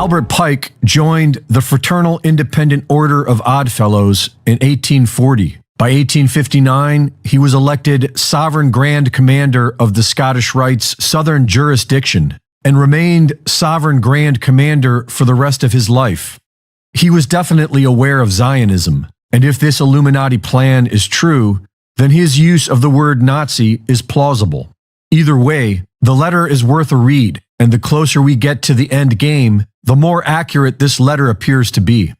Albert Pike joined the Fraternal Independent Order of Oddfellows in 1840. By 1859, he was elected Sovereign Grand Commander of the Scottish Rite's Southern Jurisdiction and remained Sovereign Grand Commander for the rest of his life. He was definitely aware of Zionism, and if this Illuminati plan is true, then his use of the word Nazi is plausible. Either way, the letter is worth a read, and the closer we get to the end game, the more accurate this letter appears to be.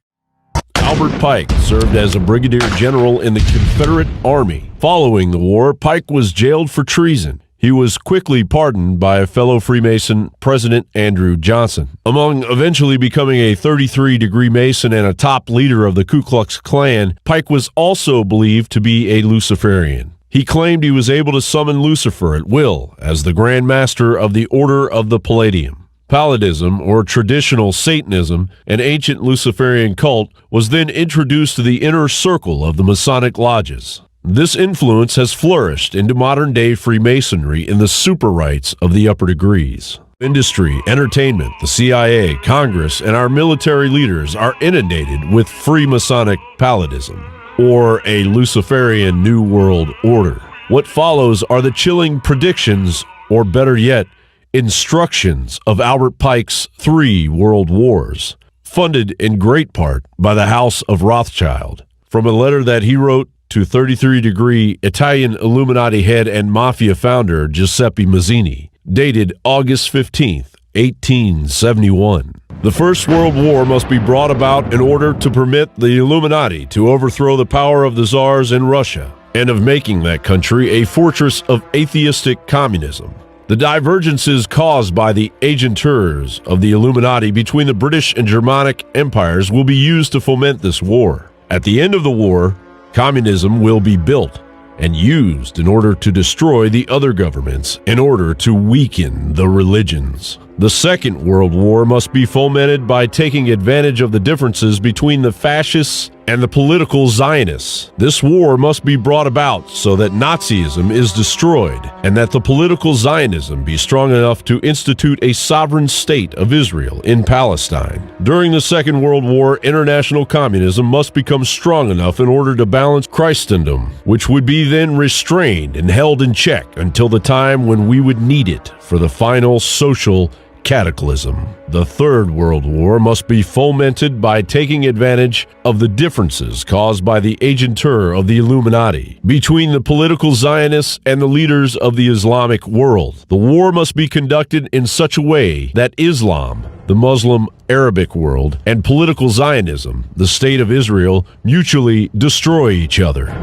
Albert Pike served as a brigadier general in the Confederate Army. Following the war, Pike was jailed for treason. He was quickly pardoned by a fellow Freemason, President Andrew Johnson. Among eventually becoming a 33-degree Mason and a top leader of the Ku Klux Klan, Pike was also believed to be a Luciferian. He claimed he was able to summon Lucifer at will as the Grand Master of the Order of the Palladium. Palladism, or traditional Satanism, an ancient Luciferian cult, was then introduced to the inner circle of the Masonic lodges. This influence has flourished into modern-day Freemasonry in the super rites of the upper degrees. Industry, entertainment, the CIA, Congress, and our military leaders are inundated with Freemasonic Palladism, or a Luciferian New World Order. What follows are the chilling predictions, or better yet, instructions of Albert Pike's 3 world wars, funded in great part by the House of Rothschild. From a letter that he wrote to 33-degree Italian Illuminati head and mafia founder Giuseppe Mazzini, dated August 15th, 1871. The First World War must be brought about in order to permit the Illuminati to overthrow the power of the czars in Russia and of making that country a fortress of atheistic communism. The divergences caused by the agentures of the Illuminati between the British and Germanic empires will be used to foment this war. At the end of the war, communism will be built and used in order to destroy the other governments, in order to weaken the religions. The Second World War must be fomented by taking advantage of the differences between the fascists and the political Zionists. This war must be brought about so that Nazism is destroyed and that the political Zionism be strong enough to institute a sovereign state of Israel in Palestine. During the Second World War, international communism must become strong enough in order to balance Christendom, which would be then restrained and held in check until the time when we would need it for the final social cataclysm. The Third World War must be fomented by taking advantage of the differences caused by the agentur of the Illuminati between the political Zionists and the leaders of the Islamic world. The war must be conducted in such a way that Islam, the Muslim Arabic world, and political Zionism, the State of Israel, mutually destroy each other.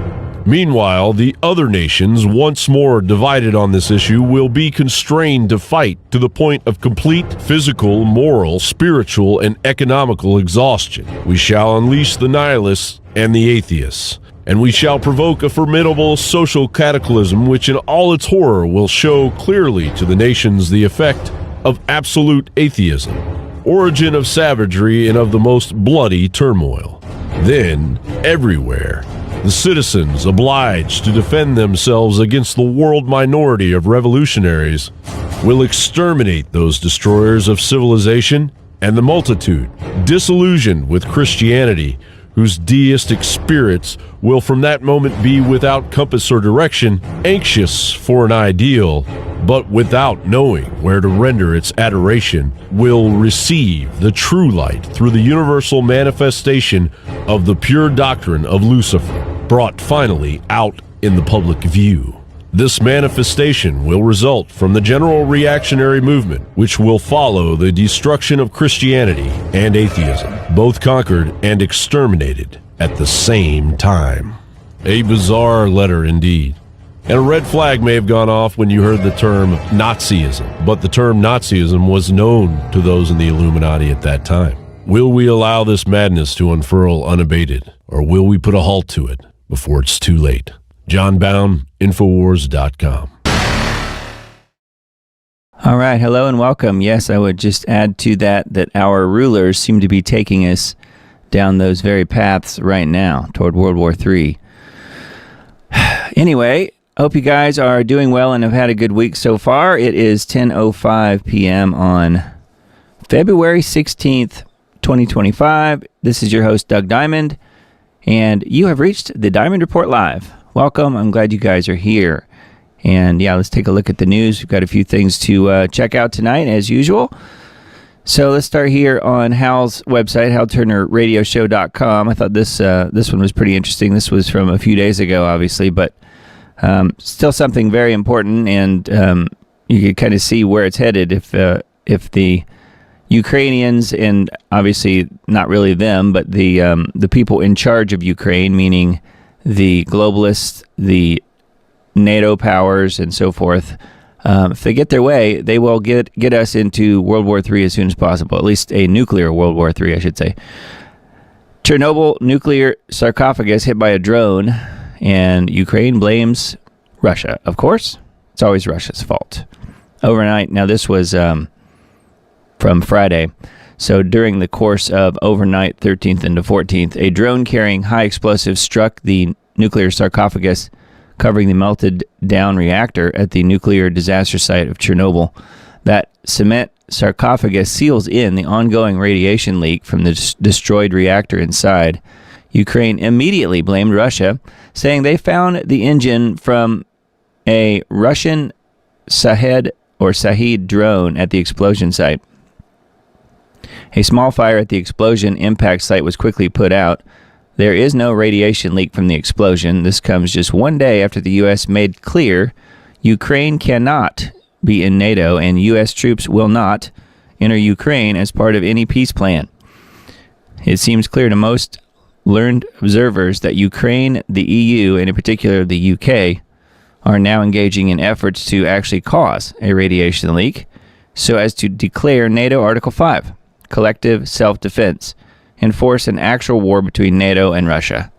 Meanwhile, the other nations, once more divided on this issue, will be constrained to fight to the point of complete physical, moral, spiritual, and economical exhaustion. We shall unleash the nihilists and the atheists, and we shall provoke a formidable social cataclysm which in all its horror will show clearly to the nations the effect of absolute atheism, origin of savagery and of the most bloody turmoil. Then, everywhere, the citizens obliged to defend themselves against the world minority of revolutionaries will exterminate those destroyers of civilization, and the multitude, disillusioned with Christianity, whose deistic spirits will from that moment be without compass or direction, anxious for an ideal, but without knowing where to render its adoration, will receive the true light through the universal manifestation of the pure doctrine of Lucifer, brought finally out in the public view. This manifestation will result from the general reactionary movement, which will follow the destruction of Christianity and atheism, both conquered and exterminated at the same time. A bizarre letter indeed. And a red flag may have gone off when you heard the term Nazism, but the term Nazism was known to those in the Illuminati at that time. Will we allow this madness to unfurl unabated, or will we put a halt to it before it's too late? John Bound, Infowars.com. All right, hello and welcome. Yes, I would just add to that our rulers seem to be taking us down those very paths right now toward World War III. Anyway, hope you guys are doing well and have had a good week so far. It is 10:05 p.m. on February 16th, 2025. This is your host, Doug Diamond, and you have reached the Diamond Report Live. Welcome. I'm glad you guys are here. And yeah, let's take a look at the news. We've got a few things to check out tonight, as usual. So let's start here on Hal's website, HalTurnerRadioshow.com. I thought this one was pretty interesting. This was from a few days ago, obviously, but still something very important, and you can kind of see where it's headed if the Ukrainians, and obviously not really them, but the people in charge of Ukraine, meaning the globalists, the NATO powers, and so forth, if they get their way, they will get us into World War III as soon as possible, at least a nuclear World War III, I should say. Chernobyl nuclear sarcophagus hit by a drone, and Ukraine blames Russia. Of course, it's always Russia's fault. Overnight, now this was from Friday. So during the course of overnight 13th into 14th, a drone carrying high explosives struck the nuclear sarcophagus covering the melted down reactor at the nuclear disaster site of Chernobyl. That cement sarcophagus seals in the ongoing radiation leak from the destroyed reactor inside. Ukraine immediately blamed Russia, saying they found the engine from a Russian Shahed drone at the explosion site. A small fire at the explosion impact site was quickly put out. There is no radiation leak from the explosion. This comes just one day after the U.S. made clear Ukraine cannot be in NATO and U.S. troops will not enter Ukraine as part of any peace plan. It seems clear to most learned observers that Ukraine, the EU, and in particular the UK, are now engaging in efforts to actually cause a radiation leak so as to declare NATO Article 5. Collective self-defense, and force an actual war between NATO and Russia.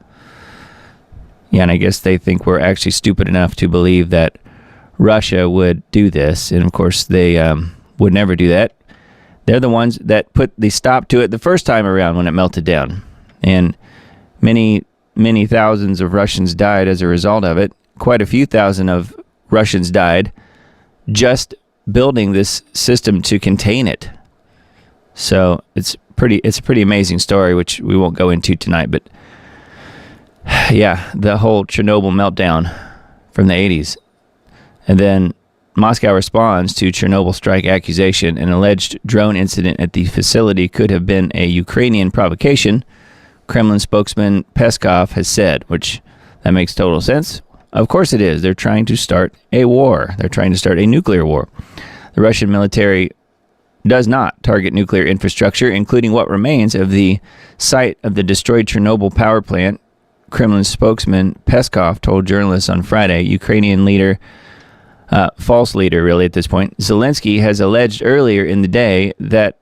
Yeah, and I guess they think we're actually stupid enough to believe that Russia would do this, and of course they would never do that. They're the ones that put the stop to it the first time around when it melted down, and many thousands of Russians died as a result of it. Quite a few thousand of Russians died just building this system to contain it. So it's a pretty amazing story, which we won't go into tonight. But yeah, the whole Chernobyl meltdown from the 80s. And then Moscow responds to Chernobyl strike accusation. An alleged drone incident at the facility could have been a Ukrainian provocation, Kremlin spokesman Peskov has said, which that makes total sense. Of course it is. They're trying to start a war. They're trying to start a nuclear war. The Russian military does not target nuclear infrastructure, including what remains of the site of the destroyed Chernobyl power plant, Kremlin spokesman Peskov told journalists on Friday. Ukrainian leader, false leader really at this point, Zelensky has alleged earlier in the day that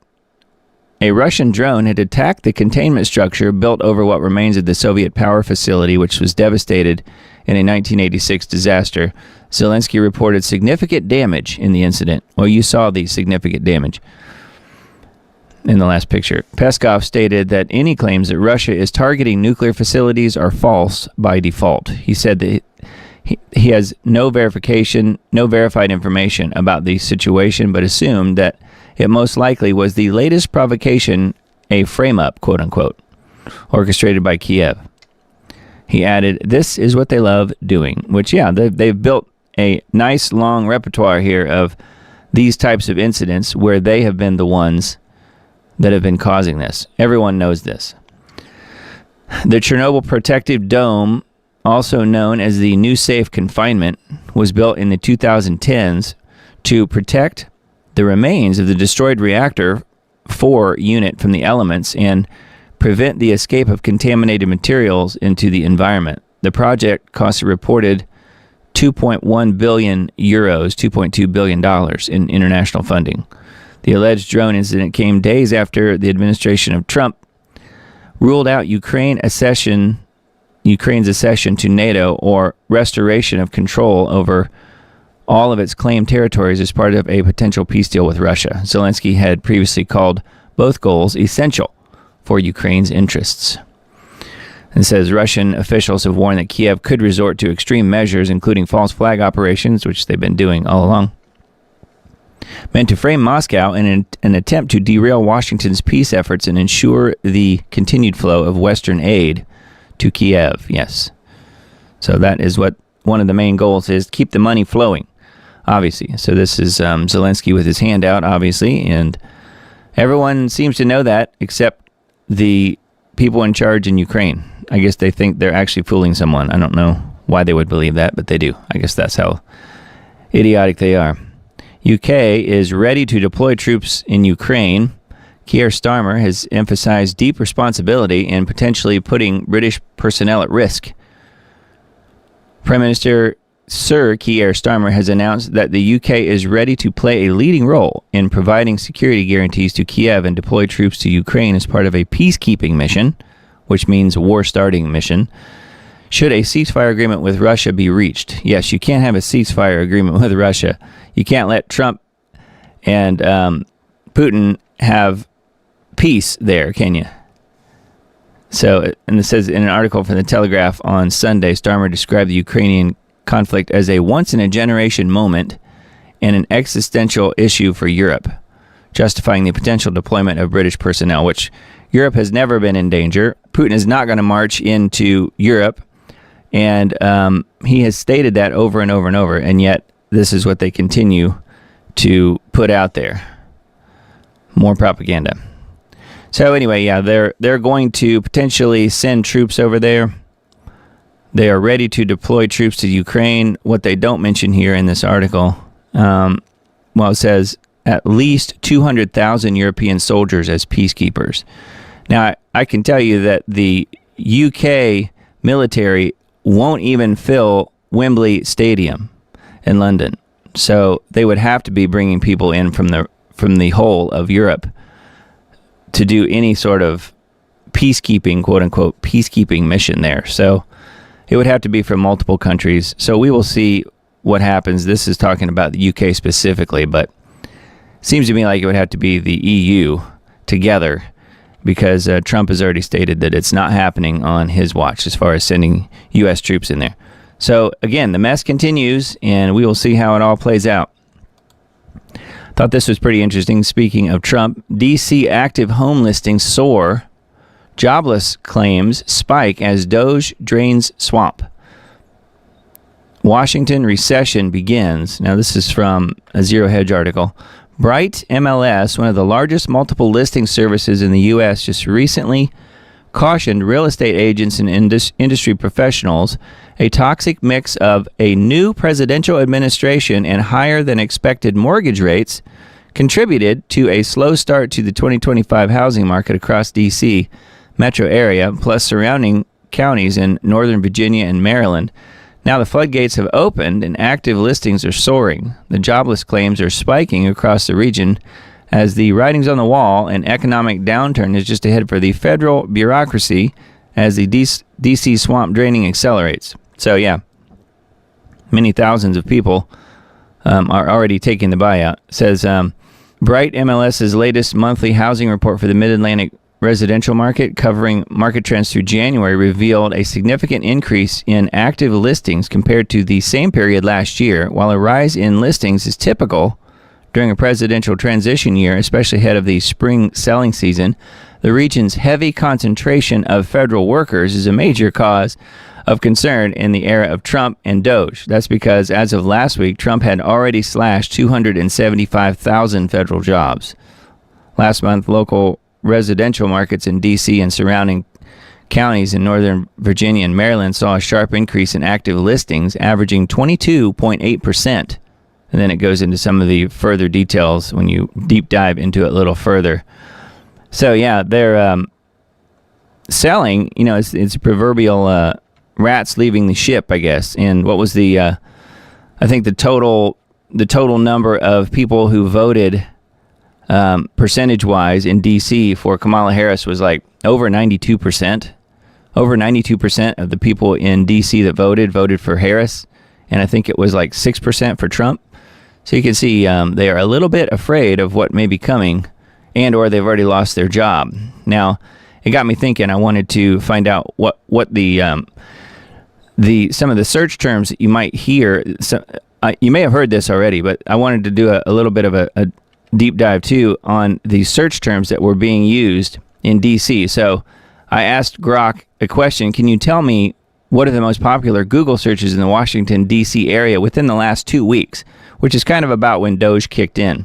a Russian drone had attacked the containment structure built over what remains of the Soviet power facility, which was devastated in a 1986 disaster. Zelensky reported significant damage in the incident. Well, you saw the significant damage in the last picture. Peskov stated that any claims that Russia is targeting nuclear facilities are false by default. He said that he has no verified information about the situation, but assumed that it most likely was the latest provocation, a frame-up, quote-unquote, orchestrated by Kiev. He added, this is what they love doing, which, yeah, they've built a nice long repertoire here of these types of incidents where they have been the ones that have been causing this. Everyone knows this. The Chernobyl Protective Dome, also known as the New Safe Confinement, was built in the 2010s to protect the remains of the destroyed reactor 4 unit from the elements and prevent the escape of contaminated materials into the environment. The project cost a reported 2.1 billion euros, $2.2 billion in international funding. The alleged drone incident came days after the administration of Trump ruled out Ukraine's accession to NATO or restoration of control over all of its claimed territories as part of a potential peace deal with Russia. Zelensky had previously called both goals essential for Ukraine's interests. And says Russian officials have warned that Kiev could resort to extreme measures, including false flag operations, which they've been doing all along. meant to frame Moscow in an attempt to derail Washington's peace efforts and ensure the continued flow of Western aid to Kiev. Yes. So that is what one of the main goals is, keep the money flowing, obviously. So this is Zelensky with his hand out, obviously, and everyone seems to know that except the people in charge in Ukraine. I guess they think they're actually fooling someone. I don't know why they would believe that, but they do. I guess that's how idiotic they are. UK is ready to deploy troops in Ukraine. Keir Starmer has emphasized deep responsibility in potentially putting British personnel at risk. Prime Minister Sir Keir Starmer has announced that the UK is ready to play a leading role in providing security guarantees to Kiev and deploy troops to Ukraine as part of a peacekeeping mission, which means war-starting mission, should a ceasefire agreement with Russia be reached. Yes, you can't have a ceasefire agreement with Russia. You can't let Trump and Putin have peace there, can you? So, and it says in an article from the Telegraph on Sunday, Starmer described the Ukrainian conflict as a once-in-a-generation moment and an existential issue for Europe, justifying the potential deployment of British personnel, which Europe has never been in danger. Putin is not going to march into Europe, and he has stated that over and over and over, and yet this is what they continue to put out there. More propaganda. So anyway, yeah, they're going to potentially send troops over there. They are ready to deploy troops to Ukraine. What they don't mention here in this article, it says at least 200,000 European soldiers as peacekeepers. Now, I can tell you that the UK military won't even fill Wembley Stadium in London. So they would have to be bringing people in from the whole of Europe to do any sort of peacekeeping, quote-unquote, peacekeeping mission there. So it would have to be from multiple countries. So we will see what happens. This is talking about the UK specifically, but it seems to me like it would have to be the EU together, because Trump has already stated that it's not happening on his watch as far as sending U.S. troops in there. So, again, the mess continues, and we will see how it all plays out. Thought this was pretty interesting. Speaking of Trump, D.C. active home listings soar. Jobless claims spike as Doge drains swamp. Washington recession begins. Now, this is from a Zero Hedge article. Bright MLS, one of the largest multiple listing services in the U.S., just recently cautioned real estate agents and industry professionals a toxic mix of a new presidential administration and higher than expected mortgage rates contributed to a slow start to the 2025 housing market across D.C. metro area, plus surrounding counties in Northern Virginia and Maryland. Now the floodgates have opened and active listings are soaring. The jobless claims are spiking across the region as the writing's on the wall and economic downturn is just ahead for the federal bureaucracy as the D.C. swamp draining accelerates. So yeah, many thousands of people are already taking the buyout. It says Bright MLS's latest monthly housing report for the Mid-Atlantic residential market, covering market trends through January, revealed a significant increase in active listings compared to the same period last year. While a rise in listings is typical during a presidential transition year, especially ahead of the spring selling season, the region's heavy concentration of federal workers is a major cause of concern in the era of Trump and Doge. That's because as of last week, Trump had already slashed 275,000 federal jobs. Last month, local residential markets in D.C. and surrounding counties in Northern Virginia and Maryland saw a sharp increase in active listings, averaging 22.8%. And then it goes into some of the further details when you deep dive into it a little further. So yeah, they're selling, it's a proverbial rats leaving the ship, I guess. And what was I think the total number of people who voted percentage-wise in D.C. for Kamala Harris was like over 92%. Over 92% of the people in D.C. that voted for Harris, and I think it was like 6% for Trump. So you can see they are a little bit afraid of what may be coming, and or they've already lost their job. Now, it got me thinking. I wanted to find out what the some of the search terms that you might hear. So you may have heard this already, but I wanted to do a little bit of a deep dive too on the search terms that were being used in D.C. So I asked Grok a question. Can you tell me what are the most popular Google searches in the Washington, D.C. area within the last 2 weeks, which is kind of about when Doge kicked in.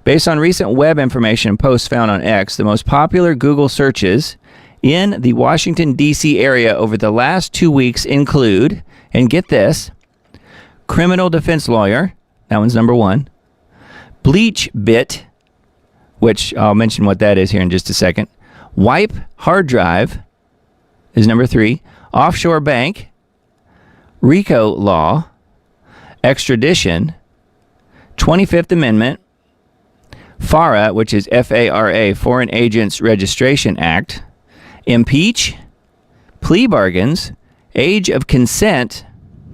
Based on recent web information and posts found on X, the most popular Google searches in the Washington, D.C. area over the last 2 weeks include, and get this, criminal defense lawyer, that one's number one, bleach bit, which I'll mention what that is here in just a second, wipe hard drive is number 3, offshore bank, RICO law, extradition, 25th Amendment, FARA, which is FARA, Foreign Agents Registration Act, impeach, plea bargains, age of consent,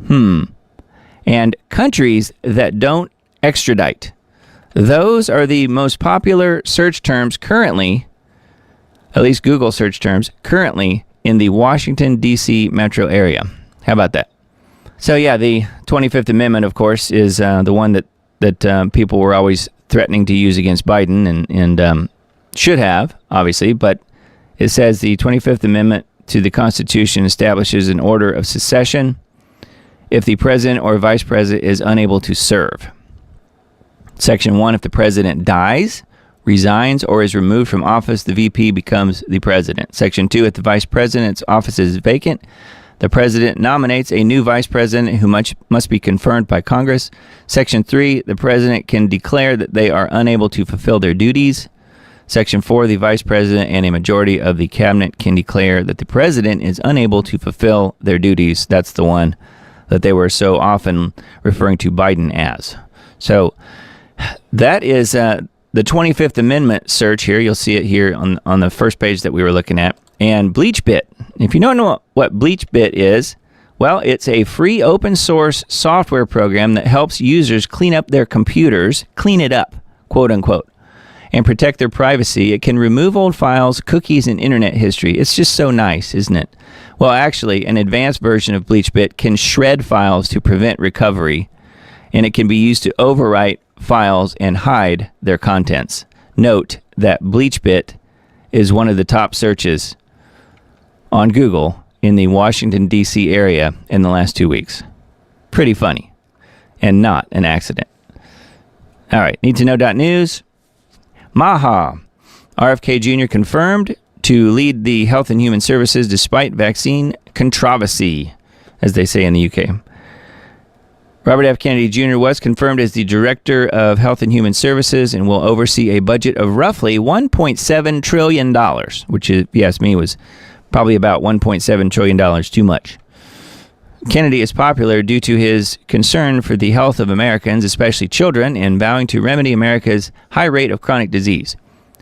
and countries that don't extradite. Those are the most popular search terms currently, at least Google search terms, currently in the Washington, D.C. metro area. How about that? So yeah, the 25th Amendment, of course, is the one that people were always threatening to use against Biden and should have, obviously, but it says the 25th Amendment to the Constitution establishes an order of secession if the president or vice president is unable to serve. Section 1, if the president dies, resigns, or is removed from office, the VP becomes the president. Section 2, if the vice president's office is vacant, the president nominates a new vice president who must be confirmed by Congress. Section 3, the president can declare that they are unable to fulfill their duties. Section 4, the vice president and a majority of the cabinet can declare that the president is unable to fulfill their duties. That's the one that they were so often referring to Biden as. So that is the 25th Amendment search here. You'll see it here on the first page that we were looking at. And BleachBit. If you don't know what BleachBit is, well, it's a free open source software program that helps users clean up their computers, clean it up, quote unquote, and protect their privacy. It can remove old files, cookies, and internet history. It's just so nice, isn't it? Well, actually, an advanced version of BleachBit can shred files to prevent recovery, and it can be used to overwrite files and hide their contents. Note that BleachBit is one of the top searches on Google in the Washington, D.C. area in the last 2 weeks. Pretty funny, and not an accident. All right, need to know.news. Maha, RFK Jr. confirmed to lead the Health and Human Services despite vaccine controversy, as they say in the UK. Robert F. Kennedy Jr. was confirmed as the Director of Health and Human Services and will oversee a budget of roughly $1.7 trillion, which, if you ask me, was probably about $1.7 trillion too much. Kennedy is popular due to his concern for the health of Americans, especially children, and vowing to remedy America's high rate of chronic disease.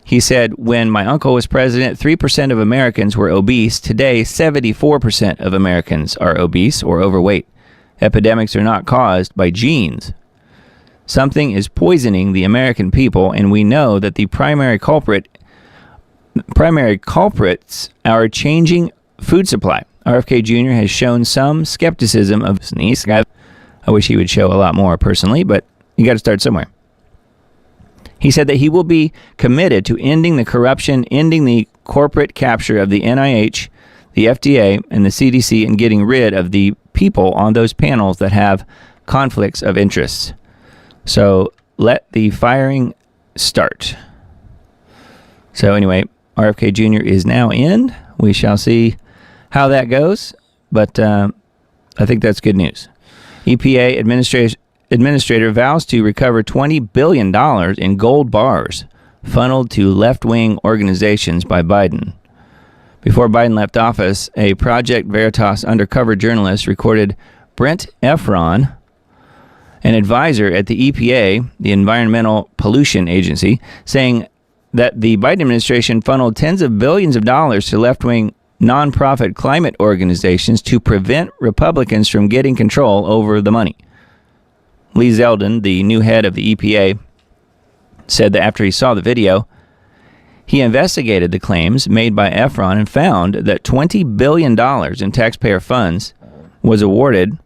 He said, when my uncle was president, 3% of Americans were obese. Today, 74% of Americans are obese or overweight. Epidemics are not caused by genes. Something is poisoning the American people, and we know that the primary culprits are changing food supply. RFK Jr. has shown some skepticism of sneeze. I wish he would show a lot more personally, but you got to start somewhere. He said that he will be committed to ending the corruption, ending the corporate capture of the NIH, the FDA, and the CDC, and getting rid of the people on those panels that have conflicts of interests. So let the firing start. So anyway, RFK Jr. is now in. We shall see how that goes, but I think that's good news. EPA administrator vows to recover $20 billion in gold bars funneled to left-wing organizations by Biden. Before Biden left office, a Project Veritas undercover journalist recorded Brent Efron, an advisor at the EPA, the Environmental Pollution Agency, saying that the Biden administration funneled tens of billions of dollars to left-wing nonprofit climate organizations to prevent Republicans from getting control over the money. Lee Zeldin, the new head of the EPA, said that after he saw the video, he investigated the claims made by Efron and found that $20 billion in taxpayer funds was awarded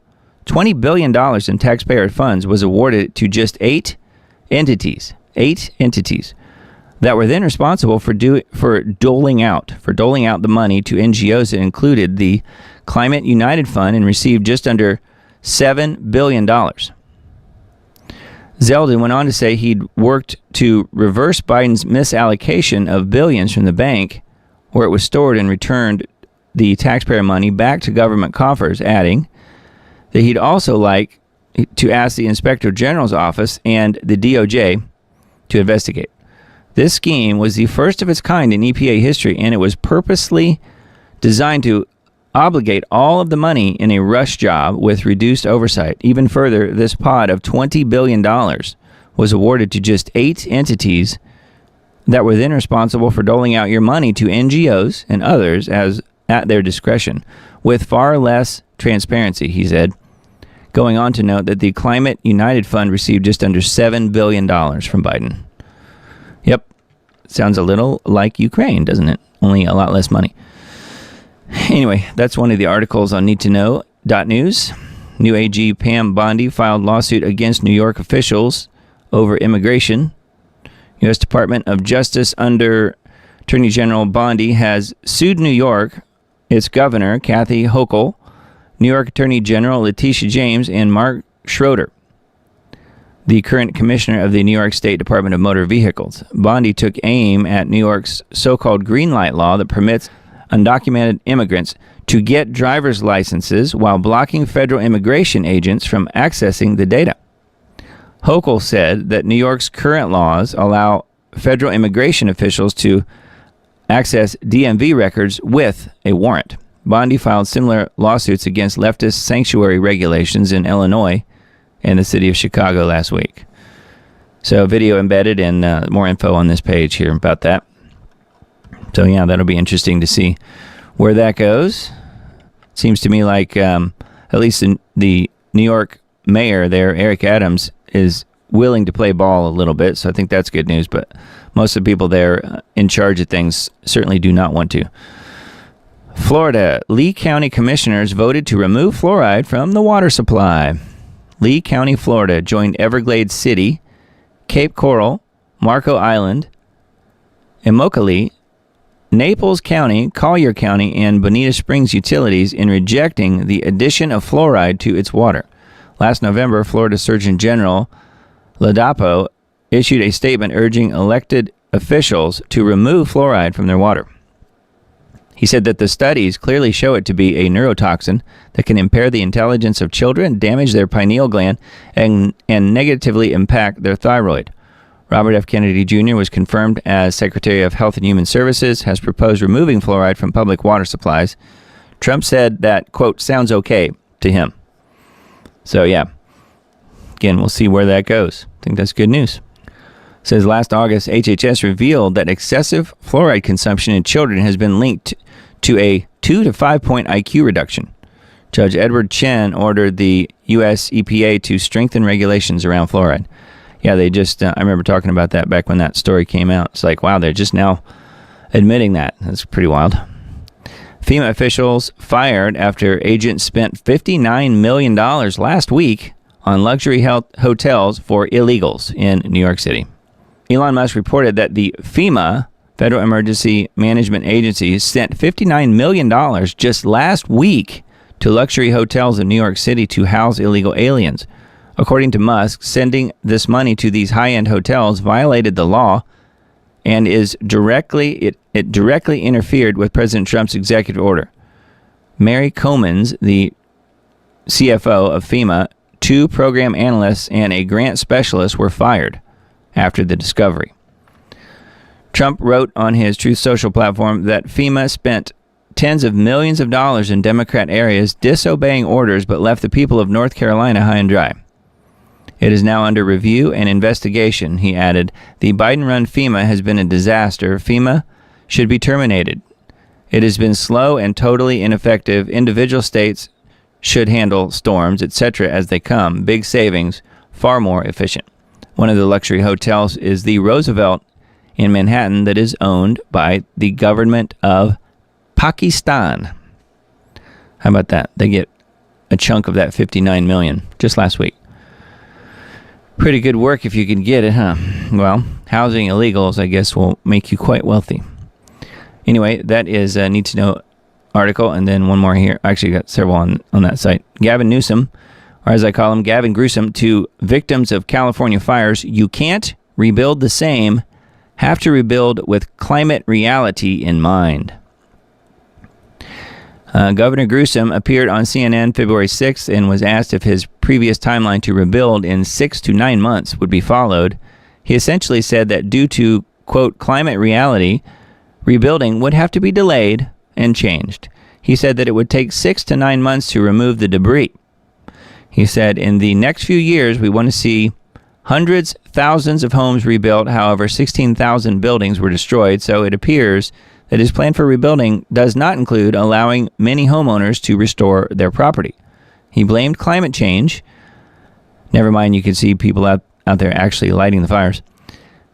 $20 billion in taxpayer funds was awarded to just eight entities that were then responsible for doling out the money to NGOs that included the Climate United Fund and received just under $7 billion. Zeldin went on to say he'd worked to reverse Biden's misallocation of billions from the bank where it was stored and returned the taxpayer money back to government coffers, adding that he'd also like to ask the Inspector General's office and the DOJ to investigate. This scheme was the first of its kind in EPA history, and it was purposely designed to obligate all of the money in a rush job with reduced oversight. Even further, this pot of $20 billion was awarded to just 8 entities that were then responsible for doling out your money to NGOs and others as at their discretion, with far less transparency, he said, going on to note that the Climate United Fund received just under $7 billion from Biden. Yep, sounds a little like Ukraine, doesn't it? Only a lot less money. Anyway, that's one of the articles on needtoknow.news. New AG Pam Bondi filed lawsuit against New York officials over immigration. U.S. Department of Justice under Attorney General Bondi has sued New York, its governor, Kathy Hochul, New York Attorney General Letitia James, and Mark Schroeder, the current commissioner of the New York State Department of Motor Vehicles. Bondi took aim at New York's so-called green light law that permits undocumented immigrants to get driver's licenses while blocking federal immigration agents from accessing the data. Hochul said that New York's current laws allow federal immigration officials to access DMV records with a warrant. Bondi filed similar lawsuits against leftist sanctuary regulations in Illinois and the city of Chicago last week. So video embedded and more info on this page here about that. So yeah, that'll be interesting to see where that goes. Seems to me like at least the New York mayor there, Eric Adams, is willing to play ball a little bit. So I think that's good news. But most of the people there in charge of things certainly do not want to. Florida, Lee County commissioners voted to remove fluoride from the water supply. Lee County, Florida joined Everglades City, Cape Coral, Marco Island, Immokalee, Naples County, Collier County, and Bonita Springs utilities in rejecting the addition of fluoride to its water. Last November, Florida Surgeon General Ladapo issued a statement urging elected officials to remove fluoride from their water. He said that the studies clearly show it to be a neurotoxin that can impair the intelligence of children, damage their pineal gland, and negatively impact their thyroid. Robert F. Kennedy Jr. was confirmed as Secretary of Health and Human Services, has proposed removing fluoride from public water supplies. Trump said that, quote, sounds okay to him. So, yeah. Again, we'll see where that goes. I think that's good news. It says last August, HHS revealed that excessive fluoride consumption in children has been linked to a 2 to 5 point IQ reduction. Judge Edward Chen ordered the U.S. EPA to strengthen regulations around fluoride. Yeah, they just, I remember talking about that back when that story came out. It's like, wow, they're just now admitting that. That's pretty wild. FEMA officials fired after agents spent $59 million last week on luxury hotels for illegals in New York City. Elon Musk reported that the FEMA, Federal Emergency Management Agency, sent $59 million just last week to luxury hotels in New York City to house illegal aliens. According to Musk, sending this money to these high-end hotels violated the law and it directly interfered with President Trump's executive order. Mary Comans, the CFO of FEMA, 2 program analysts, and a grant specialist were fired after the discovery. Trump wrote on his Truth Social platform that FEMA spent tens of millions of dollars in Democrat areas disobeying orders but left the people of North Carolina high and dry. It is now under review and investigation, he added. The Biden-run FEMA has been a disaster. FEMA should be terminated. It has been slow and totally ineffective. Individual states should handle storms, etc. as they come. Big savings, far more efficient. One of the luxury hotels is the Roosevelt in Manhattan that is owned by the government of Pakistan. How about that? They get a chunk of that $59 million just last week. Pretty good work if you can get it, huh? Well, housing illegals, I guess, will make you quite wealthy. Anyway, that is a need-to-know article, and then one more here. I actually got several on that site. Gavin Newsom, or as I call him, Gavin Gruesome, to victims of California fires: you can't rebuild the same, have to rebuild with climate reality in mind. Governor Gruesome appeared on CNN February 6th and was asked if his previous timeline to rebuild in 6 to 9 months would be followed. He essentially said that due to, quote, climate reality, rebuilding would have to be delayed and changed. He said that it would take 6 to 9 months to remove the debris. He said, in the next few years, we want to see hundreds, thousands of homes rebuilt. However, 16,000 buildings were destroyed, so it appears that his plan for rebuilding does not include allowing many homeowners to restore their property. He blamed climate change. Never mind, you can see people out there actually lighting the fires.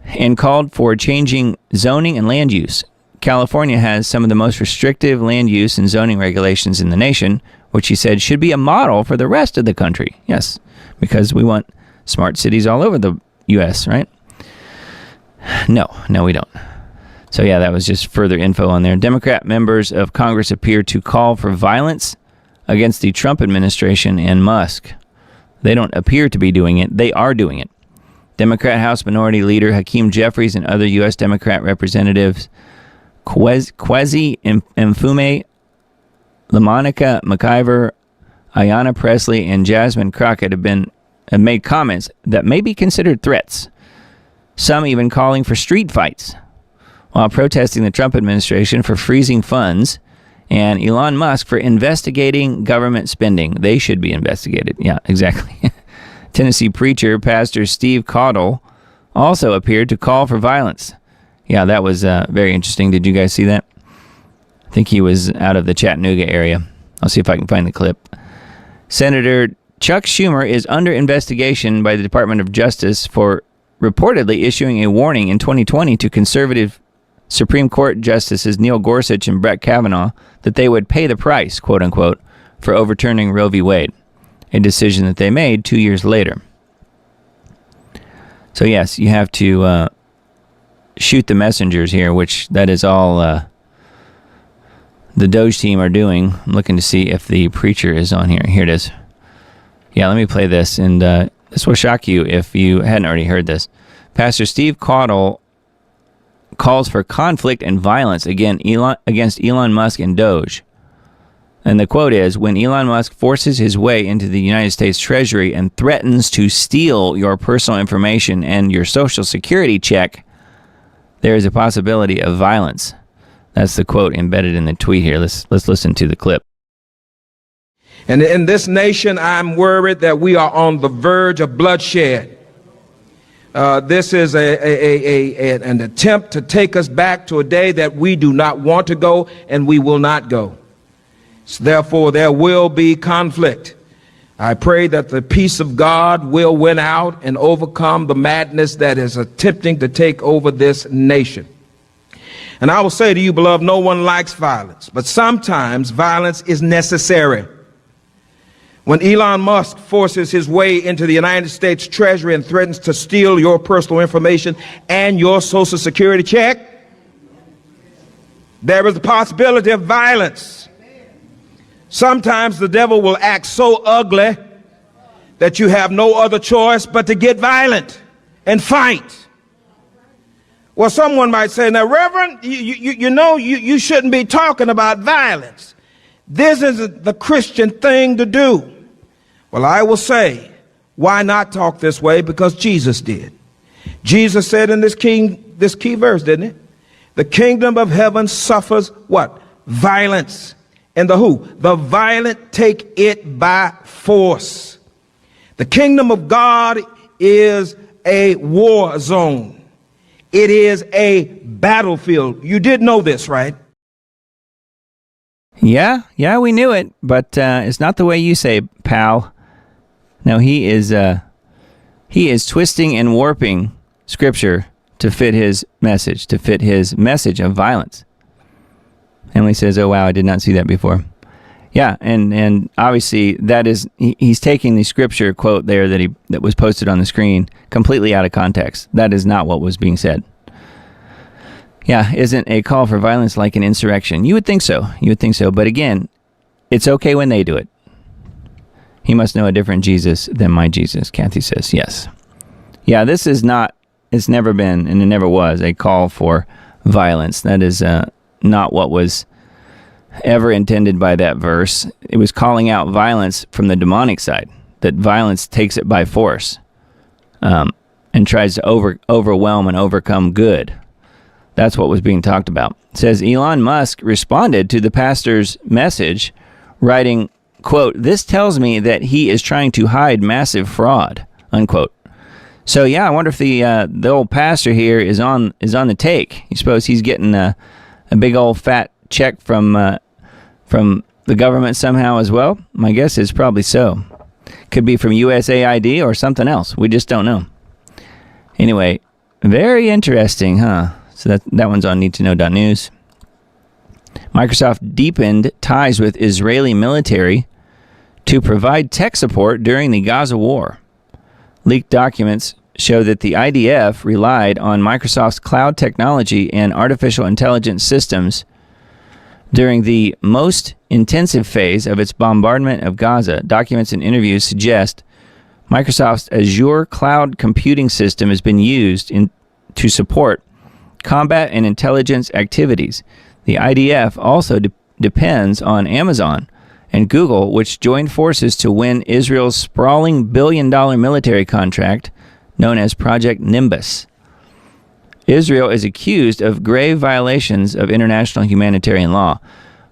And called for changing zoning and land use. California has some of the most restrictive land use and zoning regulations in the nation, which he said should be a model for the rest of the country. Yes, because we want smart cities all over the U.S., right? No, we don't. So yeah, that was just further info on there. Democrat members of Congress appear to call for violence against the Trump administration and Musk. They don't appear to be doing it. They are doing it. Democrat House Minority Leader Hakeem Jeffries and other U.S. Democrat representatives Kwesi Mfume, LaMonica McIver, Ayanna Pressley, and Jasmine Crockett have made comments that may be considered threats. Some even calling for street fights, while protesting the Trump administration for freezing funds and Elon Musk for investigating government spending. They should be investigated. Yeah, exactly. Tennessee preacher, Pastor Steve Caudle, also appeared to call for violence. Yeah, that was very interesting. Did you guys see that? I think he was out of the Chattanooga area. I'll see if I can find the clip. Senator Chuck Schumer is under investigation by the Department of Justice for reportedly issuing a warning in 2020 to conservative Supreme Court Justices Neil Gorsuch and Brett Kavanaugh that they would pay the price, quote unquote, for overturning Roe v. Wade, a decision that they made 2 years later. So yes, you have to shoot the messengers here, which that is all the Doge team are doing. I'm looking to see if the preacher is on here. Here it is. Yeah, let me play this, and this will shock you if you hadn't already heard this. Pastor Steve Caudle calls for conflict and violence against Elon Musk and Doge. And the quote is, when Elon Musk forces his way into the United States Treasury and threatens to steal your personal information and your social security check, there is a possibility of violence. That's the quote embedded in the tweet here. Let's listen to the clip. And in this nation, I'm worried that we are on the verge of bloodshed. This is an attempt to take us back to a day that we do not want to go, and we will not go. So therefore, there will be conflict. I pray that the peace of God will win out and overcome the madness that is attempting to take over this nation. And I will say to you, beloved, no one likes violence, but sometimes violence is necessary. When Elon Musk forces his way into the United States Treasury and threatens to steal your personal information and your social security check, there is a possibility of violence. Sometimes the devil will act so ugly that you have no other choice but to get violent and fight. Well, someone might say, now, Reverend, you shouldn't be talking about violence. This isn't the Christian thing to do. Well, I will say, why not talk this way? Because Jesus did. Jesus said in this key verse, didn't it? The kingdom of heaven suffers what? Violence. And the who? The violent take it by force. The kingdom of God is a war zone. It is a battlefield. You did know this, right? Yeah, we knew it, but it's not the way you say, pal. No, he is twisting and warping Scripture to fit his message of violence. Emily says, oh, wow, I did not see that before. Yeah, and obviously that is he's taking the scripture quote there that was posted on the screen completely out of context. That is not what was being said. Yeah, isn't a call for violence like an insurrection? You would think so. But again, it's okay when they do it. He must know a different Jesus than my Jesus, Kathy says. Yes. Yeah, this is not, it's never been, and it never was, a call for violence. That is not what was ever intended by that verse. It was calling out violence from the demonic side, that violence takes it by force and tries to overwhelm and overcome good. That's what was being talked about. It says Elon Musk responded to the pastor's message, writing, quote, "This tells me that he is trying to hide massive fraud," unquote. So yeah, I wonder if the old pastor here is on the take. You suppose he's getting a big old fat check from the government somehow as well? My guess is probably so. Could be from USAID or something else. We just don't know. Anyway, very interesting, huh? So that one's on needtoknow.news. Microsoft deepened ties with Israeli military to provide tech support during the Gaza war. Leaked documents show that the IDF relied on Microsoft's cloud technology and artificial intelligence systems during the most intensive phase of its bombardment of Gaza. Documents and interviews suggest Microsoft's Azure cloud computing system has been used to support combat and intelligence activities. The IDF also depends on Amazon and Google, which joined forces to win Israel's sprawling billion-dollar military contract known as Project Nimbus. Israel is accused of grave violations of international humanitarian law.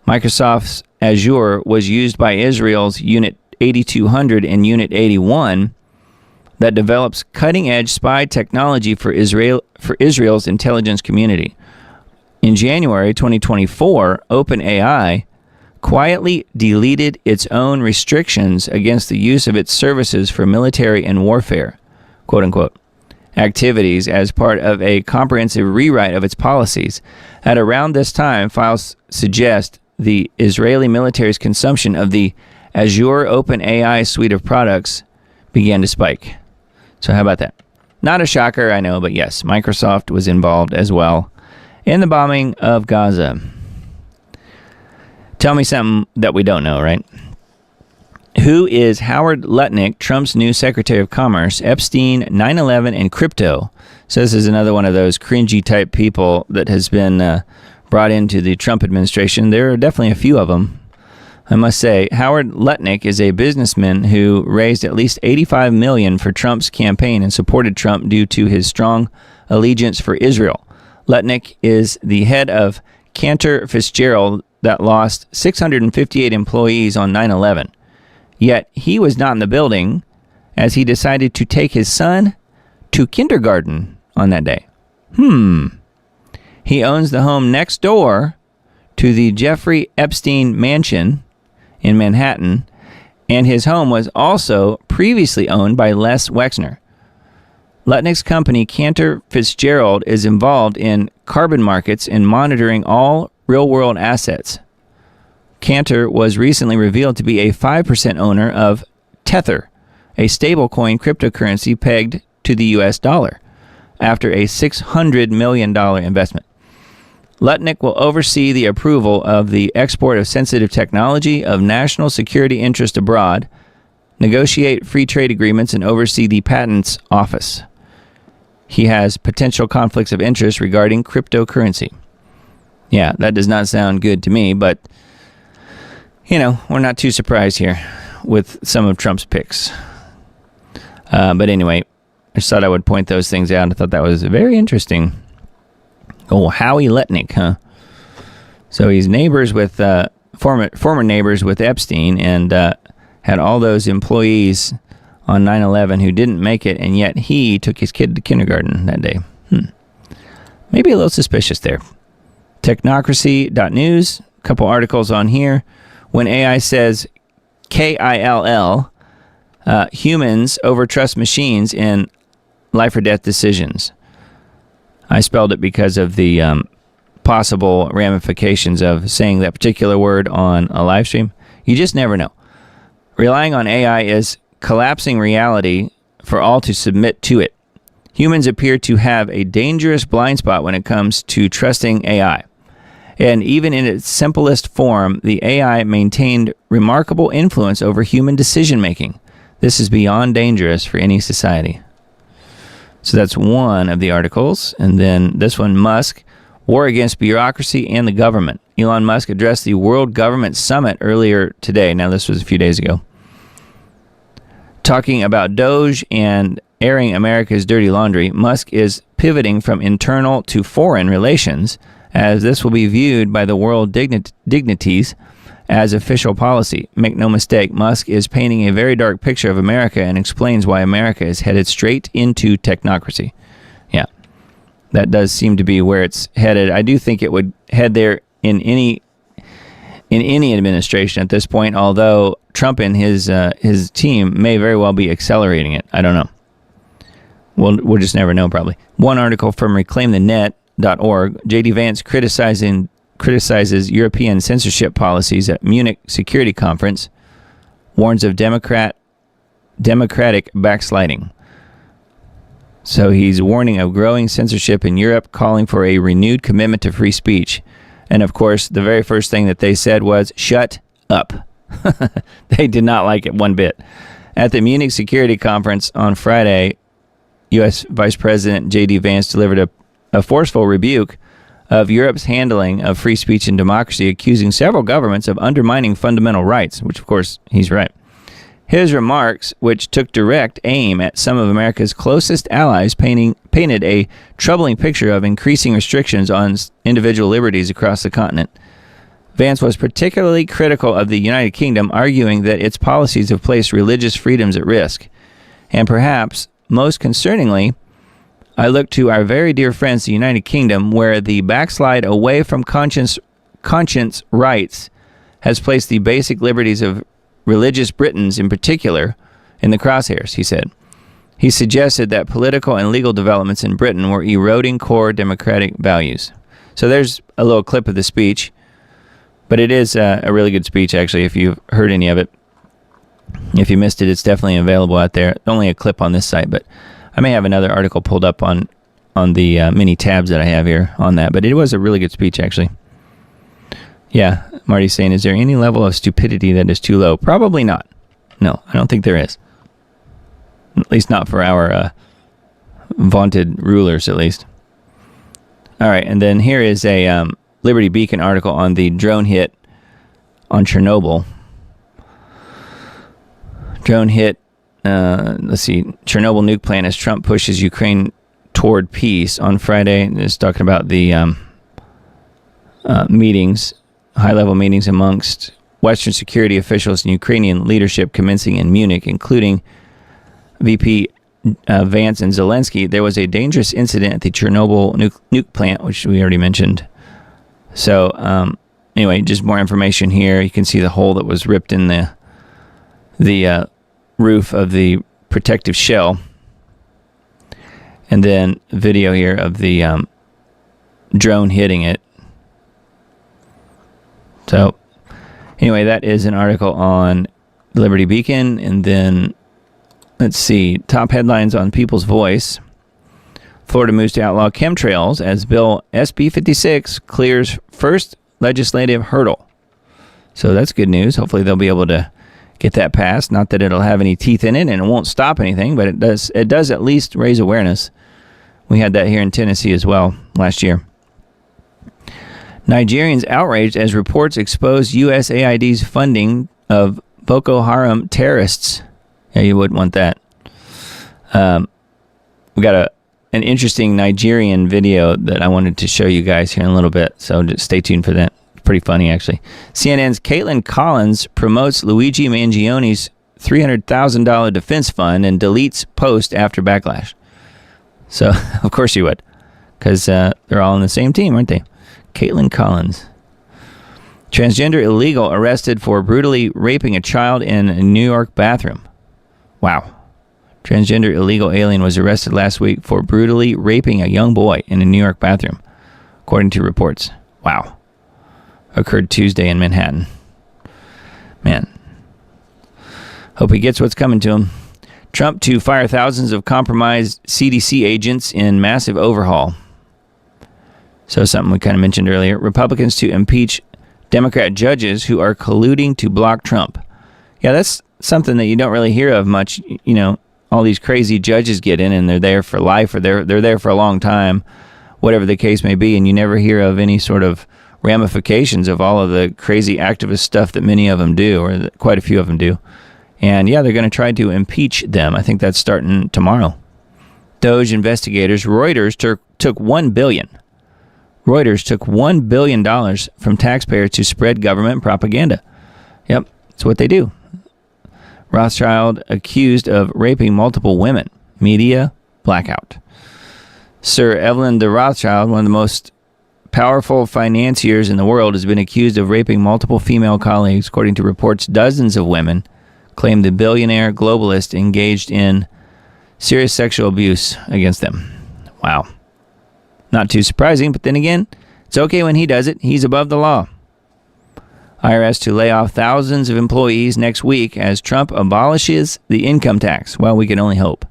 Microsoft's Azure was used by Israel's Unit 8200 and Unit 81 that develops cutting-edge spy technology for Israel's intelligence community. In January 2024, OpenAI quietly deleted its own restrictions against the use of its services for military and warfare, quote-unquote, activities as part of a comprehensive rewrite of its policies. At around this time, files suggest the Israeli military's consumption of the Azure OpenAI suite of products began to spike. So how about that? Not a shocker, I know, but yes, Microsoft was involved as well in the bombing of Gaza. Tell me something that we don't know, right? Who is Howard Lutnick, Trump's new Secretary of Commerce? Epstein, 9/11, and crypto. So this is another one of those cringy type people that has been brought into the Trump administration. There are definitely a few of them, I must say. Howard Lutnick is a businessman who raised at least $85 million for Trump's campaign and supported Trump due to his strong allegiance for Israel. Lutnick is the head of Cantor Fitzgerald that lost 658 employees on 9/11. Yet he was not in the building as he decided to take his son to kindergarten on that day. He owns the home next door to the Jeffrey Epstein mansion in Manhattan, and his home was also previously owned by Les Wexner. Lutnick's company, Cantor Fitzgerald, is involved in carbon markets and monitoring all real-world assets. Cantor was recently revealed to be a 5% owner of Tether, a stablecoin cryptocurrency pegged to the US dollar, after a $600 million investment. Lutnick will oversee the approval of the export of sensitive technology of national security interest abroad, negotiate free trade agreements, and oversee the Patents Office. He has potential conflicts of interest regarding cryptocurrency. Yeah, that does not sound good to me, but, you know, we're not too surprised here with some of Trump's picks. But anyway, I just thought I would point those things out. I thought that was very interesting. Oh, Howie Lutnick, huh? So he's neighbors with, former neighbors with Epstein, and had all those employees on 9/11 who didn't make it, and yet he took his kid to kindergarten that day. Maybe a little suspicious there. Technocracy.news, a couple articles on here. When AI says KILL, humans overtrust machines in life or death decisions. I spelled it because of the possible ramifications of saying that particular word on a live stream. You just never know. Relying on AI is collapsing reality for all to submit to it. Humans appear to have a dangerous blind spot when it comes to trusting AI. And even in its simplest form, the AI maintained remarkable influence over human decision-making. This is beyond dangerous for any society. So that's one of the articles. And then this one, Musk, War Against Bureaucracy and the Government. Elon Musk addressed the World Government Summit earlier today. Now, this was a few days ago. Talking about Doge and airing America's dirty laundry, Musk is pivoting from internal to foreign relations, as this will be viewed by the world dignities as official policy. Make no mistake, Musk is painting a very dark picture of America and explains why America is headed straight into technocracy. Yeah, that does seem to be where it's headed. I do think it would head there in any administration at this point, although Trump and his team may very well be accelerating it. I don't know. We'll just never know, probably. One article from reclaimthenet.org, J.D. Vance criticizes European censorship policies at Munich Security Conference, warns of democratic backsliding. So he's warning of growing censorship in Europe, calling for a renewed commitment to free speech. And of course, the very first thing that they said was, shut up. They did not like it one bit. At the Munich Security Conference on Friday, U.S. Vice President J.D. Vance delivered a forceful rebuke of Europe's handling of free speech and democracy, accusing several governments of undermining fundamental rights, which, of course, he's right. His remarks, which took direct aim at some of America's closest allies, painted a troubling picture of increasing restrictions on individual liberties across the continent. Vance was particularly critical of the United Kingdom, arguing that its policies have placed religious freedoms at risk. And perhaps most concerningly, I look to our very dear friends, the United Kingdom, where the backslide away from conscience rights has placed the basic liberties of religious Britons in particular in the crosshairs, he said. He suggested that political and legal developments in Britain were eroding core democratic values. So there's a little clip of the speech, but it is a really good speech, actually, if you've heard any of it. If you missed it, it's definitely available out there. Only a clip on this site, but I may have another article pulled up on the mini tabs that I have here on that. But it was a really good speech, actually. Yeah, Marty's saying, is there any level of stupidity that is too low? Probably not. No, I don't think there is. At least not for our vaunted rulers, at least. All right, and then here is a Liberty Beacon article on the drone hit on Chernobyl. Drone hit, let's see, Chernobyl nuke plant as Trump pushes Ukraine toward peace on Friday. It's talking about the meetings, high-level meetings amongst Western security officials and Ukrainian leadership commencing in Munich, including VP Vance and Zelensky. There was a dangerous incident at the Chernobyl nuke plant, which we already mentioned. So, anyway, just more information here. You can see the hole that was ripped in the roof of the protective shell. And then video here of the drone hitting it. So, anyway, that is an article on Liberty Beacon. And then, let's see, top headlines on People's Voice. Florida moves to outlaw chemtrails as Bill SB 56 clears first legislative hurdle. So that's good news. Hopefully they'll be able to get that passed. Not that it'll have any teeth in it and it won't stop anything, but it does at least raise awareness. We had that here in Tennessee as well last year. Nigerians outraged as reports expose USAID's funding of Boko Haram terrorists. Yeah, you wouldn't want that. We got an interesting Nigerian video that I wanted to show you guys here in a little bit, so just stay tuned for that. Pretty funny, actually. CNN's Caitlin Collins promotes Luigi Mangioni's $300,000 defense fund and deletes post after backlash. So, of course you would, because they're all on the same team, aren't they? Caitlin Collins. Transgender illegal arrested for brutally raping a child in a New York bathroom. Wow. Transgender illegal alien was arrested last week for brutally raping a young boy in a New York bathroom, according to reports. Wow. Occurred Tuesday in Manhattan. Man. Hope he gets what's coming to him. Trump to fire thousands of compromised CDC agents in massive overhaul. So something we kind of mentioned earlier. Republicans to impeach Democrat judges who are colluding to block Trump. Yeah, that's something that you don't really hear of much. You know, all these crazy judges get in and they're there for life, or they're there for a long time, whatever the case may be, and you never hear of any sort of ramifications of all of the crazy activist stuff that many of them do, or that quite a few of them do. And yeah, they're going to try to impeach them. I think that's starting tomorrow. Doge investigators, Reuters took $1 billion. Reuters took $1 billion from taxpayers to spread government propaganda. Yep, that's what they do. Rothschild accused of raping multiple women. Media blackout. Sir Evelyn de Rothschild, one of the most powerful financiers in the world, has been accused of raping multiple female colleagues. According to reports, dozens of women claim the billionaire globalist engaged in serious sexual abuse against them. Wow. Not too surprising, but then again, it's okay when he does it. He's above the law. IRS to lay off thousands of employees next week as Trump abolishes the income tax. Well, we can only hope.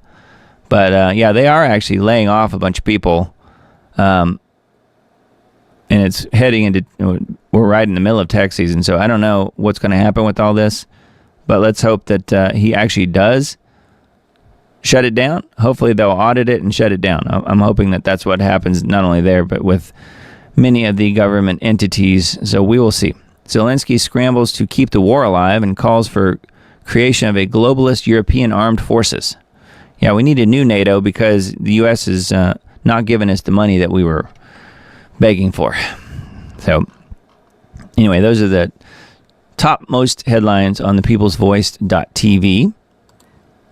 But yeah, they are actually laying off a bunch of people. And it's heading into, we're right in the middle of tax season. So I don't know what's going to happen with all this. But let's hope that he actually does shut it down. Hopefully they'll audit it and shut it down. I'm hoping that that's what happens, not only there, but with many of the government entities. So we will see. Zelensky scrambles to keep the war alive and calls for creation of a globalist European armed forces. Yeah, we need a new NATO because the U.S. is not giving us the money that we were begging for. So anyway, those are the topmost headlines on thepeoplesvoice.tv.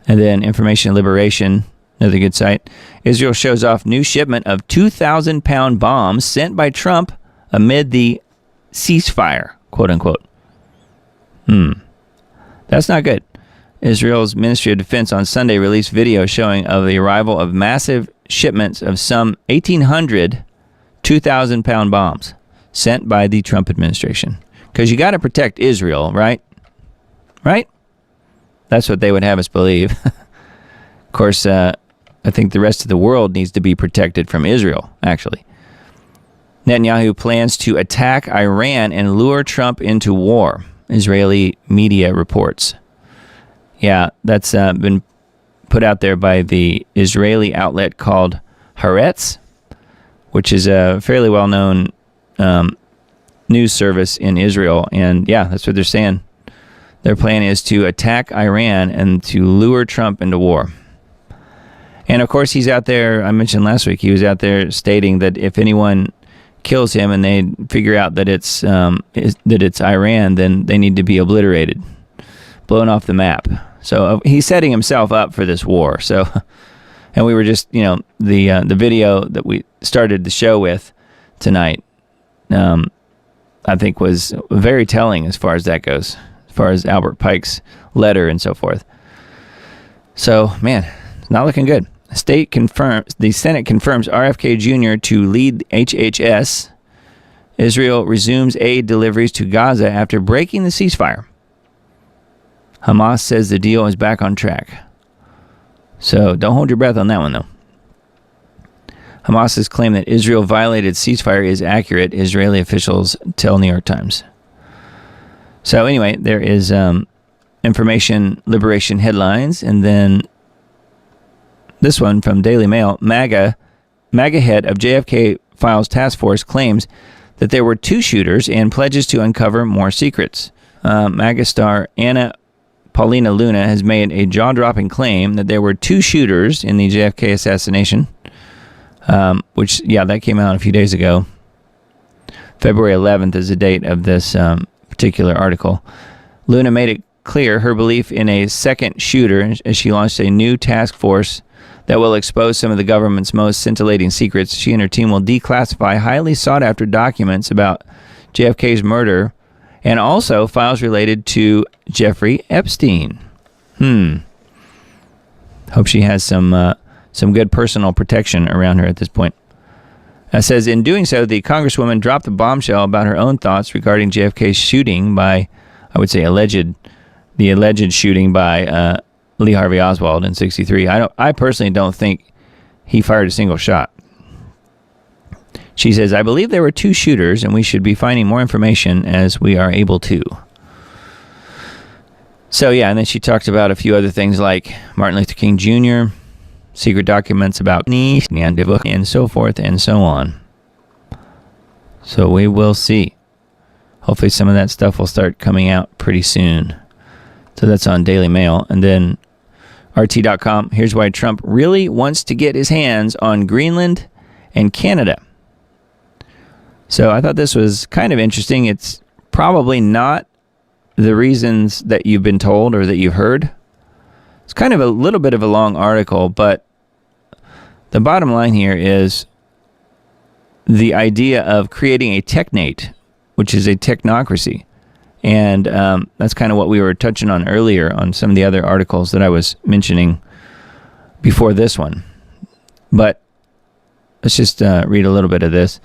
And then Information Liberation, another good site. Israel shows off new shipment of 2,000-pound bombs sent by Trump amid the ceasefire, quote unquote. That's not good. Israel's Ministry of Defense on Sunday released video showing of the arrival of massive shipments of some 1,800 2,000-pound bombs sent by the Trump administration. Because you got to protect Israel, right? Right? That's what they would have us believe. Of course, I think the rest of the world needs to be protected from Israel, actually. Netanyahu plans to attack Iran and lure Trump into war, Israeli media reports. Yeah, that's been put out there by the Israeli outlet called Haaretz, which is a fairly well-known news service in Israel. And yeah, that's what they're saying. Their plan is to attack Iran and to lure Trump into war. And of course, he's out there, I mentioned last week, he was out there stating that if anyone kills him and they figure out that it's Iran, then they need to be obliterated, blown off the map. So he's setting himself up for this war. So, and we were just, the video that we started the show with tonight, I think was very telling as far as that goes, as far as Albert Pike's letter and so forth. So, man, it's not looking good. The Senate confirms RFK Jr. to lead HHS. Israel resumes aid deliveries to Gaza after breaking the ceasefire. Hamas says the deal is back on track. So don't hold your breath on that one, though. Hamas's claim that Israel violated ceasefire is accurate, Israeli officials tell New York Times. So anyway, there is Information Liberation headlines, and then this one from Daily Mail. MAGA head of JFK Files Task Force claims that there were two shooters and pledges to uncover more secrets. MAGA star Anna Paulina Luna has made a jaw-dropping claim that there were two shooters in the JFK assassination, which, yeah, that came out a few days ago. February 11th is the date of this particular article. Luna made it clear her belief in a second shooter as she launched a new task force that will expose some of the government's most scintillating secrets. She and her team will declassify highly sought-after documents about JFK's murder and also files related to Jeffrey Epstein. Hope she has some good personal protection around her at this point. It says, in doing so, the Congresswoman dropped the bombshell about her own thoughts regarding JFK's shooting by I would say the alleged shooting by Lee Harvey Oswald in '63. I personally don't think he fired a single shot. She says, I believe there were 2 shooters, and we should be finding more information as we are able to. So, yeah, and then she talked about a few other things like Martin Luther King Jr., secret documents about and so forth and so on. So we will see. Hopefully some of that stuff will start coming out pretty soon. So that's on Daily Mail. And then RT.com, here's why Trump really wants to get his hands on Greenland and Canada. So I thought this was kind of interesting. It's probably not the reasons that you've been told or that you've heard. It's kind of a little bit of a long article, but the bottom line here is the idea of creating a technate, which is a technocracy. And that's kind of what we were touching on earlier on some of the other articles that I was mentioning before this one. But let's just read a little bit of this.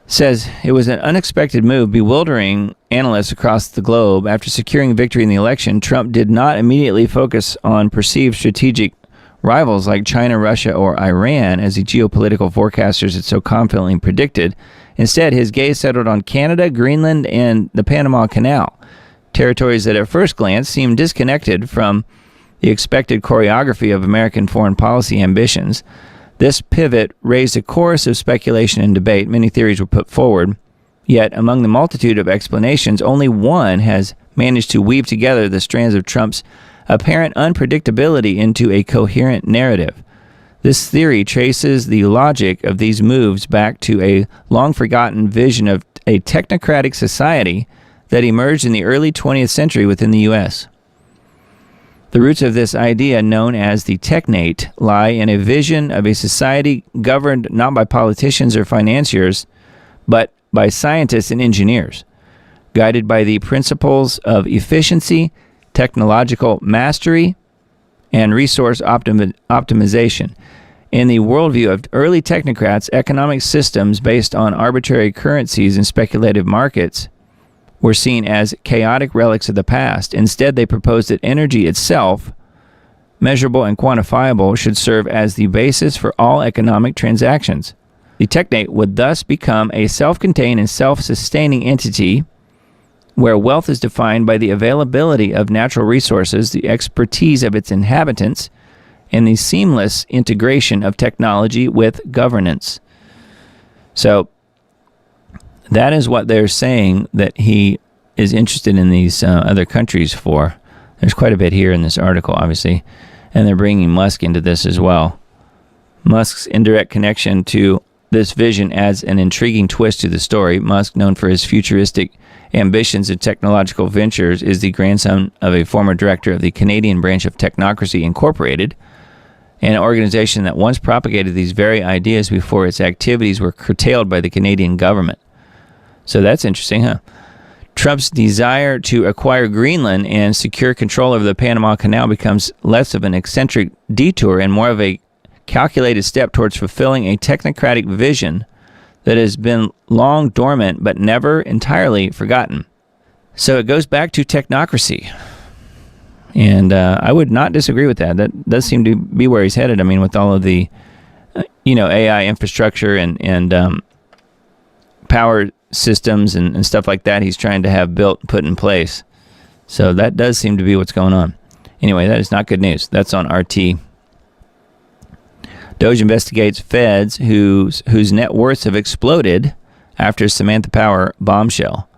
Says, it was an unexpected move, bewildering analysts across the globe. After securing victory in the election, Trump did not immediately focus on perceived strategic rivals like China, Russia, or Iran, as the geopolitical forecasters had so confidently predicted. Instead, his gaze settled on Canada, Greenland, and the Panama Canal, territories that at first glance seemed disconnected from the expected choreography of American foreign policy ambitions. This pivot raised a chorus of speculation and debate. Many theories were put forward, yet among the multitude of explanations, only one has managed to weave together the strands of Trump's apparent unpredictability into a coherent narrative. This theory traces the logic of these moves back to a long-forgotten vision of a technocratic society that emerged in the early 20th century within the U.S. The roots of this idea, known as the technate, lie in a vision of a society governed not by politicians or financiers, but by scientists and engineers, guided by the principles of efficiency, technological mastery, and resource optimization. In the worldview of early technocrats, economic systems based on arbitrary currencies and speculative markets were seen as chaotic relics of the past. Instead, they proposed that energy itself, measurable and quantifiable, should serve as the basis for all economic transactions. The technate would thus become a self-contained and self-sustaining entity where wealth is defined by the availability of natural resources, the expertise of its inhabitants, and the seamless integration of technology with governance. So, that is what they're saying that he is interested in these other countries for. There's quite a bit here in this article, obviously. And they're bringing Musk into this as well. Musk's indirect connection to this vision adds an intriguing twist to the story. Musk, known for his futuristic ambitions and technological ventures, is the grandson of a former director of the Canadian branch of Technocracy Incorporated, an organization that once propagated these very ideas before its activities were curtailed by the Canadian government. So that's interesting, huh? Trump's desire to acquire Greenland and secure control over the Panama Canal becomes less of an eccentric detour and more of a calculated step towards fulfilling a technocratic vision that has been long dormant but never entirely forgotten. So it goes back to technocracy. And I would not disagree with that. That does seem to be where he's headed. I mean, with all of the, AI infrastructure and power systems and stuff like that he's trying to have built and put in place. So that does seem to be what's going on. Anyway, that is not good news. That's on RT. Doge investigates feds whose net worths have exploded after Samantha Power bombshell.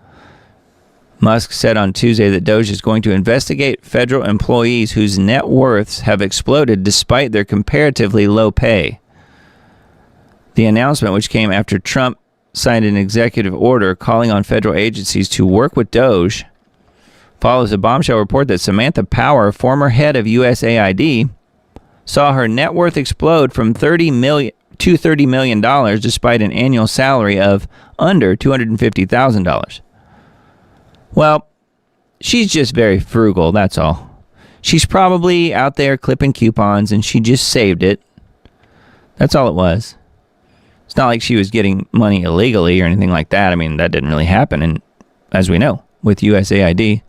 Musk said on Tuesday that Doge is going to investigate federal employees whose net worths have exploded despite their comparatively low pay. The announcement, which came after Trump signed an executive order calling on federal agencies to work with Doge, follows a bombshell report that Samantha Power, former head of USAID, saw her net worth explode from $30 million to $30 million despite an annual salary of under $250,000. Well, she's just very frugal, that's all. She's probably out there clipping coupons and she just saved it. That's all it was. It's not like she was getting money illegally or anything like that. I mean, that didn't really happen, and as we know, with USAID.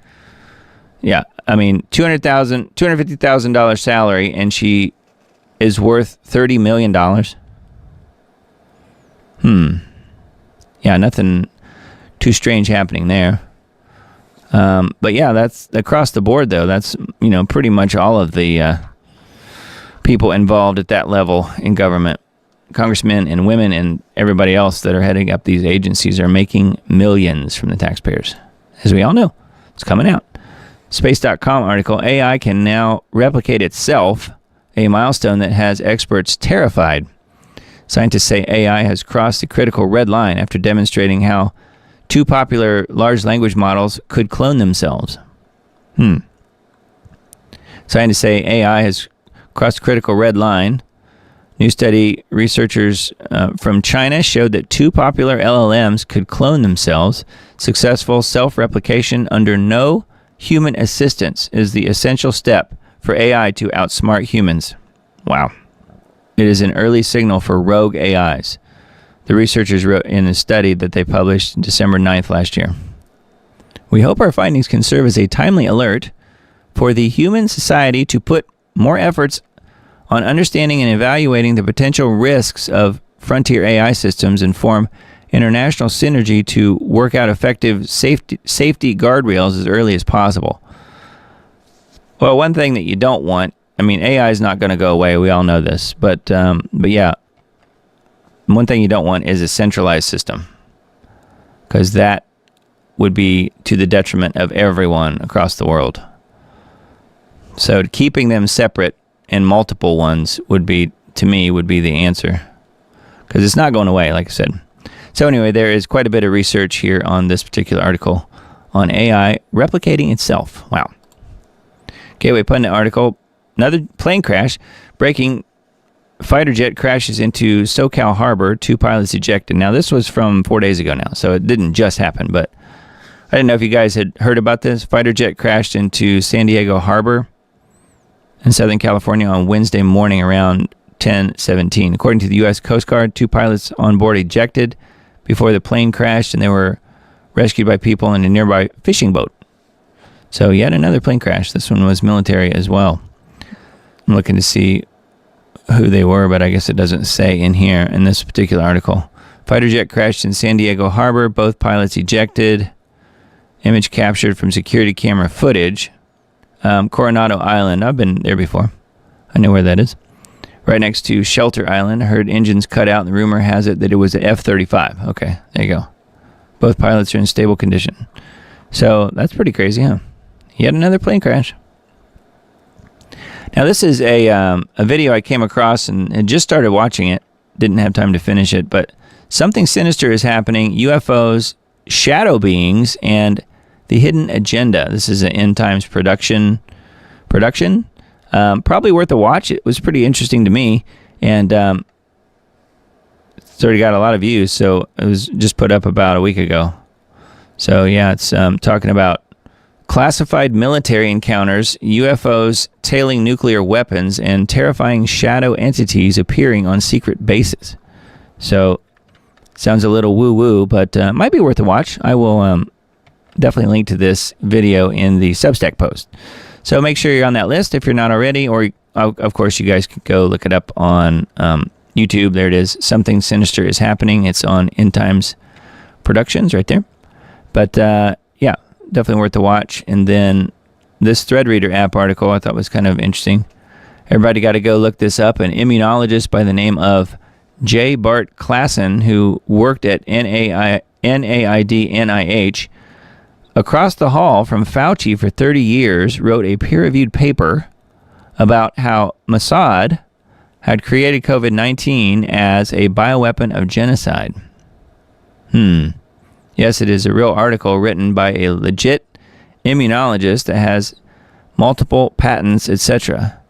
Yeah, I mean, $250,000 salary, and she is worth $30 million. Yeah, nothing too strange happening there. But yeah, that's across the board, though. That's, pretty much all of the people involved at that level in government. Congressmen and women and everybody else that are heading up these agencies are making millions from the taxpayers. As we all know, it's coming out. Space.com article, AI can now replicate itself, a milestone that has experts terrified. Scientists say AI has crossed the critical red line after demonstrating how two popular large language models could clone themselves. Scientists say AI has crossed the critical red line. New study, researchers from China showed that two popular LLMs could clone themselves. Successful self-replication under no human assistance is the essential step for AI to outsmart humans. Wow. It is an early signal for rogue AIs. The researchers wrote in a study that they published December 9th last year. We hope our findings can serve as a timely alert for the human society to put more efforts on understanding and evaluating the potential risks of frontier AI systems and form international synergy to work out effective safety guardrails as early as possible. Well, one thing that you don't want, AI is not going to go away. We all know this. But yeah, one thing you don't want is a centralized system, because that would be to the detriment of everyone across the world. So keeping them separate and multiple ones would be the answer, because it's not going away, like I said. So anyway, there is quite a bit of research here on this particular article on AI replicating itself. Wow. Gateway Pundit article, another plane crash. Breaking, fighter jet crashes into SoCal Harbor, 2 pilots ejected. Now, this was from 4 days ago now, so it didn't just happen, but I didn't know if you guys had heard about this. Fighter jet crashed into San Diego Harbor in Southern California on Wednesday morning around 10:17. According to the U.S. Coast Guard, 2 pilots on board ejected before the plane crashed, and they were rescued by people in a nearby fishing boat. So yet another plane crash. This one was military as well. I'm looking to see who they were, but I guess it doesn't say in here in this particular article. Fighter jet crashed in San Diego Harbor. Both pilots ejected. Image captured from security camera footage. Coronado Island. I've been there before. I know where that is. Right next to Shelter Island. I heard engines cut out, and the rumor has it that it was an F-35. Okay, there you go. Both pilots are in stable condition. So that's pretty crazy, huh? Yet another plane crash. Now, this is a video I came across and had just started watching it. Didn't have time to finish it, but something sinister is happening. UFOs, shadow beings, and the hidden agenda. This is an end times production. Probably worth a watch. It was pretty interesting to me, and it's already got a lot of views. So it was just put up about a week ago. So yeah, it's talking about classified military encounters, UFOs tailing nuclear weapons, and terrifying shadow entities appearing on secret bases. So sounds a little woo-woo, but might be worth a watch. I will definitely link to this video in the Substack post. So make sure you're on that list if you're not already, or of course you guys can go look it up on YouTube. There it is. Something Sinister is Happening. It's on End Times Productions right there. But yeah, definitely worth the watch. And then this Threadreader app article I thought was kind of interesting. Everybody got to go look this up. An immunologist by the name of J. Bart Klassen, who worked at NIH, across the hall from Fauci for 30 years, wrote a peer-reviewed paper about how Mossad had created COVID-19 as a bioweapon of genocide. Yes, it is a real article written by a legit immunologist that has multiple patents, etc.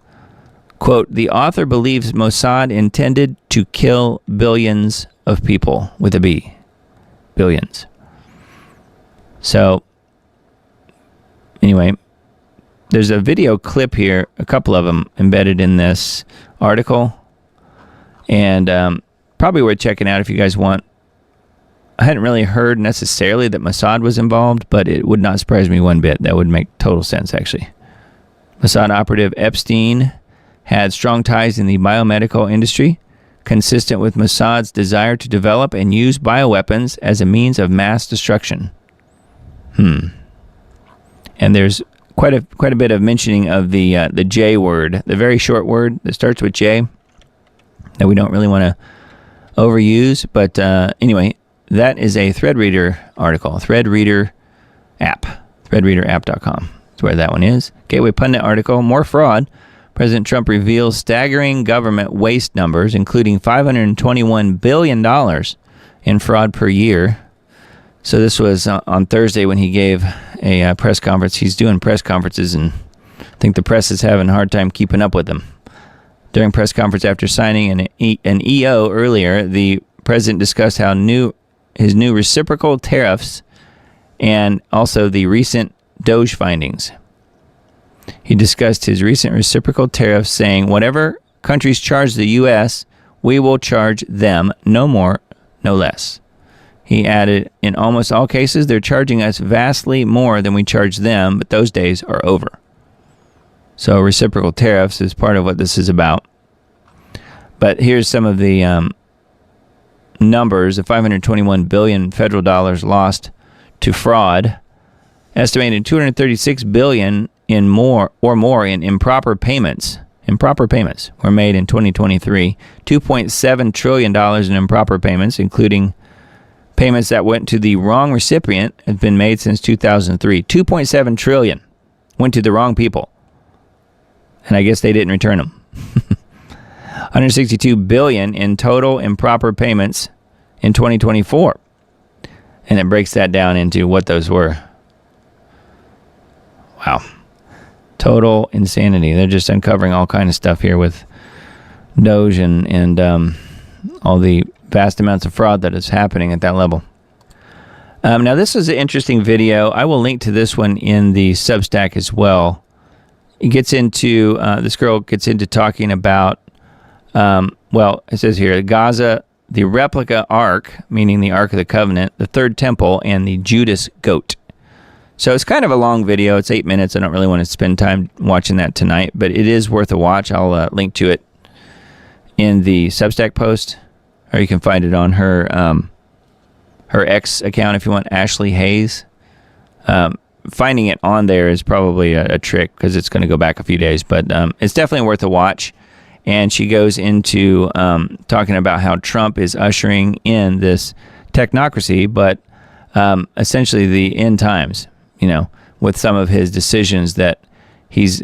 Quote, the author believes Mossad intended to kill billions of people, with a B. Billions. So, anyway, there's a video clip here, a couple of them embedded in this article, and probably worth checking out if you guys want I hadn't really heard necessarily that Mossad was involved, but it would not surprise me one bit. That would make total sense, actually. Mossad operative Epstein had strong ties in the biomedical industry, consistent with Mossad's desire to develop and use bioweapons as a means of mass destruction. And there's quite a bit of mentioning of the J word, the very short word that starts with J, that we don't really want to overuse. But anyway, that is a ThreadReader article, ThreadReader app, threadreaderapp.com. That's where that one is. Gateway Pundit article, more fraud. President Trump reveals staggering government waste numbers, including $521 billion in fraud per year. So this was on Thursday when he gave a press conference. He's doing press conferences, and I think the press is having a hard time keeping up with him. During press conference after signing an EO earlier, the president discussed how his new reciprocal tariffs and also the recent DOJ findings. He discussed his recent reciprocal tariffs, saying, whatever countries charge the U.S., we will charge them, no more, no less. He added, in almost all cases, they're charging us vastly more than we charge them, but those days are over. So reciprocal tariffs is part of what this is about. But here's some of the numbers. The $521 billion federal dollars lost to fraud. Estimated $236 billion in more in improper payments. Improper payments were made in 2023. $2.7 trillion in improper payments, including payments that went to the wrong recipient, have been made since 2003. $2.7 trillion went to the wrong people. And I guess they didn't return them. $162 billion in total improper payments in 2024. And it breaks that down into what those were. Wow. Total insanity. They're just uncovering all kind of stuff here with DOJ and all the vast amounts of fraud that is happening at that level. Now, this is an interesting video. I will link to this one in the Substack as well. It gets into, this girl gets into talking about, well, it says here, Gaza, the replica Ark, meaning the Ark of the Covenant, the Third Temple, and the Judas Goat. So it's kind of a long video. It's 8 minutes. I don't really want to spend time watching that tonight, but it is worth a watch. I'll link to it in the Substack post, or you can find it on her her X account if you want, Ashley Hayes. Finding it on there is probably a trick because it's going to go back a few days, but it's definitely worth a watch. And she goes into talking about how Trump is ushering in this technocracy, but essentially the end times, you know, with some of his decisions that he's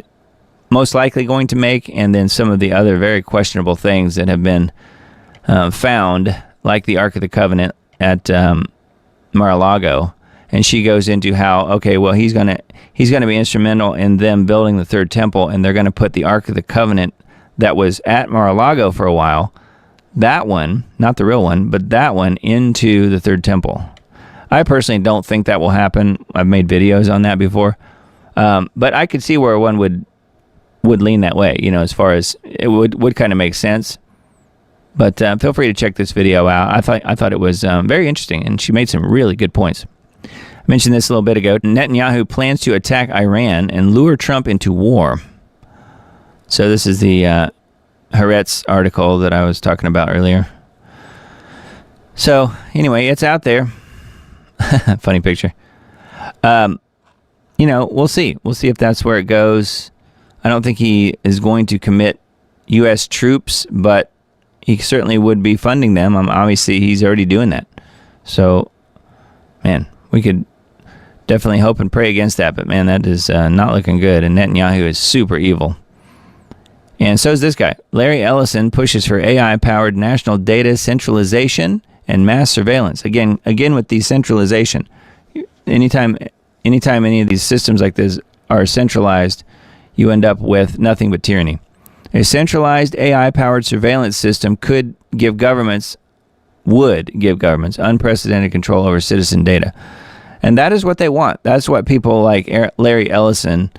most likely going to make, and then some of the other very questionable things that have been found, like the Ark of the Covenant at Mar-a-Lago. And she goes into how, okay, well, he's gonna be instrumental in them building the Third Temple, and they're going to put the Ark of the Covenant that was at Mar-a-Lago for a while, that one, not the real one, but that one, into the Third Temple. I personally don't think that will happen. I've made videos on that before, but I could see where one would lean that way. You know, as far as it would kind of make sense. But feel free to check this video out. I thought it was very interesting, and she made some really good points. I mentioned this a little bit ago. Netanyahu plans to attack Iran and lure Trump into war. So this is the Haaretz article that I was talking about earlier. So anyway, it's out there. Funny picture. You know, we'll see. We'll see if that's where it goes. I don't think he is going to commit U.S. troops, but he certainly would be funding them. Obviously, he's already doing that. So, man, we could definitely hope and pray against that. But, man, that is not looking good. And Netanyahu is super evil. And so is this guy. Larry Ellison pushes for AI-powered national data centralization and mass surveillance. Again with decentralization. Anytime any of these systems like this are centralized, you end up with nothing but tyranny. A centralized AI-powered surveillance system would give governments unprecedented control over citizen data. And that is what they want. That's what people like Larry Ellison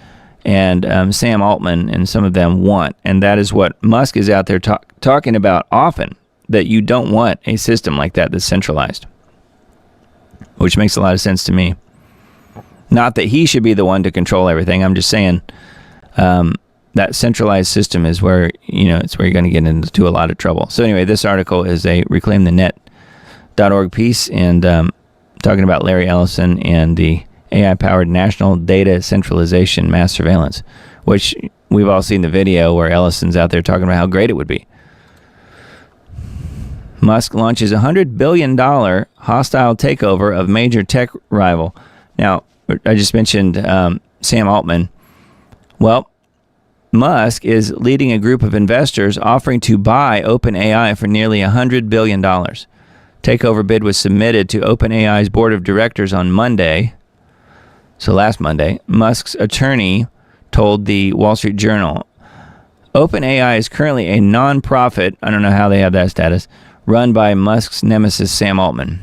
and Sam Altman and some of them want. And that is what Musk is out there talking about often, that you don't want a system like that that's centralized. which makes a lot of sense to me. Not that he should be the one to control everything. I'm just saying that centralized system is where, it's where you're going to get into a lot of trouble. So anyway, this article is a reclaimthenet.org piece, and talking about Larry Ellison and the AI-powered national data centralization mass surveillance, which we've all seen the video where Ellison's out there talking about how great it would be. Musk launches $100 billion hostile takeover of major tech rival. Now, I just mentioned Sam Altman. Well, Musk is leading a group of investors offering to buy OpenAI for nearly $100 billion. Takeover bid was submitted to OpenAI's board of directors on Monday. So last Monday, Musk's attorney told the Wall Street Journal, OpenAI is currently a non-profit, I don't know how they have that status, run by Musk's nemesis Sam Altman.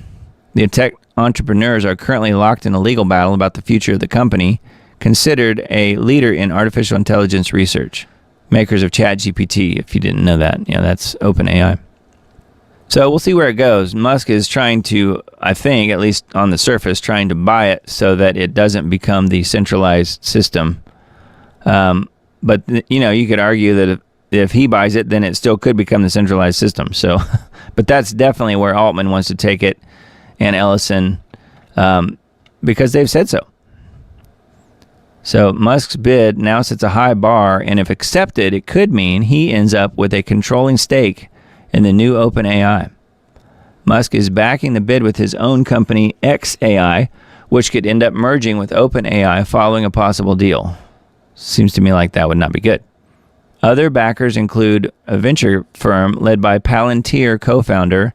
The tech entrepreneurs are currently locked in a legal battle about the future of the company, considered a leader in artificial intelligence research. Makers of ChatGPT, if you didn't know that. That's OpenAI. So we'll see where it goes. Musk is trying to, I think, at least on the surface, trying to buy it so that it doesn't become the centralized system. But, you could argue that if he buys it, then it still could become the centralized system. So, but that's definitely where Altman wants to take it, and Ellison, because they've said so. So Musk's bid now sets a high bar, and if accepted, it could mean he ends up with a controlling stake in the new OpenAI. Musk is backing the bid with his own company, xAI, which could end up merging with OpenAI following a possible deal. Seems to me like that would not be good. Other backers include a venture firm led by Palantir co-founder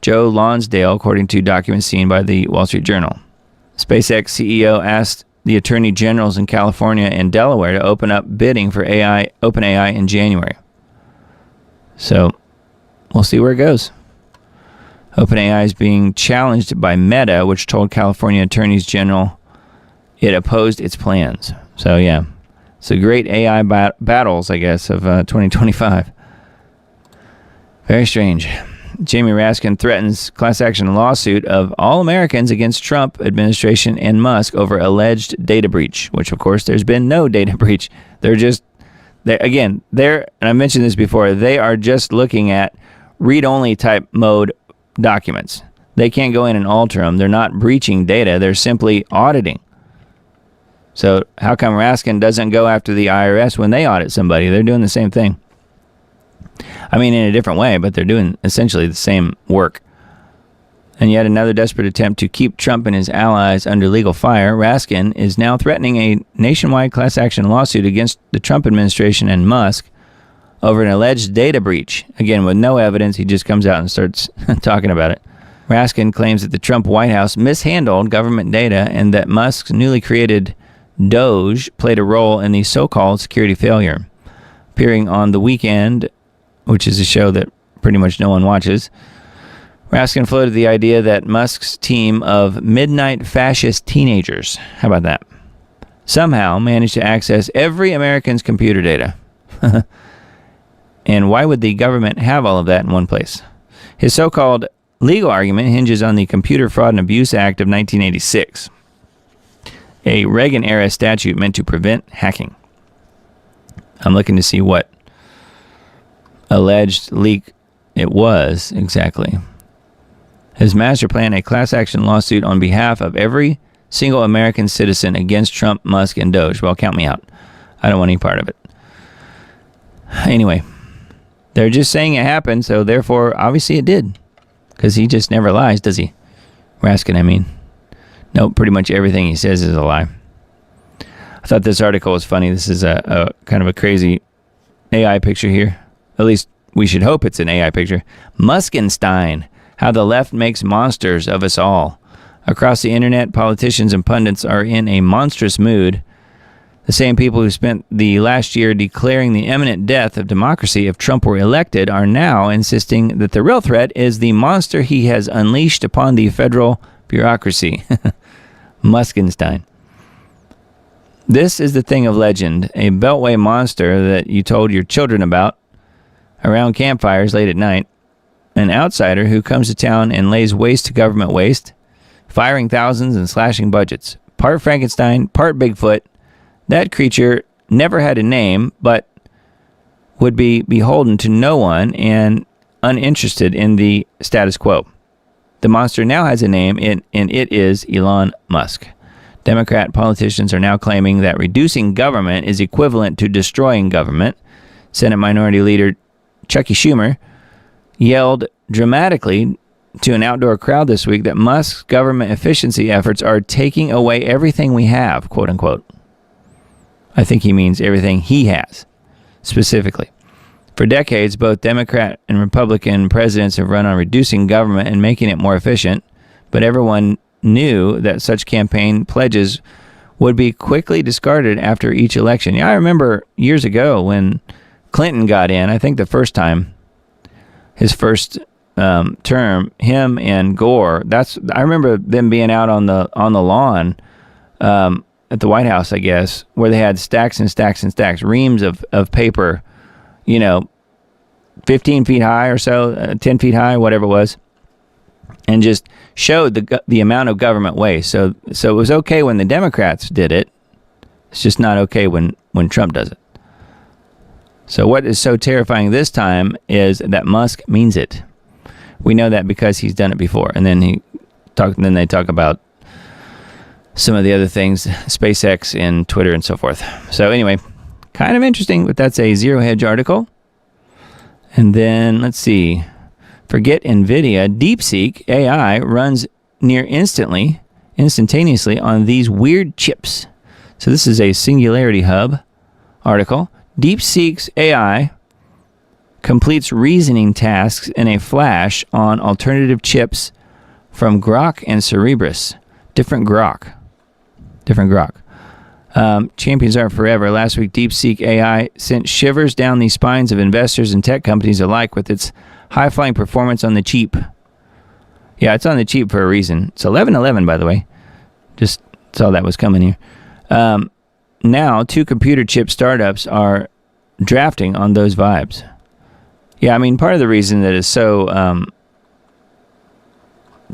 Joe Lonsdale, according to documents seen by the Wall Street Journal. SpaceX CEO asked the attorney generals in California and Delaware to open up bidding for OpenAI in January. So we'll see where it goes. OpenAI is being challenged by Meta, which told California attorneys general it opposed its plans. So yeah, it's a great AI battles, I guess, of 2025. Very strange. Jamie Raskin threatens class action lawsuit of all Americans against Trump administration and Musk over alleged data breach, which of course there's been no data breach. And I mentioned this before, they are just looking at read-only type mode documents. They can't go in and alter them. They're not breaching data. They're simply auditing. So how come Raskin doesn't go after the IRS when they audit somebody? They're doing the same thing. I mean, in a different way, but they're doing essentially the same work. And yet another desperate attempt to keep Trump and his allies under legal fire, Raskin is now threatening a nationwide class action lawsuit against the Trump administration and Musk over an alleged data breach. Again, with no evidence, he just comes out and starts talking about it. Raskin claims that the Trump White House mishandled government data and that Musk's newly created Doge played a role in the so-called security failure. Appearing on The Weekend, which is a show that pretty much no one watches, Raskin floated the idea that Musk's team of midnight fascist teenagers, how about that, somehow managed to access every American's computer data. And why would the government have all of that in one place? His so-called legal argument hinges on the Computer Fraud and Abuse Act of 1986, a Reagan-era statute meant to prevent hacking. I'm looking to see what alleged leak it was exactly. His master plan, a class action lawsuit on behalf of every single American citizen against Trump, Musk, and Doge. Well, count me out. I don't want any part of it. Anyway, they're just saying it happened, so therefore, obviously it did. Because he just never lies, does he? Raskin, I mean. Nope, pretty much everything he says is a lie. I thought this article was funny. This is a kind of a crazy AI picture here. At least we should hope it's an AI picture. Muskenstein, how the left makes monsters of us all. Across the internet, politicians and pundits are in a monstrous mood. The same people who spent the last year declaring the imminent death of democracy if Trump were elected are now insisting that the real threat is the monster he has unleashed upon the federal bureaucracy. Muskenstein. This is the thing of legend, a beltway monster that you told your children about around campfires late at night, an outsider who comes to town and lays waste to government waste, firing thousands and slashing budgets. Part Frankenstein, part Bigfoot. That creature never had a name, but would be beholden to no one and uninterested in the status quo. The monster now has a name, and it is Elon Musk. Democrat politicians are now claiming that reducing government is equivalent to destroying government. Senate Minority Leader Chuckie Schumer yelled dramatically to an outdoor crowd this week that Musk's government efficiency efforts are taking away everything we have, quote unquote. I think he means everything he has, specifically. For decades, both Democrat and Republican presidents have run on reducing government and making it more efficient, but everyone knew that such campaign pledges would be quickly discarded after each election. Yeah, I remember years ago when Clinton got in, I think the first time, his first term, him and Gore, I remember them being out on the lawn at the White House, I guess, where they had stacks and stacks and stacks, reams of paper, 15 feet high or so, 10 feet high, whatever it was, and just showed the amount of government waste. So it was okay when the Democrats did it. It's just not okay when Trump does it. So what is so terrifying this time is that Musk means it. We know that because he's done it before. And then they talk about some of the other things, SpaceX and Twitter and so forth. So anyway, kind of interesting, but that's a Zero Hedge article. And then let's see. Forget NVIDIA. DeepSeek AI runs near instantaneously on these weird chips. So this is a Singularity Hub article. DeepSeek's AI completes reasoning tasks in a flash on alternative chips from Grok and Cerebras. Different Grok. Champions aren't forever. Last week, DeepSeek AI sent shivers down the spines of investors and tech companies alike with its high-flying performance on the cheap. Yeah, it's on the cheap for a reason. It's 11.11, by the way. Just saw that was coming here. Now, 2 computer chip startups are drafting on those vibes. Yeah, I mean, part of the reason that it's so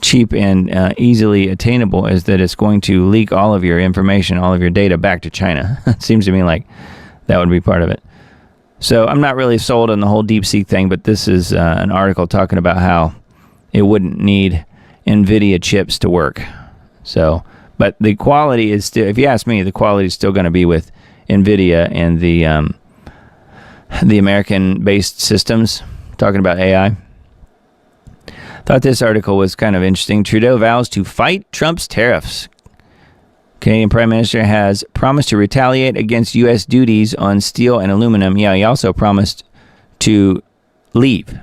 cheap and easily attainable is that it's going to leak all of your information, all of your data back to China. It seems to me like that would be part of it. So I'm not really sold on the whole DeepSeek thing, but this is an article talking about how it wouldn't need NVIDIA chips to work. So, but the quality is still, if you ask me, the quality is still going to be with NVIDIA and the American-based systems, talking about AI. Thought this article was kind of interesting. Trudeau vows to fight Trump's tariffs. Canadian Prime Minister has promised to retaliate against U.S. duties on steel and aluminum. Yeah, he also promised to leave,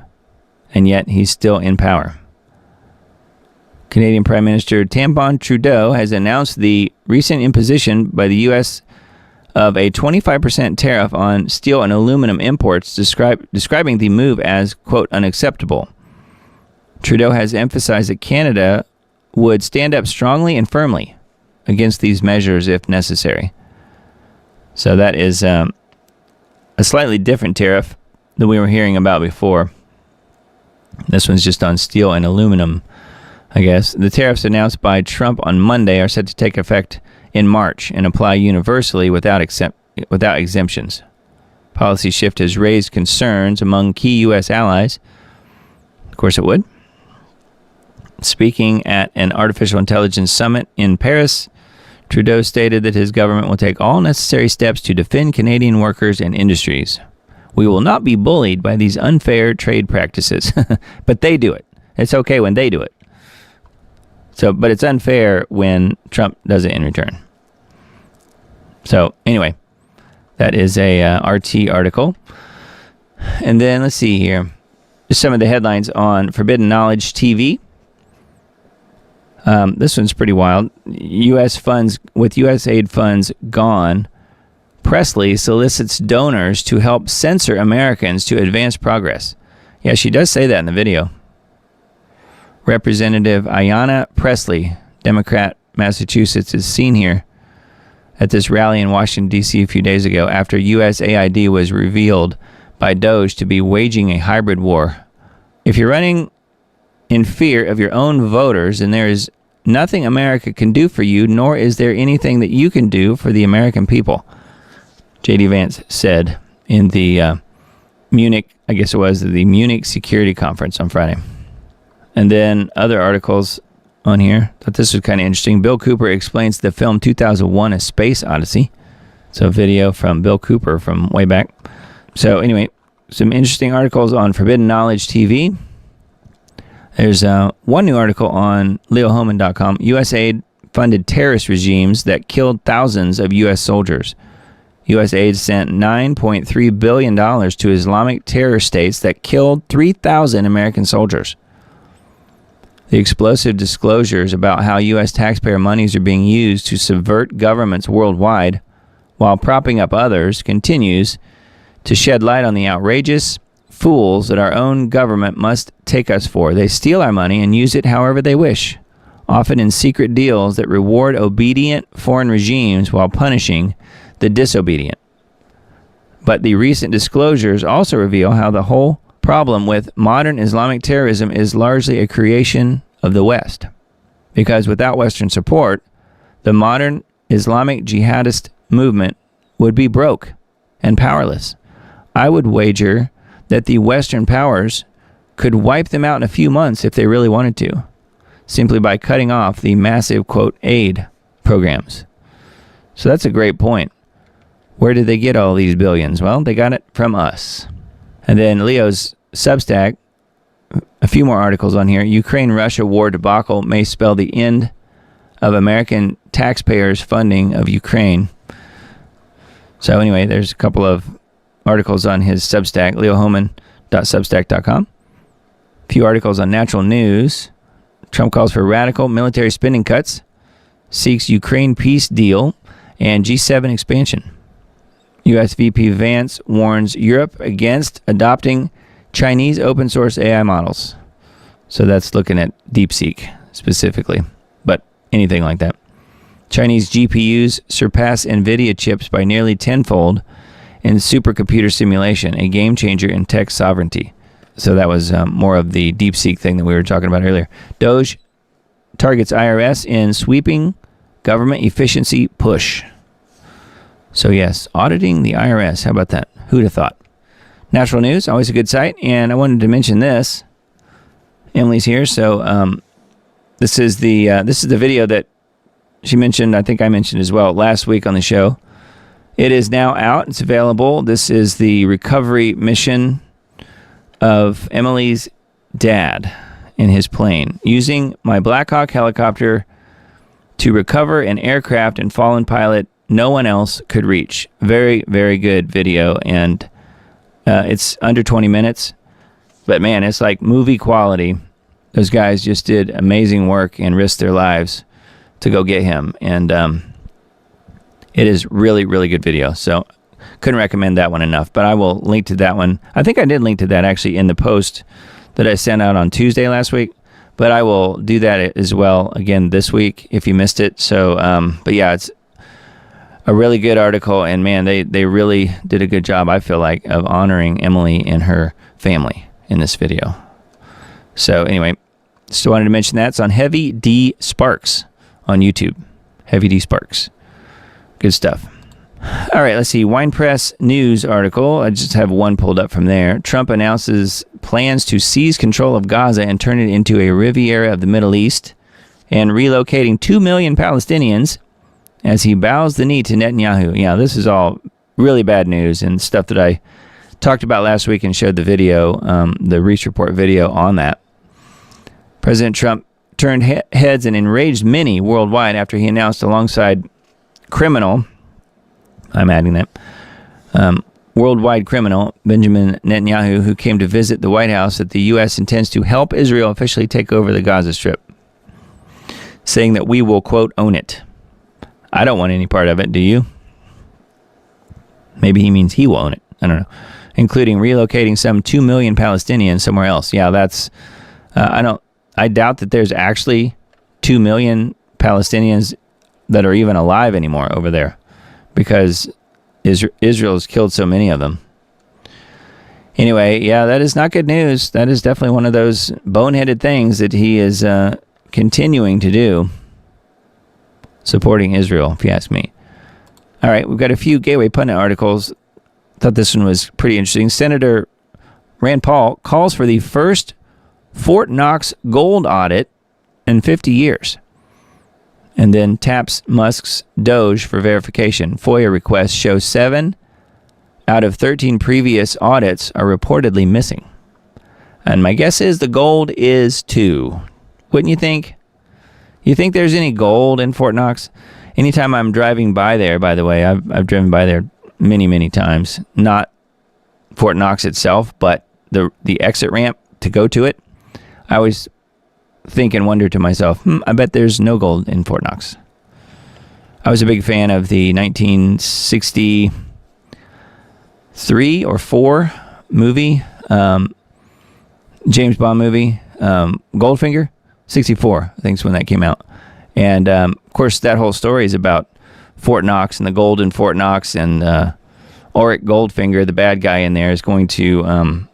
and yet he's still in power. Canadian Prime Minister Tampon Trudeau has announced the recent imposition by the U.S. of a 25% tariff on steel and aluminum imports, describing the move as, quote, unacceptable. Trudeau has emphasized that Canada would stand up strongly and firmly against these measures if necessary. So that is a slightly different tariff than we were hearing about before. This one's just on steel and aluminum, I guess. The tariffs announced by Trump on Monday are set to take effect in March and apply universally without exemptions. Policy shift has raised concerns among key U.S. allies. Of course it would. Speaking at an artificial intelligence summit in Paris, Trudeau stated that his government will take all necessary steps to defend Canadian workers and industries. We will not be bullied by these unfair trade practices. But they do it. It's okay when they do it. But it's unfair when Trump does it in return. So anyway, that is a RT article. And then let's see here. Just some of the headlines on Forbidden Knowledge TV. This one's pretty wild. U.S. aid funds gone, Presley solicits donors to help censor Americans to advance progress. Yeah, she does say that in the video. Representative Ayanna Presley, Democrat, Massachusetts, is seen here at this rally in Washington, D.C. a few days ago after USAID was revealed by Doge to be waging a hybrid war. If you're running in fear of your own voters, then there is nothing America can do for you, nor is there anything that you can do for the American people, J.D. Vance said in the Munich Security Conference on Friday. And then other articles on here. Thought this was kind of interesting. Bill Cooper explains the film 2001: A Space Odyssey. It's a video from Bill Cooper from way back. So anyway, some interesting articles on Forbidden Knowledge TV. There's one new article on leohoman.com. U.S. aid funded terrorist regimes that killed thousands of U.S. soldiers. U.S. aid sent $9.3 billion to Islamic terror states that killed 3,000 American soldiers. The explosive disclosures about how U.S. taxpayer monies are being used to subvert governments worldwide while propping up others continues to shed light on the outrageous fools that our own government must take us for. They steal our money and use it however they wish, often in secret deals that reward obedient foreign regimes while punishing the disobedient. But the recent disclosures also reveal how the whole problem with modern Islamic terrorism is largely a creation of the West. Because without Western support, the modern Islamic jihadist movement would be broke and powerless. I would wager that the Western powers could wipe them out in a few months if they really wanted to, simply by cutting off the massive, quote, aid programs. So that's a great point. Where did they get all these billions? Well, they got it from us. And then Leo's Substack, a few more articles on here. Ukraine-Russia war debacle may spell the end of American taxpayers' funding of Ukraine. So anyway, there's a couple of articles on his Substack, leohoman.substack.com. A few articles on natural news. Trump calls for radical military spending cuts, seeks Ukraine peace deal, and G7 expansion. U.S. VP Vance warns Europe against adopting Chinese open source AI models. So that's looking at DeepSeek specifically, but anything like that. Chinese GPUs surpass NVIDIA chips by nearly tenfold in supercomputer simulation, a game changer in tech sovereignty. So that was more of the DeepSeek thing that we were talking about earlier. Doge targets IRS in sweeping government efficiency push. So yes, auditing the IRS. How about that? Who'd have thought? Natural News, always a good site. And I wanted to mention this. Emily's here, so this is the video that she mentioned. I think I mentioned as well last week on the show. It is now out. It's available. This is the recovery mission of Emily's dad in his plane, using my Black Hawk helicopter to recover an aircraft and fallen pilot no one else could reach. Very, very good video, and it's under 20 minutes. But man, it's like movie quality. Those guys just did amazing work and risked their lives to go get him. And it is really, really good video. So couldn't recommend that one enough. But I will link to that one. I think I did link to that actually in the post that I sent out on Tuesday last week. But I will do that as well again this week if you missed it. So, but yeah, it's a really good article. And man, they really did a good job, I feel like, of honoring Emily and her family in this video. So anyway, just wanted to mention that. It's on Heavy D Sparks on YouTube. Heavy D Sparks. Good stuff. All right, let's see. Wine Press News article. I just have one pulled up from there. Trump announces plans to seize control of Gaza and turn it into a Riviera of the Middle East, and relocating 2 million Palestinians as he bows the knee to Netanyahu. Yeah, this is all really bad news and stuff that I talked about last week and showed the video, the Reach Report video on that. President Trump turned heads and enraged many worldwide after he announced alongside criminal, I'm adding that, worldwide criminal Benjamin Netanyahu, who came to visit the White House, that the U.S. intends to help Israel officially take over the Gaza Strip, saying that we will, quote, own it. I don't want any part of it, do you? Maybe he means he will own it. I don't know. Including relocating some 2 million Palestinians somewhere else. Yeah, that's, I doubt that there's actually 2 million Palestinians that are even alive anymore over there, because Israel's killed so many of them. Anyway, yeah, that is not good news. That is definitely one of those boneheaded things that he is continuing to do, supporting Israel, if you ask me. All right, we've got a few Gateway Pundit articles. Thought this one was pretty interesting. Senator Rand Paul calls for the first Fort Knox gold audit in 50 years. And then taps Musk's Doge for verification. FOIA requests show 7 out of 13 previous audits are reportedly missing. And my guess is the gold is too. Wouldn't you think? You think there's any gold in Fort Knox? Anytime I'm driving by there, by the way, I've driven by there many, many times. Not Fort Knox itself, but the exit ramp to go to it. I always think and wonder to myself, I bet there's no gold in Fort Knox. I was a big fan of the 1963 or 4 movie, James Bond movie, Goldfinger. 64, I think is when that came out. And, of course, that whole story is about Fort Knox and the gold in Fort Knox, and Auric Goldfinger, the bad guy in there, is going to,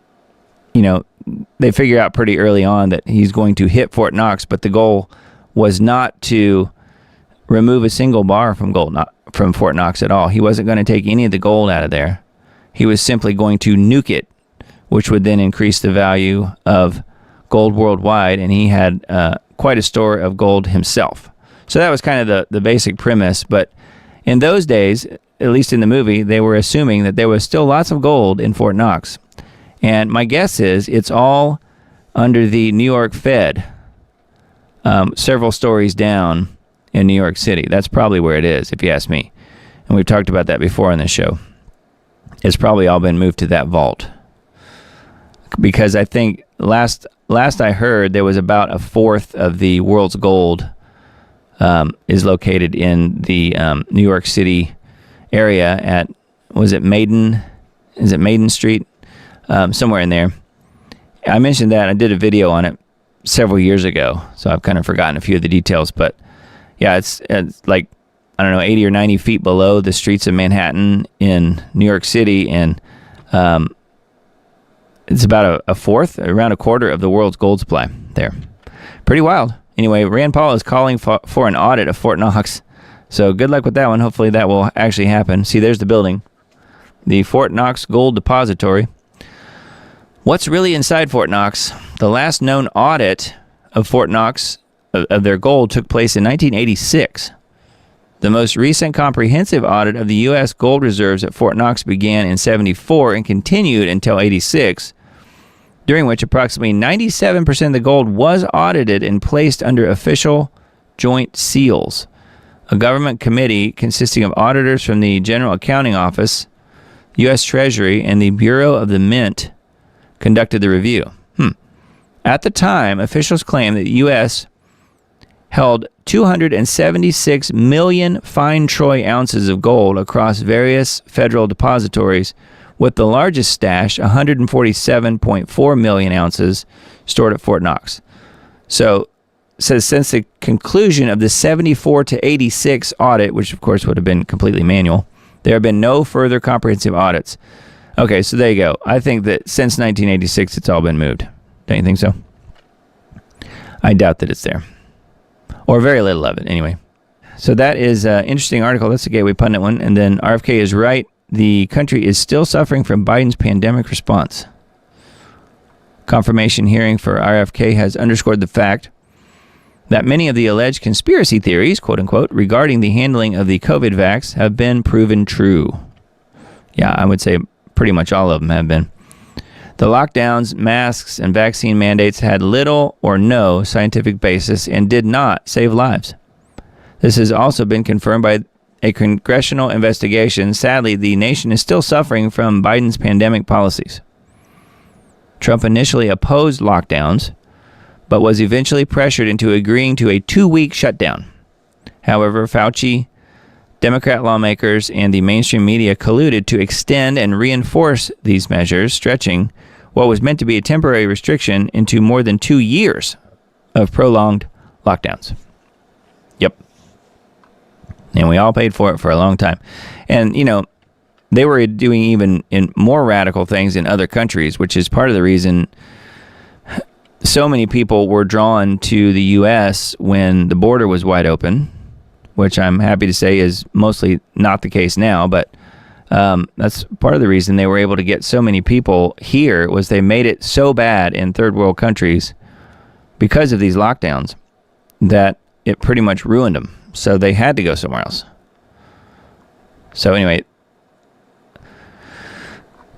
they figure out pretty early on that he's going to hit Fort Knox, but the goal was not to remove a single bar from Fort Knox at all. He wasn't going to take any of the gold out of there. He was simply going to nuke it, which would then increase the value of gold worldwide, and he had quite a store of gold himself. So that was kind of the basic premise, but in those days, at least in the movie, they were assuming that there was still lots of gold in Fort Knox. And my guess is it's all under the New York Fed, several stories down in New York City. That's probably where it is, if you ask me. And we've talked about that before on this show. It's probably all been moved to that vault. Because I think last I heard, there was about a fourth of the world's gold is located in the New York City area at, was it Maiden? Is it Maiden Street? Somewhere in there. I mentioned that. I did a video on it several years ago, so I've kind of forgotten a few of the details. But yeah, it's like, I don't know, 80 or 90 feet below the streets of Manhattan in New York City, and it's about a fourth, around a quarter of the world's gold supply there. Pretty wild. Anyway, Rand Paul is calling for an audit of Fort Knox. So good luck with that one. Hopefully that will actually happen. See, there's the building. The Fort Knox Gold Depository. What's really inside Fort Knox? The last known audit of Fort Knox, of their gold, took place in 1986. The most recent comprehensive audit of the U.S. gold reserves at Fort Knox began in 74 and continued until 86, during which approximately 97% of the gold was audited and placed under official joint seals. A government committee consisting of auditors from the General Accounting Office, U.S. Treasury, and the Bureau of the Mint conducted the review. At the time, officials claimed that the U.S. held 276 million fine troy ounces of gold across various federal depositories, with the largest stash, 147.4 million ounces, stored at Fort Knox. So, it says since the conclusion of the 74 to 86 audit, which of course would have been completely manual, there have been no further comprehensive audits. Okay, so there you go. I think that since 1986, it's all been moved. Don't you think so? I doubt that it's there. Or very little of it, anyway. So that is an interesting article. That's a Gateway Pundit one. And then RFK is right. The country is still suffering from Biden's pandemic response. Confirmation hearing for RFK has underscored the fact that many of the alleged conspiracy theories, quote unquote, regarding the handling of the COVID vax have been proven true. Yeah, I would say pretty much all of them have been. The lockdowns, masks, and vaccine mandates had little or no scientific basis and did not save lives. This has also been confirmed by a congressional investigation. Sadly, the nation is still suffering from Biden's pandemic policies. Trump initially opposed lockdowns, but was eventually pressured into agreeing to a 2-week shutdown. However, Fauci, Democrat lawmakers, and the mainstream media colluded to extend and reinforce these measures, stretching what was meant to be a temporary restriction into more than 2 years of prolonged lockdowns. Yep. And we all paid for it for a long time. And, you know, they were doing even in more radical things in other countries, which is part of the reason so many people were drawn to the U.S. when the border was wide open, which I'm happy to say is mostly not the case now, but that's part of the reason they were able to get so many people here was they made it so bad in third world countries because of these lockdowns that it pretty much ruined them. So they had to go somewhere else. So anyway,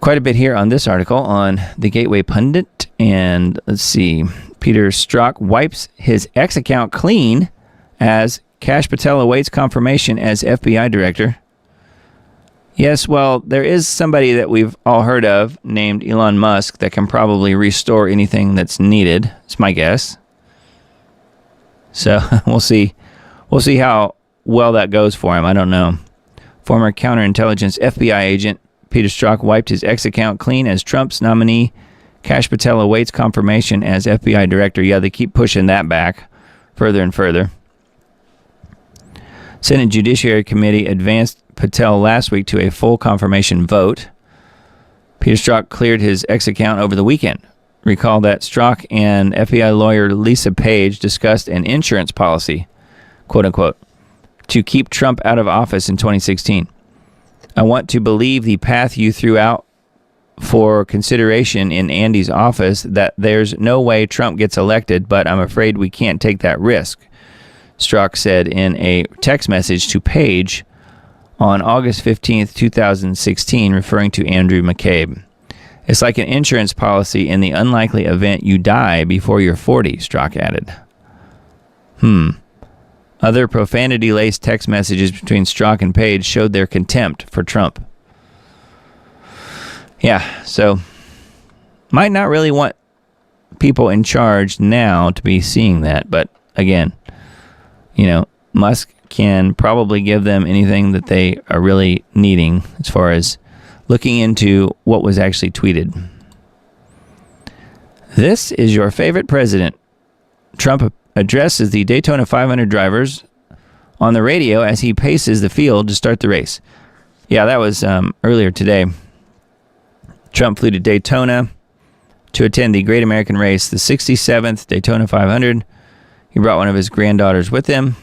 quite a bit here on this article on the Gateway Pundit. And let's see, Peter Strzok wipes his X account clean as Kash Patel awaits confirmation as FBI director. Yes, well, there is somebody that we've all heard of named Elon Musk that can probably restore anything that's needed. It's my guess. So we'll see. We'll see how well that goes for him. I don't know. Former counterintelligence FBI agent Peter Strzok wiped his X account clean as Trump's nominee Kash Patel awaits confirmation as FBI director. Yeah, they keep pushing that back further and further. Senate Judiciary Committee advanced Patel last week to a full confirmation vote. Peter Strzok cleared his X account over the weekend. Recall that Strzok and FBI lawyer Lisa Page discussed an insurance policy, quote unquote, to keep Trump out of office in 2016. I want to believe the path you threw out for consideration in Andy's office that there's no way Trump gets elected, but I'm afraid we can't take that risk, Strzok said in a text message to Page on August 15th, 2016, referring to Andrew McCabe. It's like an insurance policy in the unlikely event you die before you're 40, Strzok added. Other profanity-laced text messages between Strzok and Page showed their contempt for Trump. Yeah, so might not really want people in charge now to be seeing that, but again, you know, Musk can probably give them anything that they are really needing as far as looking into what was actually tweeted. This is your favorite president. Trump addresses the Daytona 500 drivers on the radio as he paces the field to start the race. Yeah, that was earlier today. Trump flew to Daytona to attend the Great American Race, the 67th Daytona 500. He brought one of his granddaughters with him.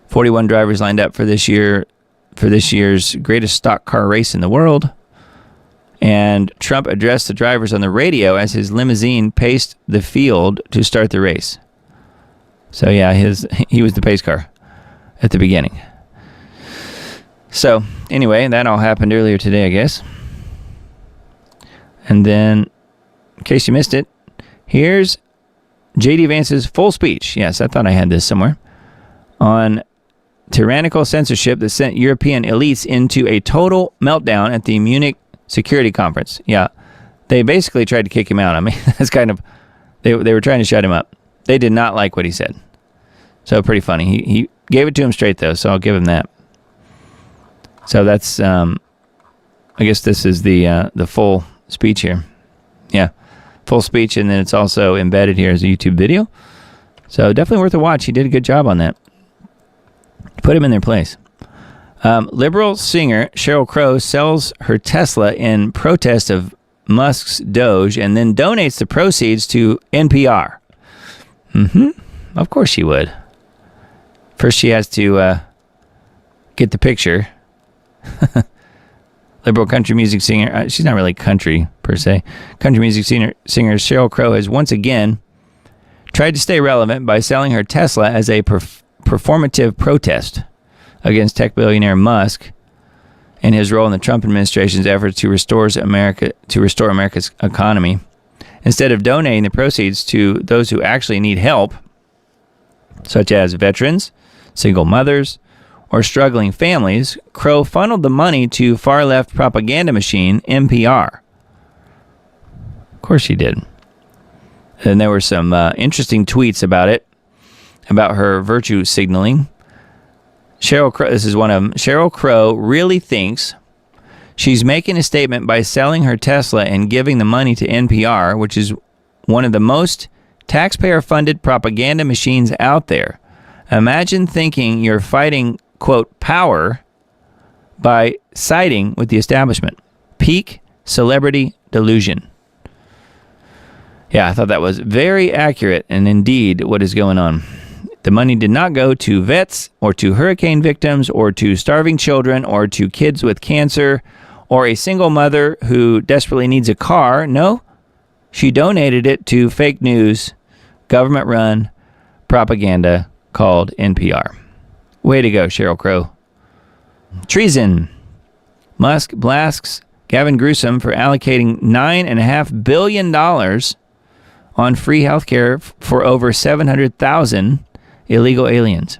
41 drivers lined up for this year's greatest stock car race in the world. And Trump addressed the drivers on the radio as his limousine paced the field to start the race. So yeah, he was the pace car at the beginning. So anyway, that all happened earlier today, I guess. And then, in case you missed it, here's J.D. Vance's full speech. Yes, I thought I had this somewhere. On tyrannical censorship that sent European elites into a total meltdown at the Munich Security Conference. Yeah, they basically tried to kick him out. I mean, that's kind of, they were trying to shut him up. They did not like what he said. So pretty funny. He gave it to him straight, though, so I'll give him that. So that's, I guess this is the full speech here. Yeah, full speech, and then it's also embedded here as a YouTube video. So definitely worth a watch. He did a good job on that. Put him in their place. Liberal singer Sheryl Crow sells her Tesla in protest of Musk's Doge and then donates the proceeds to NPR. Of course she would. First she has to get the picture. Liberal country music singer, she's not really country per se. Country music singer Sheryl Crow has once again tried to stay relevant by selling her Tesla as a performative protest against tech billionaire Musk and his role in the Trump administration's efforts to restore America's economy. Instead of donating the proceeds to those who actually need help, such as veterans, single mothers, or struggling families, Crow funneled the money to far-left propaganda machine NPR. Of course she did. And there were some interesting tweets about it, about her virtue signaling. Sheryl Crow, this is one of them. Sheryl Crow really thinks she's making a statement by selling her Tesla and giving the money to NPR, which is one of the most taxpayer-funded propaganda machines out there. Imagine thinking you're fighting, quote, power by siding with the establishment. Peak celebrity delusion. Yeah, I thought that was very accurate and indeed what is going on. The money did not go to vets or to hurricane victims or to starving children or to kids with cancer or a single mother who desperately needs a car. No, she donated it to fake news, government-run propaganda called NPR. Way to go, Sheryl Crow. Treason. Musk blasts Gavin Newsom for allocating $9.5 billion on free health care for over 700,000 illegal aliens.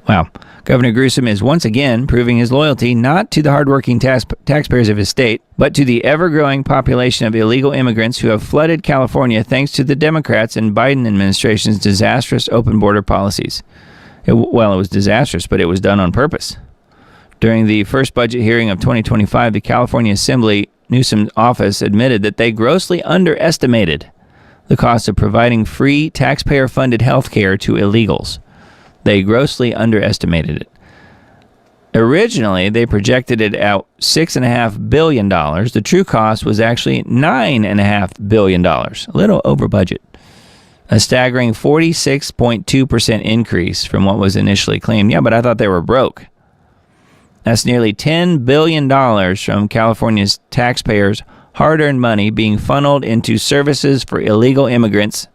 Wow. Governor Newsom is once again proving his loyalty not to the hardworking taxpayers of his state, but to the ever-growing population of illegal immigrants who have flooded California thanks to the Democrats and Biden administration's disastrous open border policies. It was disastrous, but it was done on purpose. During the first budget hearing of 2025, the California Assembly Newsom's office admitted that they grossly underestimated the cost of providing free taxpayer-funded health care to illegals. They grossly underestimated it. Originally, they projected it at $6.5 billion. The true cost was actually $9.5 billion, a little over budget. A staggering 46.2% increase from what was initially claimed. Yeah, but I thought they were broke. That's nearly $10 billion from California's taxpayers' hard-earned money being funneled into services for illegal immigrants.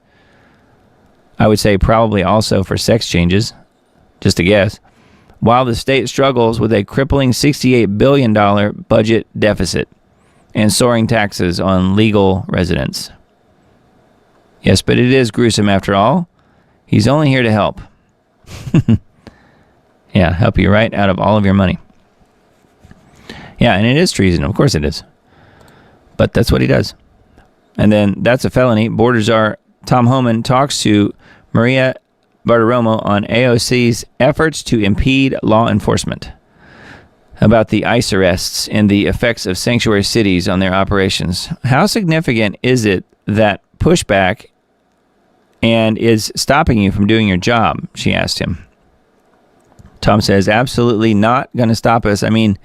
I would say probably also for sex changes, just a guess, while the state struggles with a crippling $68 billion budget deficit and soaring taxes on legal residents. Yes, but it is gruesome after all. He's only here to help. Yeah, help you right out of all of your money. Yeah, and it is treason. Of course it is. But that's what he does. And then that's a felony. Border Czar Tom Homan talks to Maria Bartiromo on AOC's efforts to impede law enforcement about the ICE arrests and the effects of sanctuary cities on their operations. How significant is it that pushback and is stopping you from doing your job? She asked him. Tom says, absolutely not going to stop us. I mean,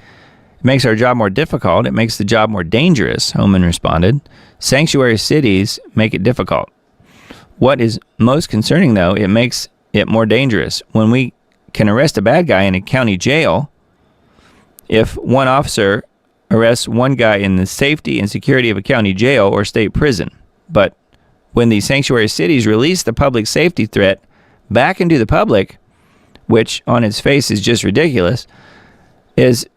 it makes our job more difficult. It makes the job more dangerous, Homan responded. Sanctuary cities make it difficult. What is most concerning, though, it makes it more dangerous. When we can arrest a bad guy in a county jail, if one officer arrests one guy in the safety and security of a county jail or state prison, but when the sanctuary cities release the public safety threat back into the public, which on its face is just ridiculous, it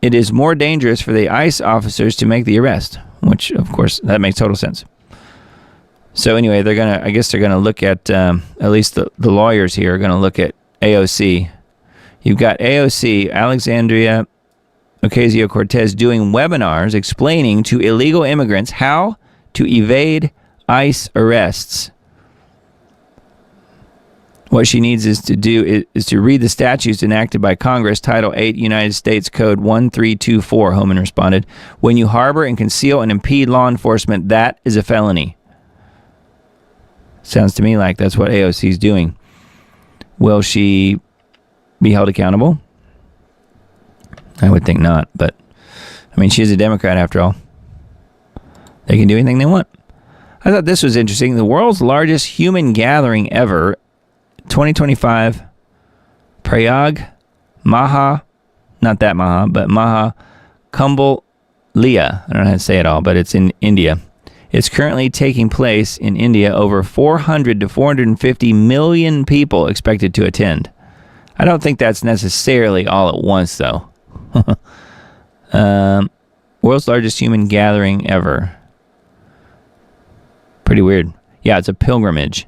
is more dangerous for the ICE officers to make the arrest, which, of course, that makes total sense. So anyway, I guess they're gonna look at least the lawyers here are gonna look at AOC. You've got AOC, Alexandria Ocasio-Cortez, doing webinars explaining to illegal immigrants how to evade ICE arrests. What she needs is to read the statutes enacted by Congress, Title 8, United States Code 1324, Homan responded. When you harbor and conceal and impede law enforcement, that is a felony. Sounds to me like that's what AOC is doing. Will she be held accountable? I would think not, but I mean, she's a Democrat after all. They can do anything they want. I thought this was interesting. The world's largest human gathering ever, 2025, Prayag Maha, not that Maha, but Maha Kumbh Mela. I don't know how to say it all, but it's in India. It's currently taking place in India. Over 400 to 450 million people expected to attend. I don't think that's necessarily all at once, though. World's largest human gathering ever. Pretty weird. Yeah, it's a pilgrimage.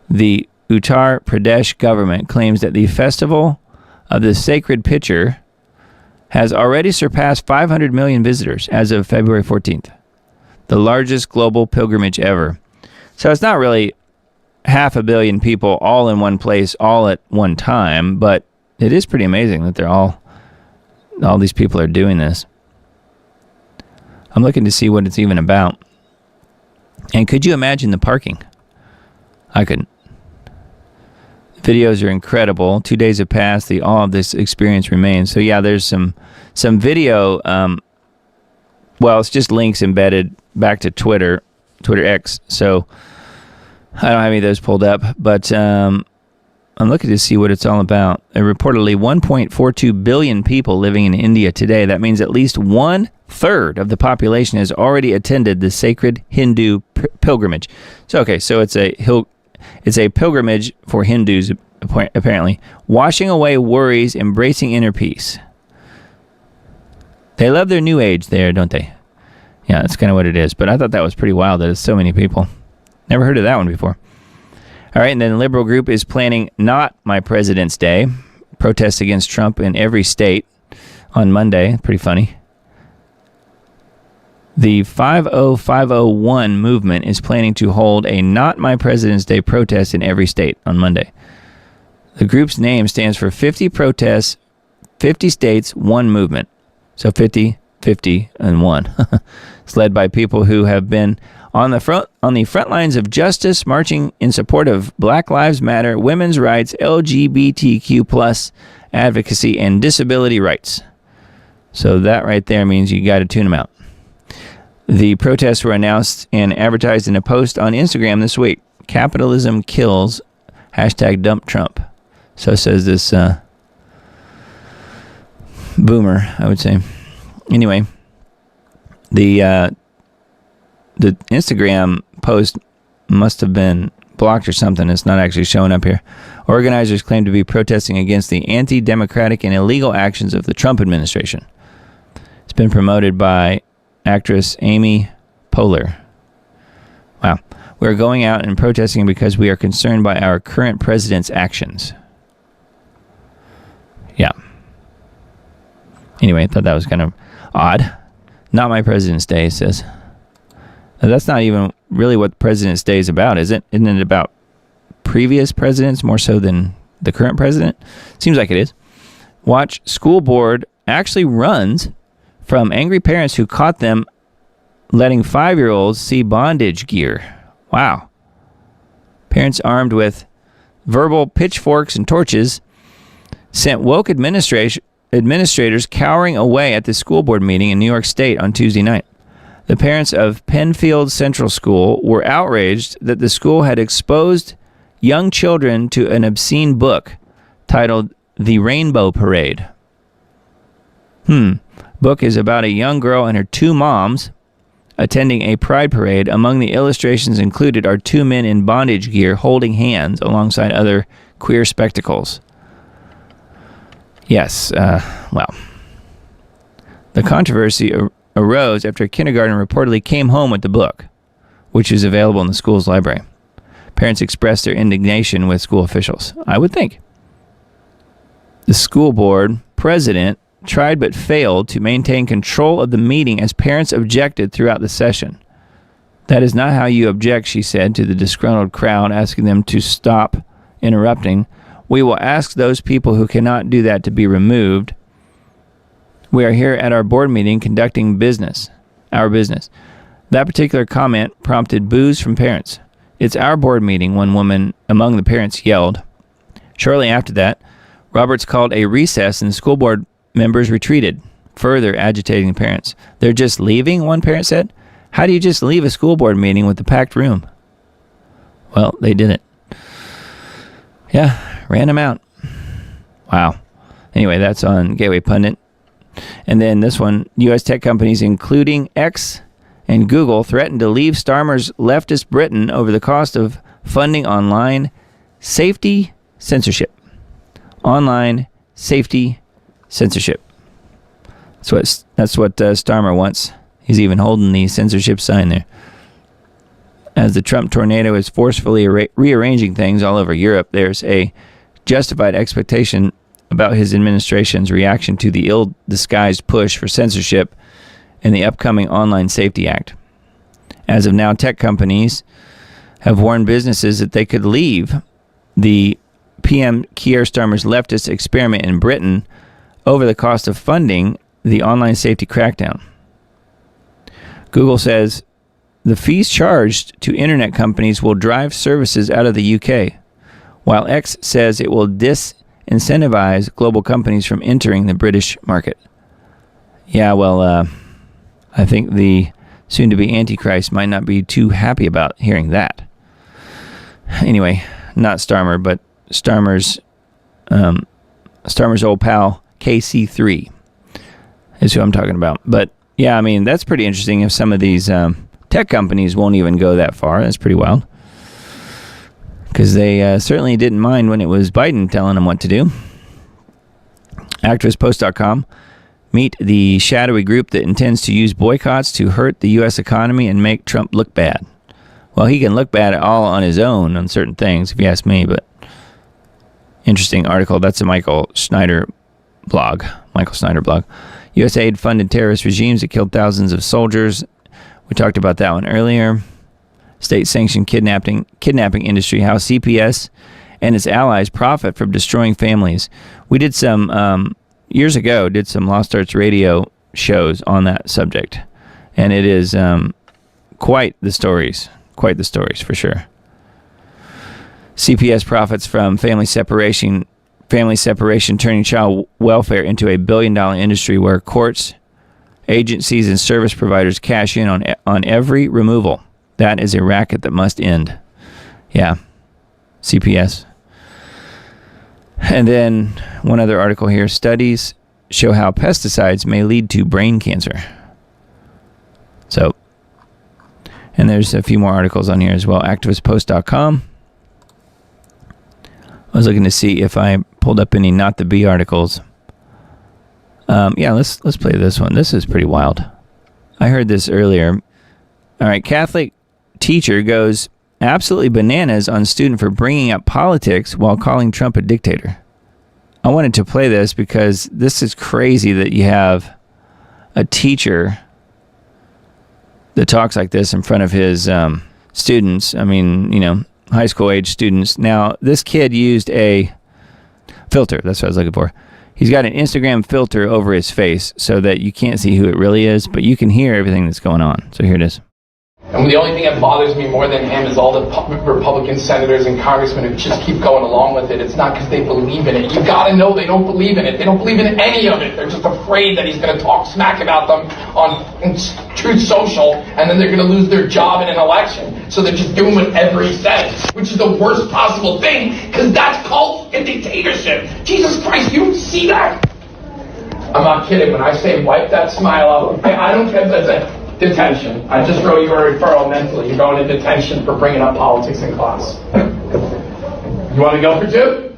The Uttar Pradesh government claims that the Festival of the Sacred Pitcher has already surpassed 500 million visitors as of February 14th. The largest global pilgrimage ever. So it's not really 500 million people all in one place, all at one time, but it is pretty amazing that all these people are doing this. I'm looking to see what it's even about. And could you imagine the parking? I couldn't. Videos are incredible. 2 days have passed. All of this experience remains. So yeah, there's some video well, it's just links embedded back to Twitter X. So I don't have any of those pulled up, but I'm looking to see what it's all about. Reportedly 1.42 billion people living in India today. That means at least 1/3 of the population has already attended the sacred Hindu pilgrimage. So it's a pilgrimage for Hindus, apparently. Washing away worries, embracing inner peace. They love their new age there, don't they? Yeah, that's kind of what it is. But I thought that was pretty wild that it's so many people. Never heard of that one before. All right, and then the liberal group is planning Not My President's Day. Protests against Trump in every state on Monday. Pretty funny. The 50501 movement is planning to hold a Not My President's Day protest in every state on Monday. The group's name stands for 50 protests, 50 states, one movement. So 50, 50, and 1. It's led by people who have been on the front lines of justice, marching in support of Black Lives Matter, women's rights, LGBTQ+ advocacy, and disability rights. So that right there means you got to tune them out. The protests were announced and advertised in a post on Instagram this week. Capitalism kills, #dump Trump. So says this boomer, I would say. Anyway, the Instagram post must have been blocked or something. It's not actually showing up here. Organizers claim to be protesting against the anti-democratic and illegal actions of the Trump administration. It's been promoted by actress Amy Poehler. Wow. We're going out and protesting because we are concerned by our current president's actions. Yeah. Anyway, I thought that was kind of odd. Not My President's Day, it says. Now, that's not even really what President's Day is about, is it? Isn't it about previous presidents more so than the current president? Seems like it is. Watch school board actually runs from angry parents who caught them letting 5-year-olds see bondage gear. Wow. Parents armed with verbal pitchforks and torches sent woke administrators cowering away at the school board meeting in New York State on Tuesday night. The parents of Penfield Central School were outraged that the school had exposed young children to an obscene book titled The Rainbow Parade. Book is about a young girl and her 2 moms attending a pride parade. Among the illustrations included are 2 men in bondage gear holding hands alongside other queer spectacles. Yes, well, the controversy arose after a kindergarten reportedly came home with the book, which is available in the school's library. Parents expressed their indignation with school officials. I would think. The school board president tried but failed to maintain control of the meeting as parents objected throughout the session. That is not how you object, she said to the disgruntled crowd, asking them to stop interrupting. We will ask those people who cannot do that to be removed. We are here at our board meeting conducting business, our business. That particular comment prompted boos from parents. It's our board meeting, one woman among the parents yelled. Shortly after that, Roberts called a recess and the school board members retreated, further agitating the parents. They're just leaving, one parent said. How do you just leave a school board meeting with a packed room? Well, they didn't. Yeah, ran them out. Wow. Anyway, that's on Gateway Pundit. And then this one, U.S. tech companies, including X and Google, threatened to leave Starmer's leftist Britain over the cost of funding online safety censorship. Online safety censorship. That's what Starmer wants. He's even holding the censorship sign there. As the Trump tornado is forcefully rearranging things all over Europe, there's a justified expectation about his administration's reaction to the ill-disguised push for censorship in the upcoming Online Safety Act. As of now, tech companies have warned businesses that they could leave the PM Keir Starmer's leftist experiment in Britain over the cost of funding the online safety crackdown. Google says the fees charged to internet companies will drive services out of the UK, while X says it will disincentivize global companies from entering the British market. Yeah, well, I I think the soon-to-be Antichrist might not be too happy about hearing that. Anyway, not Starmer, but Starmer's old pal, KC3, is who I'm talking about. But, yeah, I mean, that's pretty interesting if some of these tech companies won't even go that far. That's pretty wild. Because they certainly didn't mind when it was Biden telling them what to do. ActivistPost.com. Meet the shadowy group that intends to use boycotts to hurt the U.S. economy and make Trump look bad. Well, he can look bad all on his own on certain things, if you ask me, but interesting article. That's a Michael Snyder blog. U.S. aid funded terrorist regimes that killed thousands of soldiers. We talked about that one earlier. State-sanctioned kidnapping industry, how CPS and its allies profit from destroying families. We did some... years ago, did some Lost Arts radio shows on that subject, and it is quite the stories for sure. CPS profits from family separation turning child welfare into $1 billion industry where courts, agencies, and service providers cash in on every removal. That is a racket that must end. Yeah, CPS. And then one other article here. Studies show how pesticides may lead to brain cancer. So, and there's a few more articles on here as well. ActivistPost.com. I was looking to see if I pulled up any Not the Bee articles. Yeah, let's play this one. This is pretty wild. I heard this earlier. All right, Catholic teacher goes absolutely bananas on student for bringing up politics while calling Trump a dictator. I wanted to play this because this is crazy that you have a teacher that talks like this in front of his students. I mean, high school age students. Now, this kid used a filter. That's what I was looking for. He's got an Instagram filter over his face so that you can't see who it really is, but you can hear everything that's going on. So here it is. And the only thing that bothers me more than him is all the Republican senators and congressmen who just keep going along with it. It's not because they believe in it. You gotta know they don't believe in it. They don't believe in any of it. They're just afraid that he's gonna talk smack about them on Truth Social, and then they're gonna lose their job in an election. So they're just doing whatever he says, which is the worst possible thing, because that's called a dictatorship. Jesus Christ, you don't see that? I'm not kidding. When I say wipe that smile up, I don't care if that's a detention. I just wrote you a referral mentally. You're going to detention for bringing up politics in class. You want to go for 2?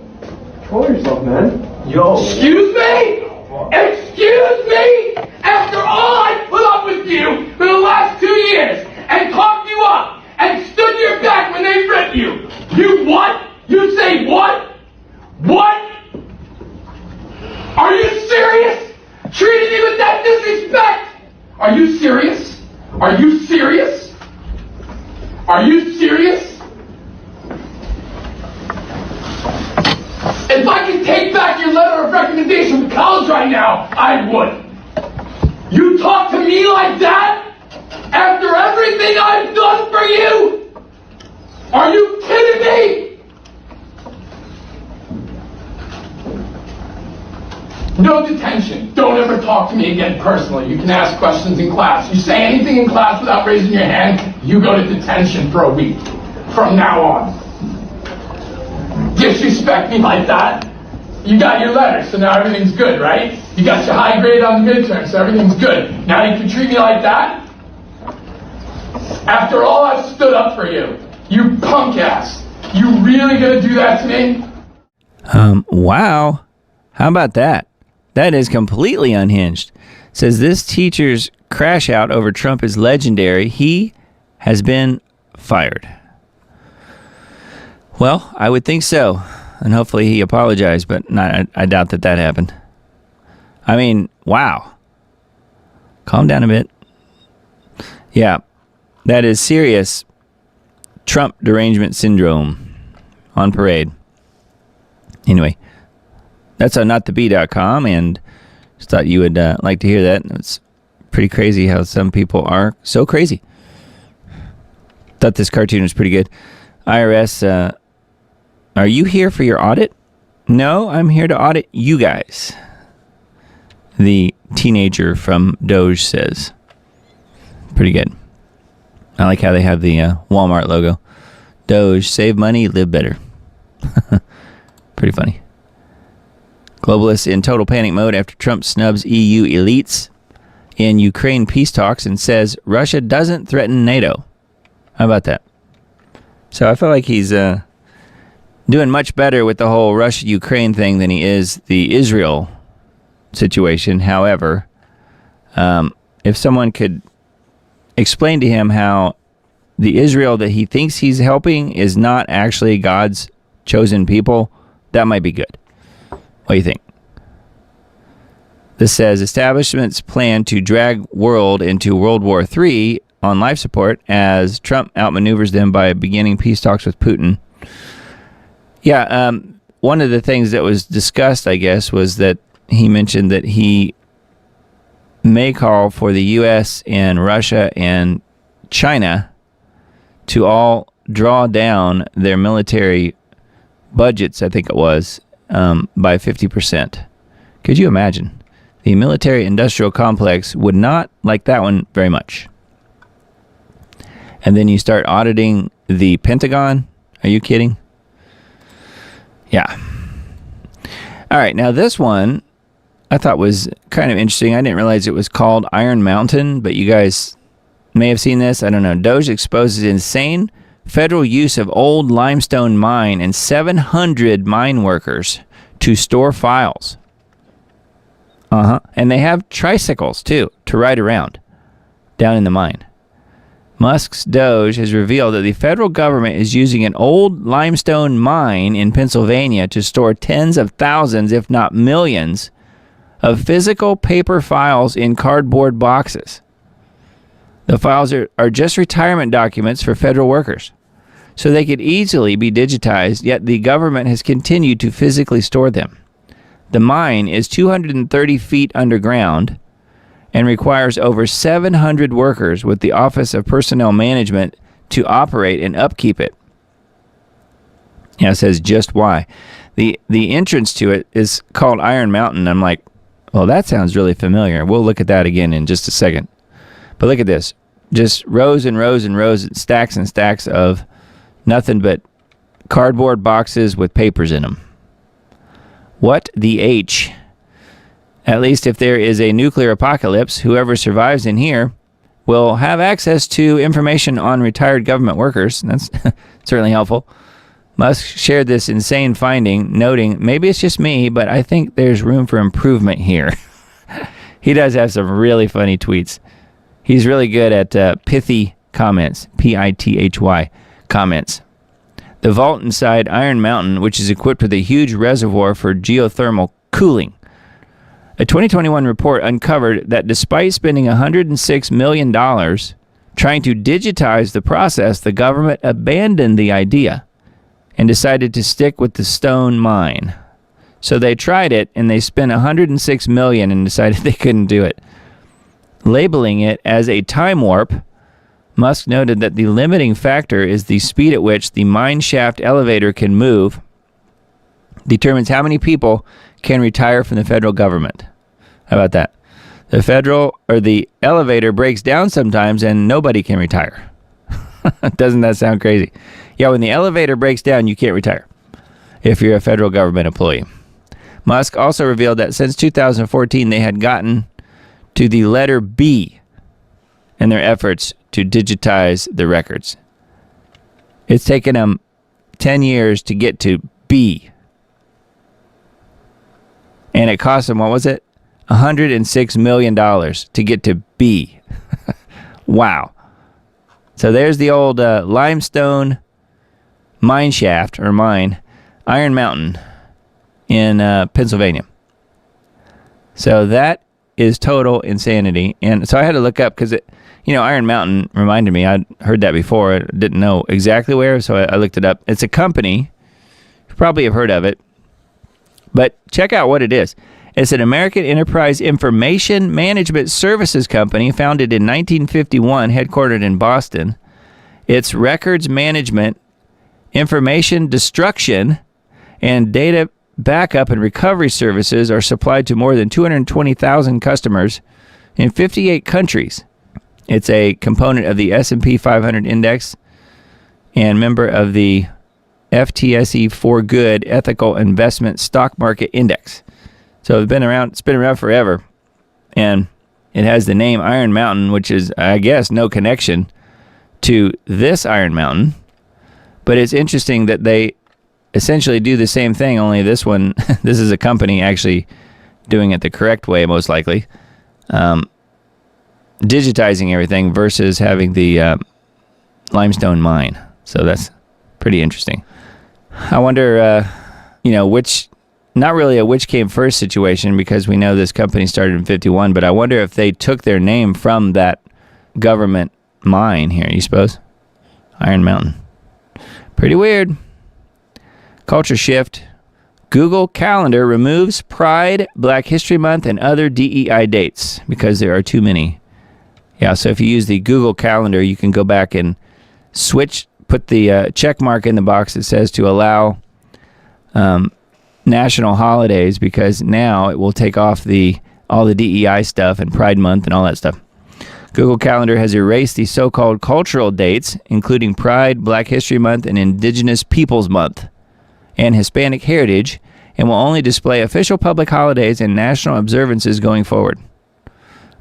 Control yourself, man. Yo. Excuse me? Excuse me? After all I put up with you for the last 2 years and talked you up and stood your back when they ripped you, you what? You say what? What? Are you serious? Treating me with that disrespect? Are you serious? Are you serious? Are you serious? If I could take back your letter of recommendation from college right now, I would. You talk to me like that? After everything I've done for you? Are you kidding me? No detention. Don't ever talk to me again personally. You can ask questions in class. You say anything in class without raising your hand, you go to detention for a week. From now on. Disrespect me like that? You got your letter, so now everything's good, right? You got your high grade on the midterm, so everything's good. Now you can treat me like that? After all I've stood up for you, you punk ass. You really gonna do that to me? Wow. How about that? That is completely unhinged. Says this teacher's crash out over Trump is legendary. He has been fired. Well, I would think so. And hopefully he apologized, but I doubt that happened. I mean, wow. Calm down a bit. Yeah, that is serious Trump derangement syndrome on parade. Anyway, that's on notthebee.com, and just thought you would like to hear that. It's pretty crazy how some people are so crazy. Thought this cartoon was pretty good. IRS, are you here for your audit? No, I'm here to audit you guys. The teenager from Doge says. Pretty good. I like how they have the Walmart logo. Doge, save money, live better. Pretty funny. Globalists in total panic mode after Trump snubs EU elites in Ukraine peace talks and says Russia doesn't threaten NATO. How about that? So I feel like he's doing much better with the whole Russia-Ukraine thing than he is the Israel situation. However, if someone could explain to him how the Israel that he thinks he's helping is not actually God's chosen people, that might be good. What do you think? This says establishments plan to drag world into World War III on life support as Trump outmaneuvers them by beginning peace talks with Putin. Yeah, one of the things that was discussed, I guess, was that he mentioned that he may call for the U.S. and Russia and China to all draw down their military budgets, I think it was, by 50%. Could you imagine? The military-industrial complex would not like that one very much. And then you start auditing the Pentagon. Are you kidding? Yeah. All right, now this one I thought was kind of interesting. I didn't realize it was called Iron Mountain, but you guys may have seen this. I don't know. Doge exposes insane federal use of old limestone mine and 700 mine workers to store files. And they have tricycles, too, to ride around down in the mine. Musk's Doge has revealed that the federal government is using an old limestone mine in Pennsylvania to store tens of thousands, if not millions, of physical paper files in cardboard boxes. The files are just retirement documents for federal workers, so they could easily be digitized, yet the government has continued to physically store them. The mine is 230 feet underground and requires over 700 workers with the Office of Personnel Management to operate and upkeep it. Yeah, it says just why. The entrance to it is called Iron Mountain. I'm like, well, that sounds really familiar. We'll look at that again in just a second. But look at this. Just rows and rows and rows, stacks and stacks of nothing but cardboard boxes with papers in them. What the H? At least if there is a nuclear apocalypse, whoever survives in here will have access to information on retired government workers. That's certainly helpful. Musk shared this insane finding, noting, maybe it's just me, but I think there's room for improvement here. He does have some really funny tweets. He's really good at pithy comments, P-I-T-H-Y comments. The vault inside Iron Mountain, which is equipped with a huge reservoir for geothermal cooling. A 2021 report uncovered that despite spending $106 million trying to digitize the process, the government abandoned the idea and decided to stick with the stone mine. So they tried it and they spent $106 million and decided they couldn't do it. Labeling it as a time warp, Musk noted that the limiting factor is the speed at which the mine shaft elevator can move, determines how many people can retire from the federal government. How about that? The elevator breaks down sometimes and nobody can retire. Doesn't that sound crazy? Yeah, when the elevator breaks down, you can't retire if you're a federal government employee. Musk also revealed that since 2014, they had gotten to the letter B in their efforts to digitize the records. It's taken them 10 years to get to B. And it cost them, what was it? $106 million to get to B. Wow. So there's the old limestone mine shaft, or mine, Iron Mountain in Pennsylvania. So that is total insanity. And so I had to look up because, Iron Mountain reminded me. I'd heard that before. I didn't know exactly where, so I looked it up. It's a company. You probably have heard of it. But check out what it is. It's an American enterprise information management services company founded in 1951, headquartered in Boston. Its records management, information destruction, and data backup and recovery services are supplied to more than 220,000 customers in 58 countries. It's a component of the S&P 500 index and member of the FTSE for Good Ethical Investment Stock Market Index. So it's been around forever, and it has the name Iron Mountain, which is, I guess, no connection to this Iron Mountain. But it's interesting that they essentially do the same thing, only this one, this is a company actually doing it the correct way, most likely, digitizing everything versus having the limestone mine. So that's pretty interesting. I wonder, which, not really a which came first situation, because we know this company started in 51, but I wonder if they took their name from that government mine here, you suppose? Iron Mountain. Pretty weird. Culture shift. Google Calendar removes Pride, Black History Month, and other DEI dates because there are too many. Yeah, so if you use the Google Calendar, you can go back and put the check mark in the box that says to allow national holidays, because now it will take off all the DEI stuff and Pride Month and all that stuff. Google Calendar has erased the so-called cultural dates, including Pride, Black History Month, and Indigenous Peoples Month, and Hispanic Heritage, and will only display official public holidays and national observances going forward.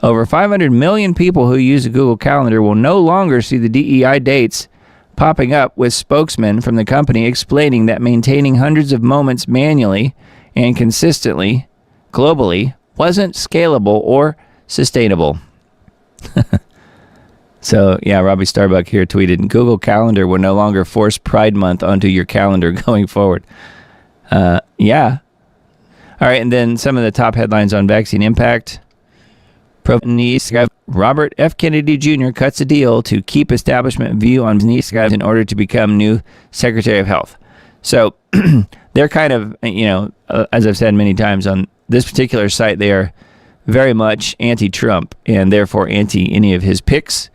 Over 500 million people who use the Google Calendar will no longer see the DEI dates popping up, with spokesmen from the company explaining that maintaining hundreds of moments manually and consistently globally wasn't scalable or sustainable. So, yeah, Robbie Starbuck here tweeted, Google Calendar will no longer force Pride Month onto your calendar going forward. Yeah. All right, and then some of the top headlines on vaccine impact. Robert F. Kennedy Jr. cuts a deal to keep establishment view on Niska in order to become new Secretary of Health. So they're kind of, as I've said many times on this particular site, they are very much anti-Trump and therefore anti any of his picks.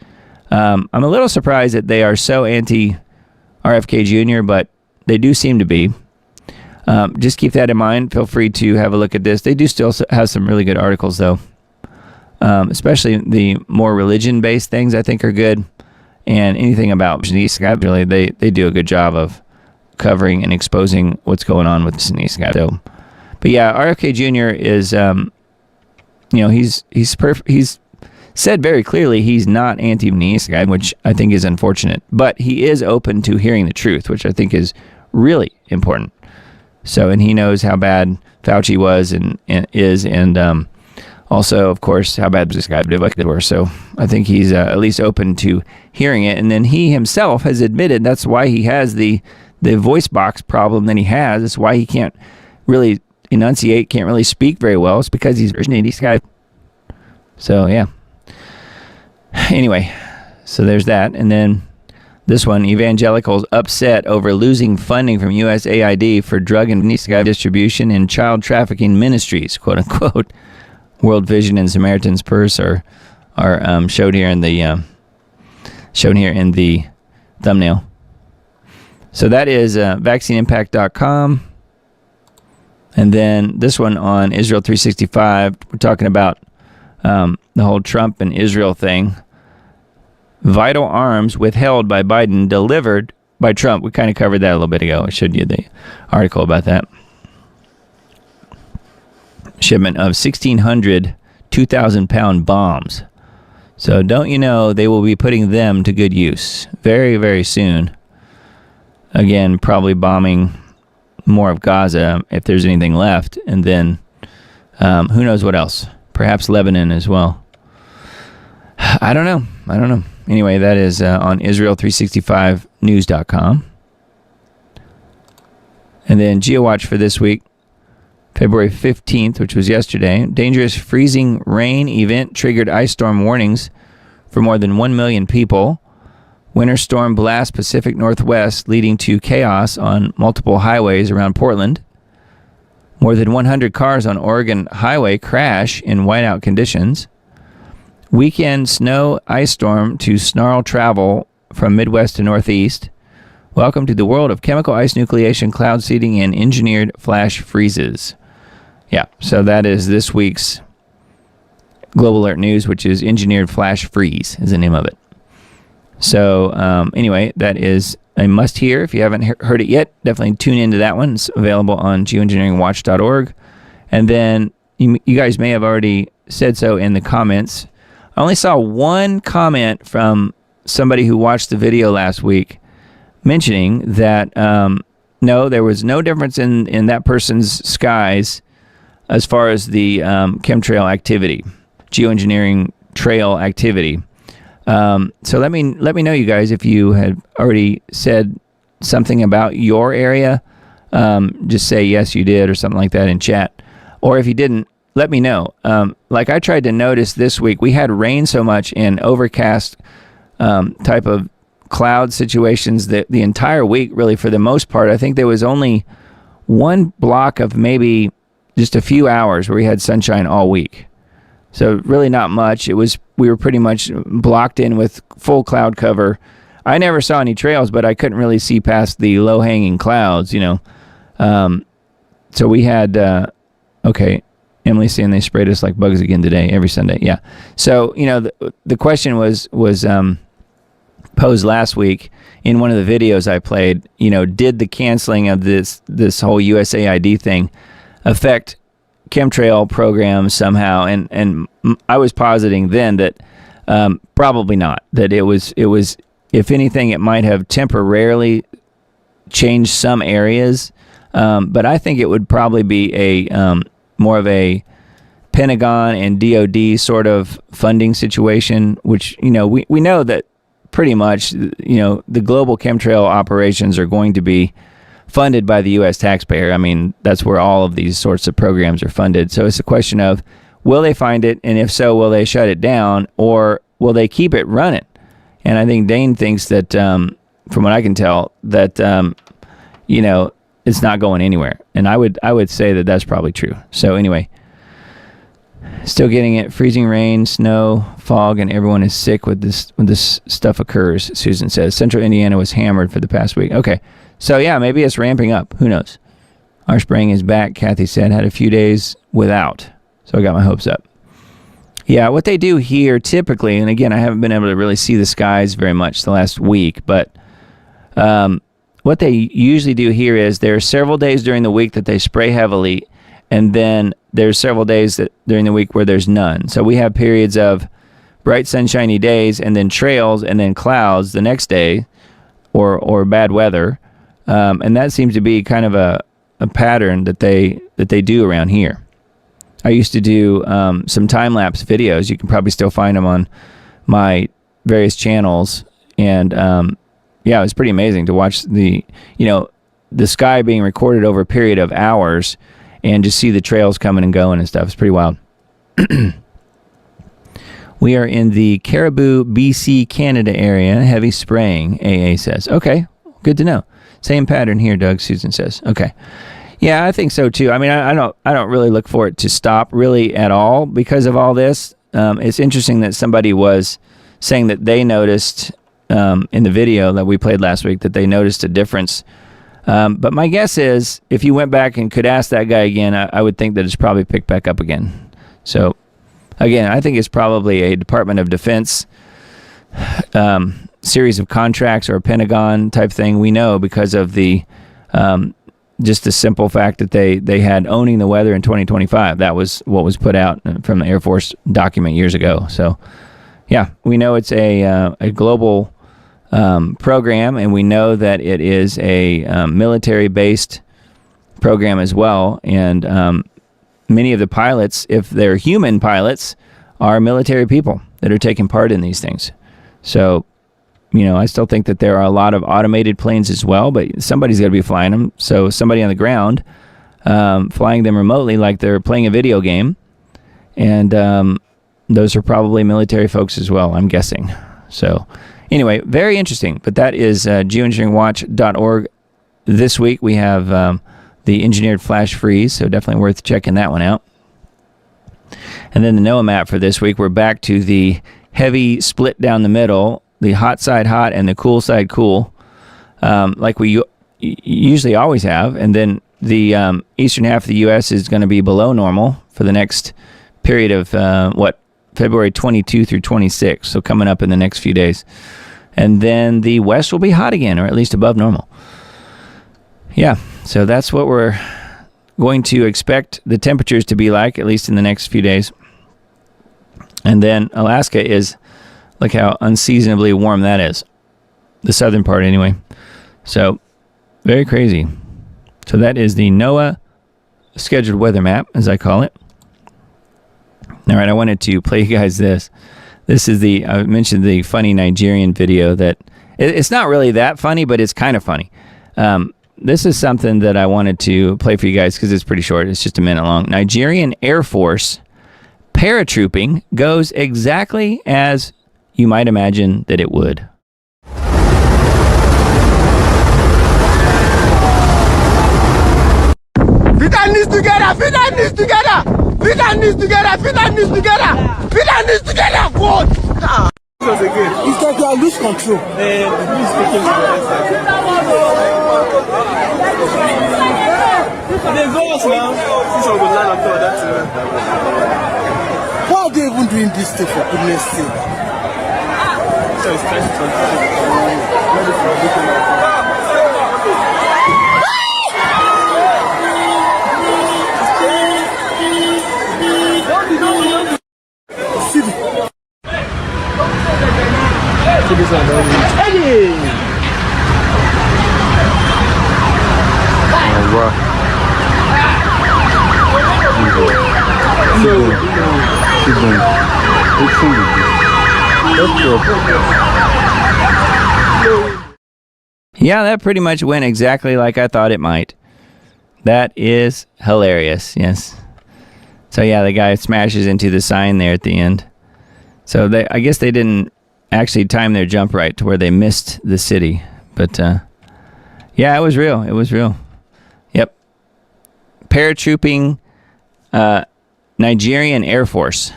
I'm a little surprised that they are so anti-RFK Jr., but they do seem to be. Just keep that in mind. Feel free to have a look at this. They do still have some really good articles, though. Especially the more religion-based things, I think, are good. And anything about Shanice, really, they do a good job of covering and exposing what's going on with Shanice. So, but yeah, RFK Jr. is, he's said very clearly he's not anti-Shanice, which I think is unfortunate. But he is open to hearing the truth, which I think is really important. So, and he knows how bad Fauci was and is, and also, of course, how bad this guy were. So I think he's at least open to hearing it. And then he himself has admitted that's why he has the voice box problem that he has. That's why he can't really enunciate, can't really speak very well. It's because he's this guy. So, yeah. Anyway, so there's that. And then this one, evangelicals upset over losing funding from USAID for drug and distribution and child trafficking ministries, quote unquote. World Vision and Samaritan's Purse are shown here in the thumbnail. So that is vaccineimpact.com. And then this one on Israel 365, we're talking about the whole Trump and Israel thing. Vital arms withheld by Biden, delivered by Trump. We kind of covered that a little bit ago. I showed you the article about that. Shipment of 1,600 2,000-pound bombs. So don't you know they will be putting them to good use very, very soon. Again, probably bombing more of Gaza if there's anything left. And then who knows what else. Perhaps Lebanon as well. I don't know. Anyway, that is on Israel365news.com. And then GeoWatch for this week. February 15th, which was yesterday, dangerous freezing rain event triggered ice storm warnings for more than 1 million people. Winter storm blast Pacific Northwest, leading to chaos on multiple highways around Portland. More than 100 cars on Oregon Highway crash in whiteout conditions. Weekend snow ice storm to snarl travel from Midwest to Northeast. Welcome to the world of chemical ice nucleation, cloud seeding, and engineered flash freezes. Yeah, so that is this week's Global Alert News, which is Engineered Flash Freeze is the name of it. So anyway, that is a must-hear. If you haven't heard it yet, definitely tune into that one. It's available on geoengineeringwatch.org. And then you guys may have already said so in the comments. I only saw one comment from somebody who watched the video last week mentioning that no, there was no difference in that person's skies as far as the chemtrail activity, geoengineering trail activity. So let me know, you guys, if you had already said something about your area. Just say yes, you did, or something like that in chat. Or if you didn't, let me know. Like I tried to notice this week, we had rain so much in overcast type of cloud situations that the entire week, really, for the most part, I think there was only one block of maybe just a few hours where we had sunshine all week. So really not much. We were pretty much blocked in with full cloud cover. I never saw any trails, but I couldn't really see past the low-hanging clouds, So we had, okay, Emily's saying they sprayed us like bugs again today, every Sunday. Yeah. So, the question was posed last week in one of the videos I played, did the canceling of this whole USAID thing affect chemtrail programs somehow? And I was positing then that probably not, that it was, if anything, it might have temporarily changed some areas, but I think it would probably be a more of a Pentagon and DOD sort of funding situation, which, we know that pretty much, the global chemtrail operations are going to be funded by the U.S. taxpayer. I mean, that's where all of these sorts of programs are funded. So it's a question of, will they find it? And if so, will they shut it down, or will they keep it running? And I think Dane thinks that, from what I can tell, that, it's not going anywhere. And I would say that that's probably true. So anyway, still getting it. Freezing rain, snow, fog, and everyone is sick when this stuff occurs, Susan says. Central Indiana was hammered for the past week. Okay. So yeah, maybe it's ramping up. Who knows? Our spring is back, Kathy said. Had a few days without. So I got my hopes up. Yeah, what they do here typically, and again, I haven't been able to really see the skies very much the last week, but what they usually do here is there are several days during the week that they spray heavily, and then there's several days during the week where there's none. So we have periods of bright sunshiny days, and then trails, and then clouds the next day, or bad weather, and that seems to be kind of a pattern that they do around here. I used to do some time-lapse videos. You can probably still find them on my various channels, and yeah, it was pretty amazing to watch the sky being recorded over a period of hours and just see the trails coming and going and stuff. It's pretty wild. We are in the Caribou, BC, Canada area. Heavy spraying, AA says. Okay, good to know. Same pattern here, Doug, Susan says. Okay. Yeah, I think so too. I mean, I don't really look for it to stop really at all because of all this. It's interesting that somebody was saying that they noticed in the video that we played last week that they noticed a difference. But my guess is if you went back and could ask that guy again, I would think that it's probably picked back up again. So again, I think it's probably a Department of Defense series of contracts or a Pentagon type thing. We know because of the just the simple fact that they had owning the weather in 2025. That was what was put out from the Air Force document years ago. So yeah, we know it's a global program, and we know that it is a military-based program as well. And many of the pilots, if they're human pilots, are military people that are taking part in these things. So, I still think that there are a lot of automated planes as well, but somebody's got to be flying them. So somebody on the ground flying them remotely like they're playing a video game. And those are probably military folks as well, I'm guessing. So anyway, very interesting. But that is geoengineeringwatch.org. This week we have the engineered flash freeze, so definitely worth checking that one out. And then the NOAA map for this week, we're back to the heavy split down the middle, the hot side hot and the cool side cool, like we usually always have. And then the eastern half of the U.S. is going to be below normal for the next period of, February 22 through 26, so coming up in the next few days. And then the west will be hot again, or at least above normal. Yeah, so that's what we're going to expect the temperatures to be like, at least in the next few days. And then Alaska is, look how unseasonably warm that is. The southern part, anyway. So, very crazy. So that is the NOAA scheduled weather map, as I call it. All right, I wanted to play you guys this. This is I mentioned the funny Nigerian video that, it's not really that funny, but it's kind of funny. This is something that I wanted to play for you guys because it's pretty short. It's just a minute long. Nigerian Air Force paratrooping goes exactly as you might imagine that it would. Fit and knees together, fit and knees together, fit and knees together, fit and knees together, fit and knees together, God! It's like you lose control. Please take him to the next side. They go us now. Since I will land on top of that. Why are they even doing this thing for goodness sake? So it's trying to Yeah, that pretty much went exactly like I thought it might. That is hilarious, yes. So yeah, the guy smashes into the sign there at the end. So I guess they didn't actually time their jump right to where they missed the city. But yeah, it was real. It was real. Yep. Paratrooping Nigerian Air Force.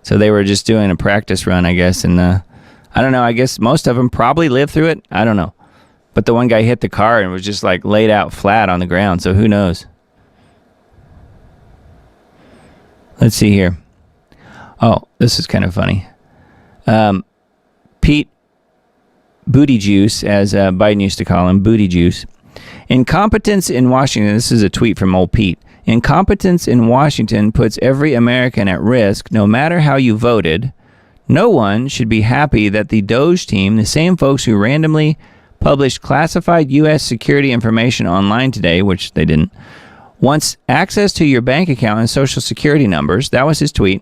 So they were just doing a practice run, I guess. And I don't know, I guess most of them probably lived through it. I don't know. But the one guy hit the car and was just like laid out flat on the ground. So who knows? Let's see here. Oh, this is kind of funny. Pete Booty Juice, as Biden used to call him, Booty Juice. Incompetence in Washington, this is a tweet from old Pete. Incompetence in Washington puts every American at risk, no matter how you voted. No one should be happy that the Doge team, the same folks who randomly published classified U.S. security information online today, which they didn't, wants access to your bank account and social security numbers. That was his tweet.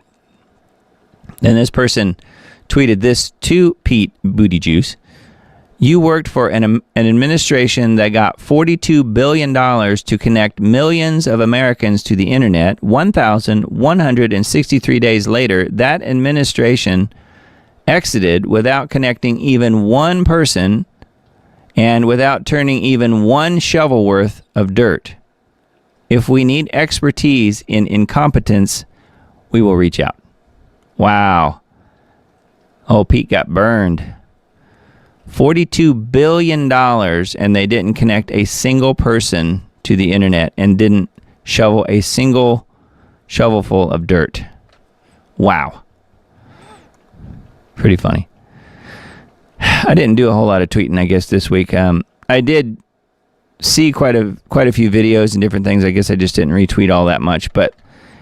And this person tweeted this to Pete Buttigieg. You worked for an administration that got $42 billion to connect millions of Americans to the internet. 1,163 days later, that administration exited without connecting even one person and without turning even one shovel worth of dirt. If we need expertise in incompetence, we will reach out. Wow. Oh, Pete got burned. $42 billion, and they didn't connect a single person to the internet and didn't shovel a single shovelful of dirt. Wow. Pretty funny. I didn't do a whole lot of tweeting, I guess, this week. I did see quite a few videos and different things. I guess I just didn't retweet all that much. But,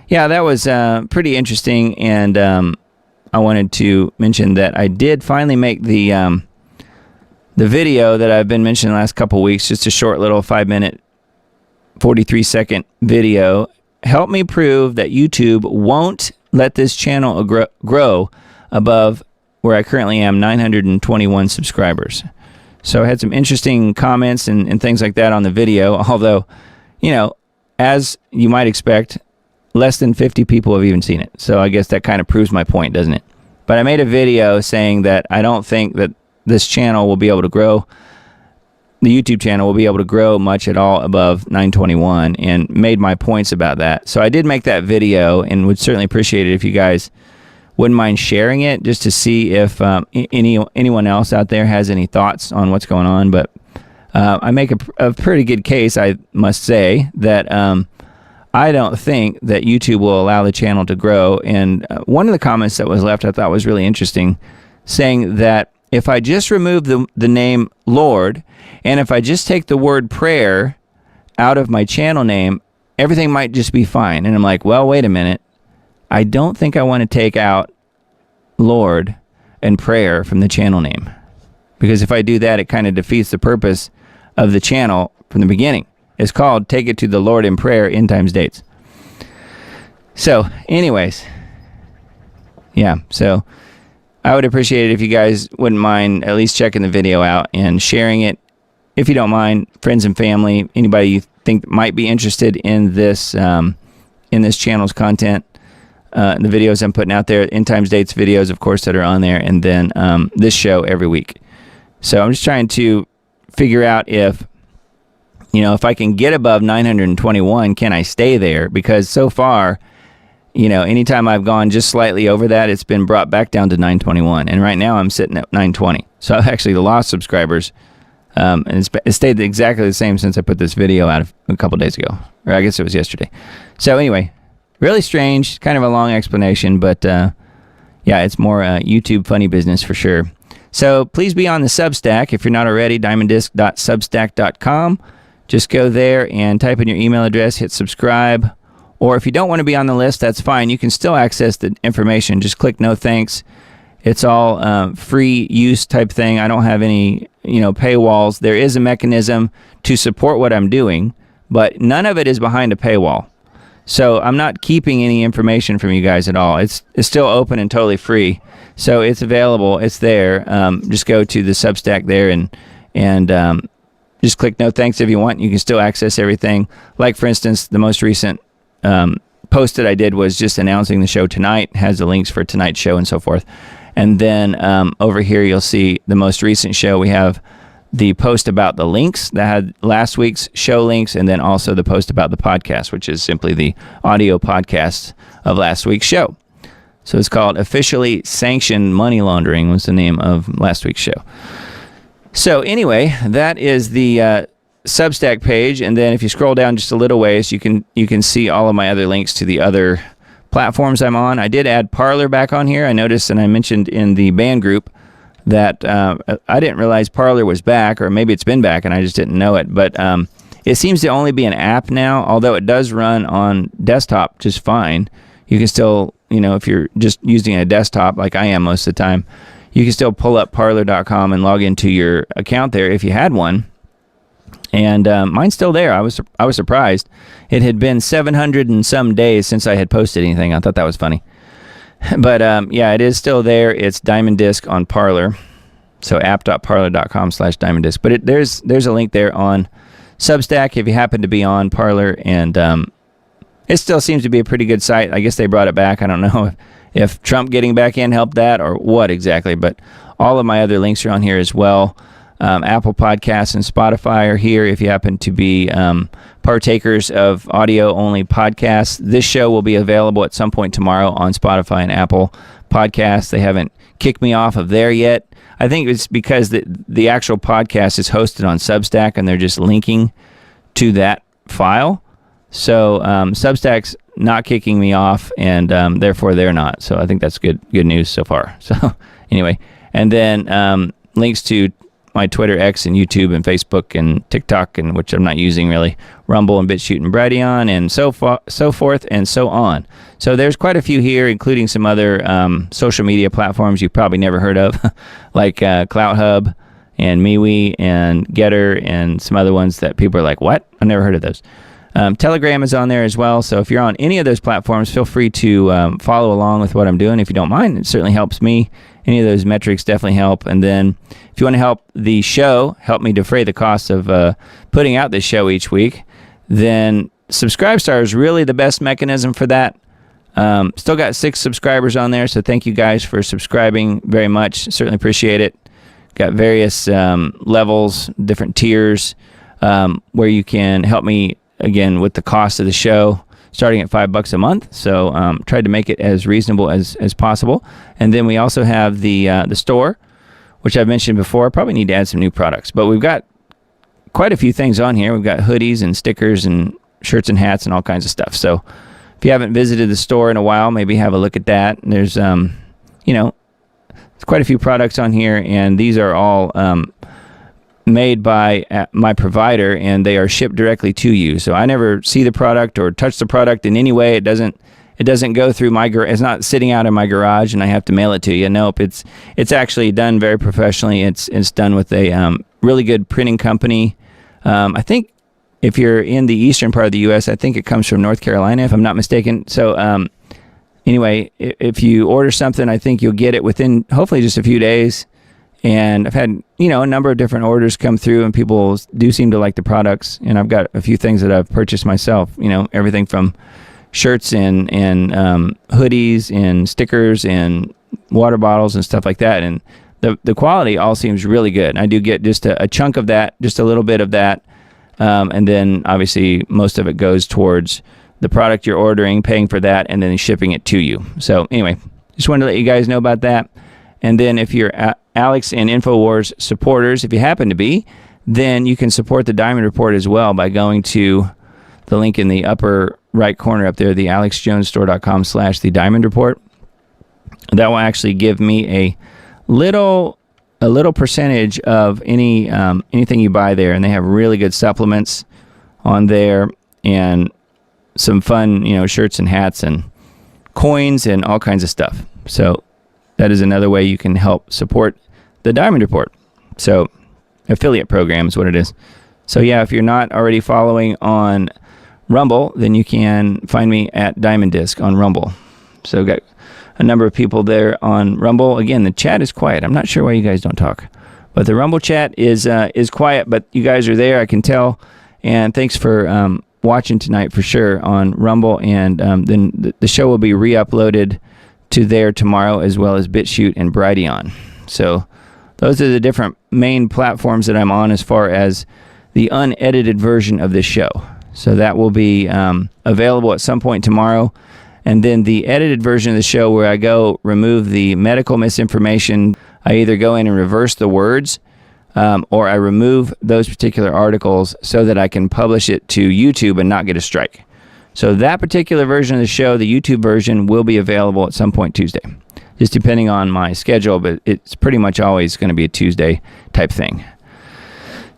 yeah, that was pretty interesting, and I wanted to mention that I did finally make the video that I've been mentioning the last couple weeks, just a short little 5-minute, 43-second video. Help me prove that YouTube won't let this channel grow above where I currently am, 921 subscribers. So I had some interesting comments and things like that on the video, although, you know, as you might expect, less than 50 people have even seen it. So I guess that kind of proves my point, doesn't it? But I made a video saying that I don't think that this channel will be able to grow, the YouTube channel will be able to grow much at all above 921, and made my points about that. So I did make that video and would certainly appreciate it if you guys wouldn't mind sharing it just to see if anyone else out there has any thoughts on what's going on. But I make a pretty good case, I must say, that I don't think that YouTube will allow the channel to grow. And one of the comments that was left I thought was really interesting, saying that if I just remove the name Lord, and if I just take the word prayer out of my channel name, everything might just be fine. And I'm like, well, wait a minute. I don't think I want to take out Lord and prayer from the channel name. Because if I do that, it kind of defeats the purpose of the channel from the beginning. It's called Take It to the Lord in Prayer, End Times Dates. So, anyways, yeah, so I would appreciate it if you guys wouldn't mind at least checking the video out and sharing it. If you don't mind, friends and family, anybody you think might be interested in this channel's content, the videos I'm putting out there, End Times Dates videos, of course, that are on there, and then this show every week. So I'm just trying to figure out if I can get above 921, can I stay there? Because so far, anytime I've gone just slightly over that, it's been brought back down to 921. And right now I'm sitting at 920. So I've actually lost subscribers. And it stayed exactly the same since I put this video out a couple days ago. Or I guess it was yesterday. So anyway, really strange, kind of a long explanation, but yeah, it's more YouTube funny business for sure. So please be on the Substack if you're not already, diamonddisc.substack.com. Just go there and type in your email address, hit subscribe. Or if you don't want to be on the list, that's fine. You can still access the information. Just click no thanks. It's all free use type thing. I don't have any, paywalls. There is a mechanism to support what I'm doing, but none of it is behind a paywall. So I'm not keeping any information from you guys at all. It's still open and totally free. So it's available. It's there. Just go to the Substack there and just click no thanks if you want. You can still access everything. Like, for instance, the most recent post that I did was just announcing the show tonight. It has the links for tonight's show and so forth. And then over here, you'll see the most recent show. We have the post about the links that had last week's show links, and then also the post about the podcast, which is simply the audio podcast of last week's show. So it's called Officially Sanctioned Money Laundering was the name of last week's show. So anyway, that is the Substack page, and then if you scroll down just a little ways, you can see all of my other links to the other platforms I'm on. I did add Parler back on here. I noticed, and I mentioned in the band group, that I didn't realize Parler was back, or maybe it's been back and I just didn't know it, but it seems to only be an app now, although it does run on desktop just fine. You can still, if you're just using a desktop like I am most of the time, you can still pull up parler.com and log into your account there if you had one. And mine's still there. I was surprised. It had been 700 and some days since I had posted anything. I thought that was funny. But yeah, it is still there. It's Diamond Disc on Parler. So app.parler.com/diamonddisc. But there's a link there on Substack if you happen to be on Parler. And it still seems to be a pretty good site. I guess they brought it back. I don't know if Trump getting back in helped that or what exactly. But all of my other links are on here as well. Apple Podcasts and Spotify are here if you happen to be partakers of audio-only podcasts. This show will be available at some point tomorrow on Spotify and Apple Podcasts. They haven't kicked me off of there yet. I think it's because the actual podcast is hosted on Substack, and they're just linking to that file. So Substack's not kicking me off, and therefore they're not. So I think that's good news so far. So anyway, and then links to my Twitter, X, and YouTube, and Facebook, and TikTok, and which I'm not using really, Rumble, and BitChute, and Brighteon, and so forth, and so on. So there's quite a few here, including some other social media platforms you've probably never heard of, like CloutHub, and MeWe, and Getter, and some other ones that people are like, what? I've never heard of those. Telegram is on there as well, so if you're on any of those platforms, feel free to follow along with what I'm doing if you don't mind. It certainly helps me. Any of those metrics definitely help. And then if you want to help the show, help me defray the cost of putting out this show each week, then Subscribestar is really the best mechanism for that. Still got 6 subscribers on there, so thank you guys for subscribing very much. Certainly appreciate it. Got various levels, different tiers, where you can help me, again, with the cost of the show, starting at $5 a month. So tried to make it as reasonable as possible. And then we also have the store, which I've mentioned before. Probably need to add some new products, but we've got quite a few things on here. We've got hoodies and stickers and shirts and hats and all kinds of stuff. So if you haven't visited the store in a while, maybe have a look at that. And there's, there's quite a few products on here, and these are all made by my provider, and they are shipped directly to you. So I never see the product or touch the product in any way. It doesn't go through my garage. It's not sitting out in my garage and I have to mail it to you. Nope. It's actually done very professionally. It's done with a really good printing company. I think if you're in the eastern part of the U.S., I think it comes from North Carolina, if I'm not mistaken. So anyway, if you order something, I think you'll get it within hopefully just a few days. And I've had, a number of different orders come through, and people do seem to like the products. And I've got a few things that I've purchased myself, everything from shirts and hoodies and stickers and water bottles and stuff like that. And the quality all seems really good. And I do get just a chunk of that, just a little bit of that. And then obviously most of it goes towards the product you're ordering, paying for that, and then shipping it to you. So anyway, just wanted to let you guys know about that. And then if you're Alex and InfoWars supporters, if you happen to be, then you can support the Diamond Report as well by going to the link in the upper right corner up there, the alexjonesstore.com/the Diamond Report. That will actually give me a little percentage of anything you buy there, and they have really good supplements on there and some fun, shirts and hats and coins and all kinds of stuff. So that is another way you can help support the Diamond Report. So affiliate program is what it is. So yeah, if you're not already following on Rumble, then you can find me at Diamond Disc on Rumble. So got a number of people there on Rumble. Again, the chat is quiet. I'm not sure why you guys don't talk, but the Rumble chat is quiet. But you guys are there, I can tell. And thanks for watching tonight for sure on Rumble. And then the show will be re-uploaded to there tomorrow, as well as BitChute and Brighteon. So those are the different main platforms that I'm on as far as the unedited version of this show. So that will be available at some point tomorrow. And then the edited version of the show, where I go remove the medical misinformation, I either go in and reverse the words, or I remove those particular articles so that I can publish it to YouTube and not get a strike. So that particular version of the show, the YouTube version, will be available at some point Tuesday, just depending on my schedule, but it's pretty much always going to be a Tuesday type thing.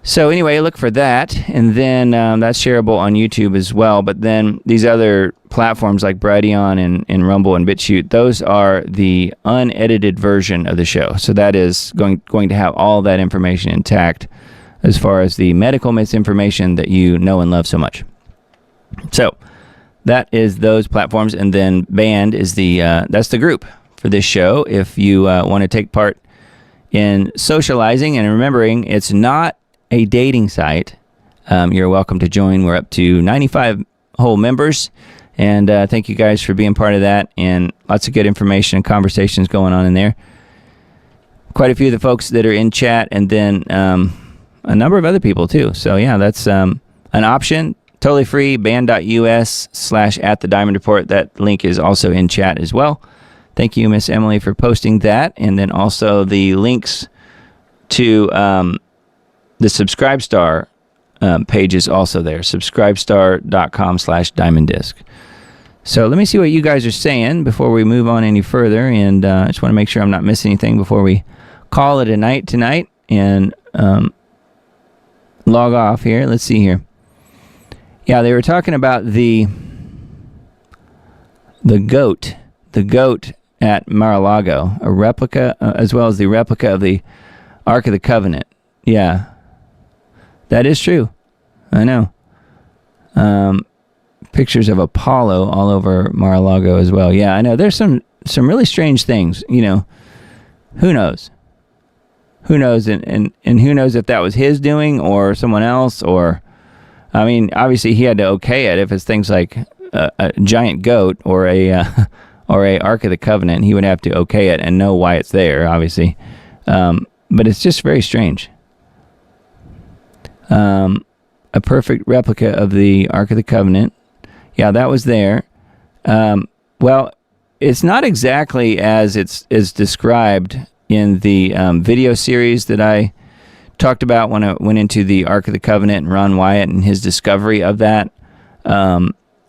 So anyway, look for that, and then that's shareable on YouTube as well. But then these other platforms like Brighteon and Rumble and BitChute, those are the unedited version of the show. So that is going to have all that information intact as far as the medical misinformation that you know and love so much. So that is those platforms, and then Band is that's the group for this show. If you want to take part in socializing and remembering, it's not a dating site. You're welcome to join. We're up to 95 whole members, and thank you guys for being part of that, and lots of good information and conversations going on in there. Quite a few of the folks that are in chat, and then a number of other people too. So yeah, that's an option. Totally free, band.us/@the-Diamond-Report. That link is also in chat as well. Thank you, Miss Emily, for posting that. And then also the links to the Subscribestar page is also there, subscribestar.com/diamonddisc. So let me see what you guys are saying before we move on any further. And I just want to make sure I'm not missing anything before we call it a night tonight and log off here. Let's see here. Yeah, they were talking about the goat at Mar-a-Lago, a replica, as well as the replica of the Ark of the Covenant. Yeah, that is true. I know. Pictures of Apollo all over Mar-a-Lago as well. Yeah, I know. There's some really strange things. Who knows? Who knows? And who knows if that was his doing or someone else, or... I mean, obviously he had to okay it. If it's things like a giant goat or a Ark of the Covenant, he would have to okay it and know why it's there, obviously. But it's just very strange. A perfect replica of the Ark of the Covenant. Yeah, that was there. Well, it's not exactly as it's described in the video series that I talked about when I went into the Ark of the Covenant and Ron Wyatt and his discovery of that.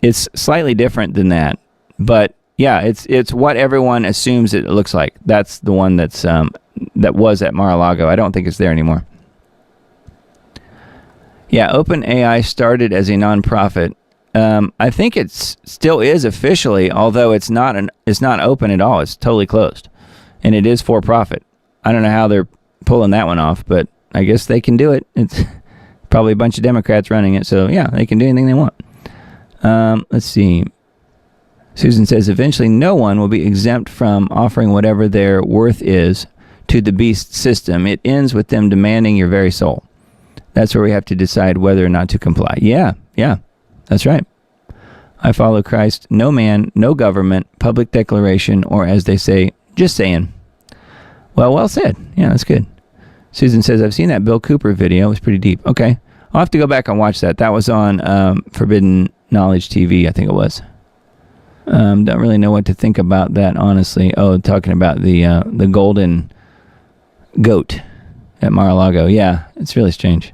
It's slightly different than that, but yeah, it's what everyone assumes it looks like. That's the one that was at Mar-a-Lago. I don't think it's there anymore. Yeah, OpenAI started as a nonprofit. I think it still is officially, although it's not open at all. It's totally closed, and it is for profit. I don't know how they're pulling that one off, but I guess they can do it. It's probably a bunch of Democrats running it, so yeah, they can do anything they want. Let's see. Susan says, eventually no one will be exempt from offering whatever their worth is to the beast system. It ends with them demanding your very soul. That's where we have to decide whether or not to comply. Yeah, that's right. I follow Christ, no man, no government, public declaration, or as they say, just saying. Well said. Yeah, that's good. Susan says, I've seen that Bill Cooper video. It was pretty deep. Okay. I'll have to go back and watch that. That was on Forbidden Knowledge TV, I think it was. Don't really know what to think about that, honestly. Oh, talking about the golden goat at Mar-a-Lago. Yeah, it's really strange.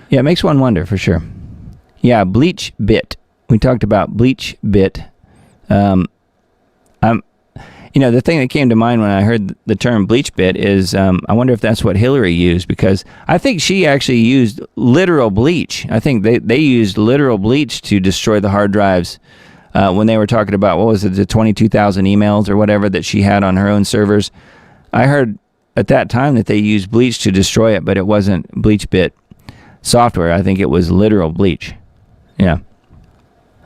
Yeah, it makes one wonder for sure. Yeah, bleach bit. We talked about bleach bit. The thing that came to mind when I heard the term bleach bit is I wonder if that's what Hillary used, because I think she actually used literal bleach. I think they used literal bleach to destroy the hard drives when they were talking about, what was it, the 22,000 emails or whatever that she had on her own servers. I heard at that time that they used bleach to destroy it, but it wasn't bleach bit software. I think it was literal bleach. Yeah.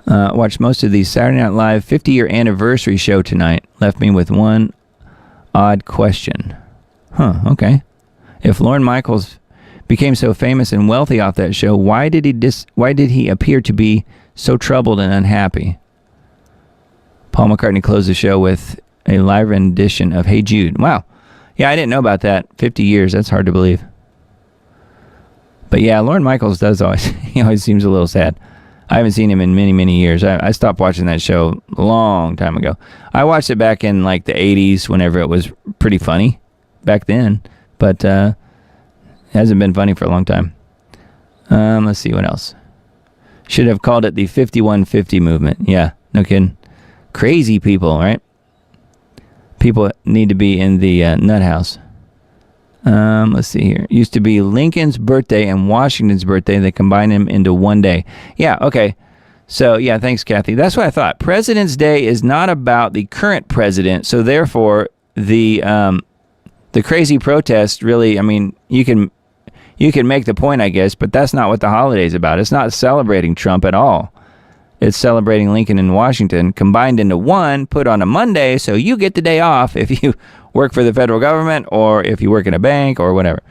Watched most of the Saturday Night Live 50-year anniversary show tonight. Left me with one odd question. Okay. If Lorne Michaels became so famous and wealthy off that show, why did he appear to be so troubled and unhappy? Paul McCartney closed the show with a live rendition of Hey Jude. Wow. Yeah, I didn't know about that. 50 years, that's hard to believe. But yeah, Lorne Michaels he always seems a little sad. I haven't seen him in many, many years. I stopped watching that show a long time ago. I watched it back in like the 80s whenever it was pretty funny back then. But it hasn't been funny for a long time. Let's see what else. Should have called it the 5150 movement. Yeah, no kidding. Crazy people, right? People need to be in the nut house. Let's see here. Used to be Lincoln's birthday and Washington's birthday. They combined them into one day. Yeah, okay. So, yeah, thanks, Kathy. That's what I thought. President's Day is not about the current president, so therefore the crazy protest really, I mean, you can make the point, I guess, but that's not what the holiday's about. It's not celebrating Trump at all. It's celebrating Lincoln and Washington combined into one, put on a Monday, so you get the day off if you work for the federal government or if you work in a bank or whatever.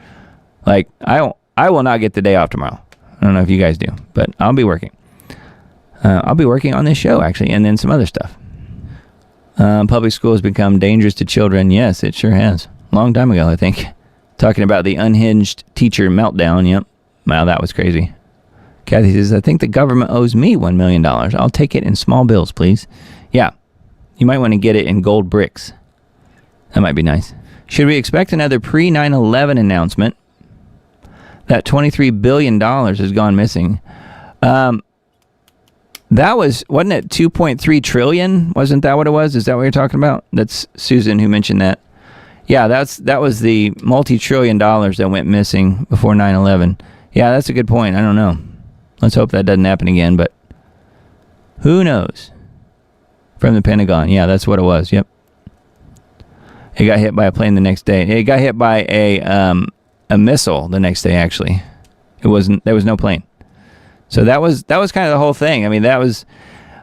Like, I will not get the day off tomorrow. I don't know if you guys do, but I'll be working. I'll be working on this show, actually, and then some other stuff. Public school has become dangerous to children. Yes, it sure has. Long time ago, I think. Talking about the unhinged teacher meltdown. Yep. Wow, that was crazy. Kathy says, I think the government owes me $1 million. I'll take it in small bills, please. Yeah. You might want to get it in gold bricks. That might be nice. Should we expect another pre-9/11 announcement that $23 billion has gone missing? That wasn't it 2.3 trillion? Wasn't that what it was? Is that what you're talking about? That's Susan who mentioned that. Yeah, that was the multi-trillion dollars that went missing before 9/11. Yeah, that's a good point. I don't know. Let's hope that doesn't happen again, but who knows? From the Pentagon. Yeah, that's what it was. Yep. It got hit by a plane the next day. It got hit by a missile the next day, actually. There was no plane. So that was kind of the whole thing. I mean, I don't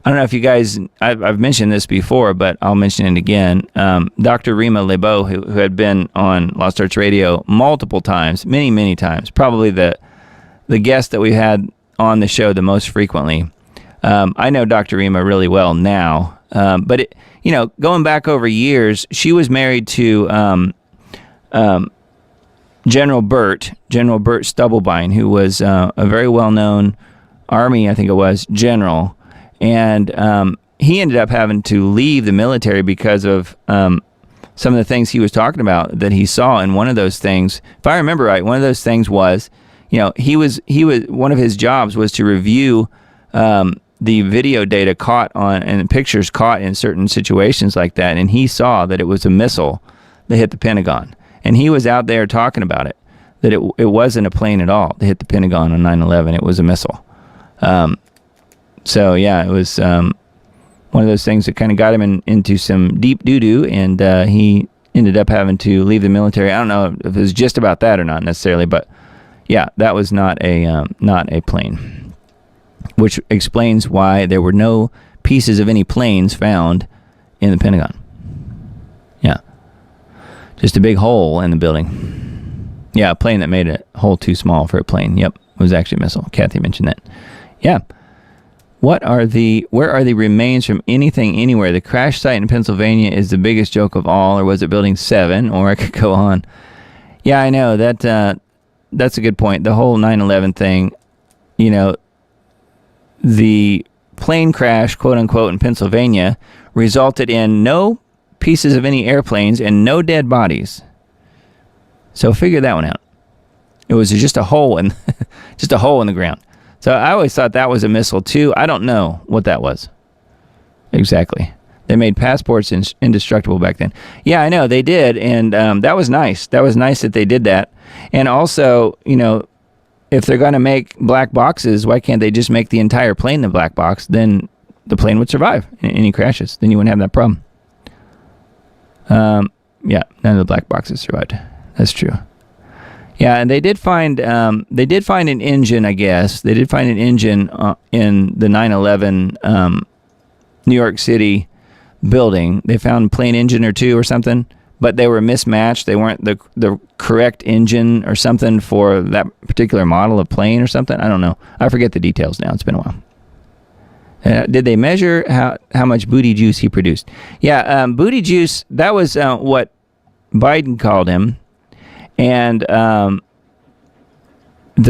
know if you guys, I've mentioned this before, but I'll mention it again. Dr. Rima Lebeau, who had been on Lost Arts Radio multiple times, many, many times, probably the guest that we had on the show the most frequently. I know Dr. Rima really well now, but going back over years, she was married to General Burt Stubblebine, who was a very well-known Army, I think it was, general, and he ended up having to leave the military because of some of the things he was talking about that he saw. And one of those things, if I remember right, one of those things was, he was one of his jobs was to review the video data caught on and pictures caught in certain situations like that, and he saw that it was a missile that hit the Pentagon. And he was out there talking about it, that it wasn't a plane at all that hit the Pentagon on 9/11. It was a missile. So, yeah, it was one of those things that kind of got him into some deep doo-doo, and he ended up having to leave the military. I don't know if it was just about that or not necessarily, but, yeah, that was not a plane, which explains why there were no pieces of any planes found in the Pentagon. Yeah. Just a big hole in the building. Yeah, a plane that made a hole too small for a plane. Yep, it was actually a missile. Kathy mentioned that. Yeah. Where are the remains from anything anywhere? The crash site in Pennsylvania is the biggest joke of all, or was it Building 7? Or I could go on. Yeah, I know. That's a good point. The whole 9/11 thing, the plane crash, quote unquote, in Pennsylvania resulted in no pieces of any airplanes and no dead bodies. So figure that one out. It was just a hole in the ground. So I always thought that was a missile too. I don't know what that was exactly. They made passports indestructible back then. Yeah, I know they did, and that was nice. That was nice that they did that. And also, if they're going to make black boxes, why can't they just make the entire plane the black box? Then the plane would survive in any crashes. Then you wouldn't have that problem. Yeah, none of the black boxes survived. That's true. Yeah, and they did find an engine, I guess. They did find an engine in the 9/11 New York City building. They found a plane engine or two or something, but they were mismatched. They weren't the correct engine or something for that particular model of plane or something. I don't know. I forget the details now. It's been a while. Did they measure how much booty juice he produced? Yeah, booty juice, that was what Biden called him. And the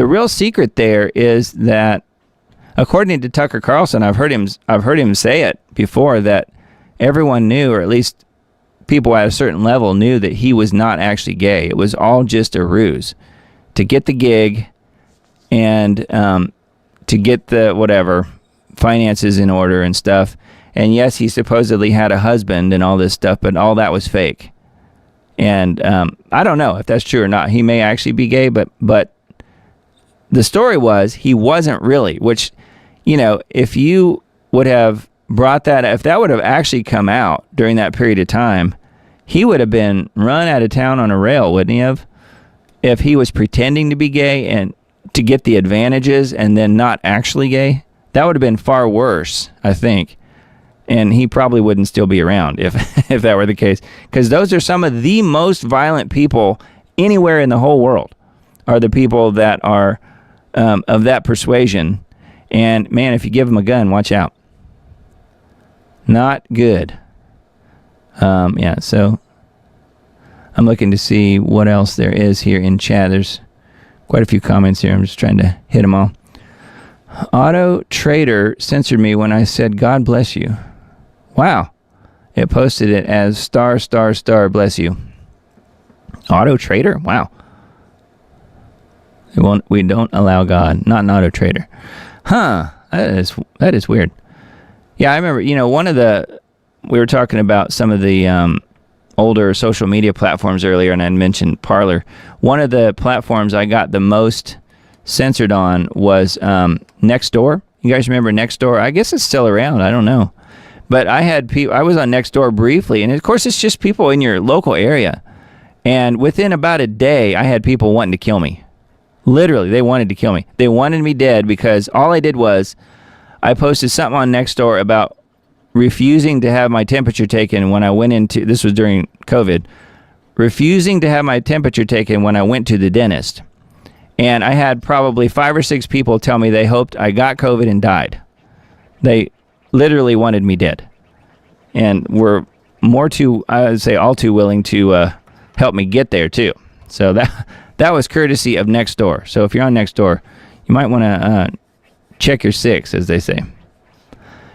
real secret there is that, according to Tucker Carlson, I've heard him say it before, that everyone knew, or at least people at a certain level knew, that he was not actually gay. It was all just a ruse to get the gig and to get the whatever finances in order and stuff. And yes, he supposedly had a husband and all this stuff, but all that was fake. And I don't know if that's true or not. He may actually be gay, but the story was he wasn't really, which, if you would have brought that, if that would have actually come out during that period of time, he would have been run out of town on a rail, wouldn't he have? If he was pretending to be gay and to get the advantages and then not actually gay, that would have been far worse, I think. And he probably wouldn't still be around if that were the case. Because those are some of the most violent people anywhere in the whole world, are the people that are of that persuasion. And, man, if you give them a gun, watch out. Not good. Yeah, so I'm looking to see what else there is here in chat. There's quite a few comments here. I'm just trying to hit them all. Auto Trader censored me when I said, God bless you. Wow. It posted it as ****, bless you. Auto Trader? Wow. We don't allow God. Not an Auto Trader. Huh. That is weird. Yeah, I remember, we were talking about some of the older social media platforms earlier, and I mentioned Parler. One of the platforms I got the most censored on was Nextdoor. You guys remember Nextdoor? I guess it's still around. I don't know. But I was on Nextdoor briefly, and of course it's just people in your local area. And within about a day, I had people wanting to kill me. Literally, they wanted to kill me. They wanted me dead because all I did was I posted something on Nextdoor about refusing to have my temperature taken when I went into, this was during COVID, refusing to have my temperature taken when I went to the dentist. And I had probably 5 or 6 people tell me they hoped I got COVID and died. They literally wanted me dead. And were I would say all too willing to help me get there too. So that was courtesy of Nextdoor. So if you're on Nextdoor, you might want to check your 6, as they say.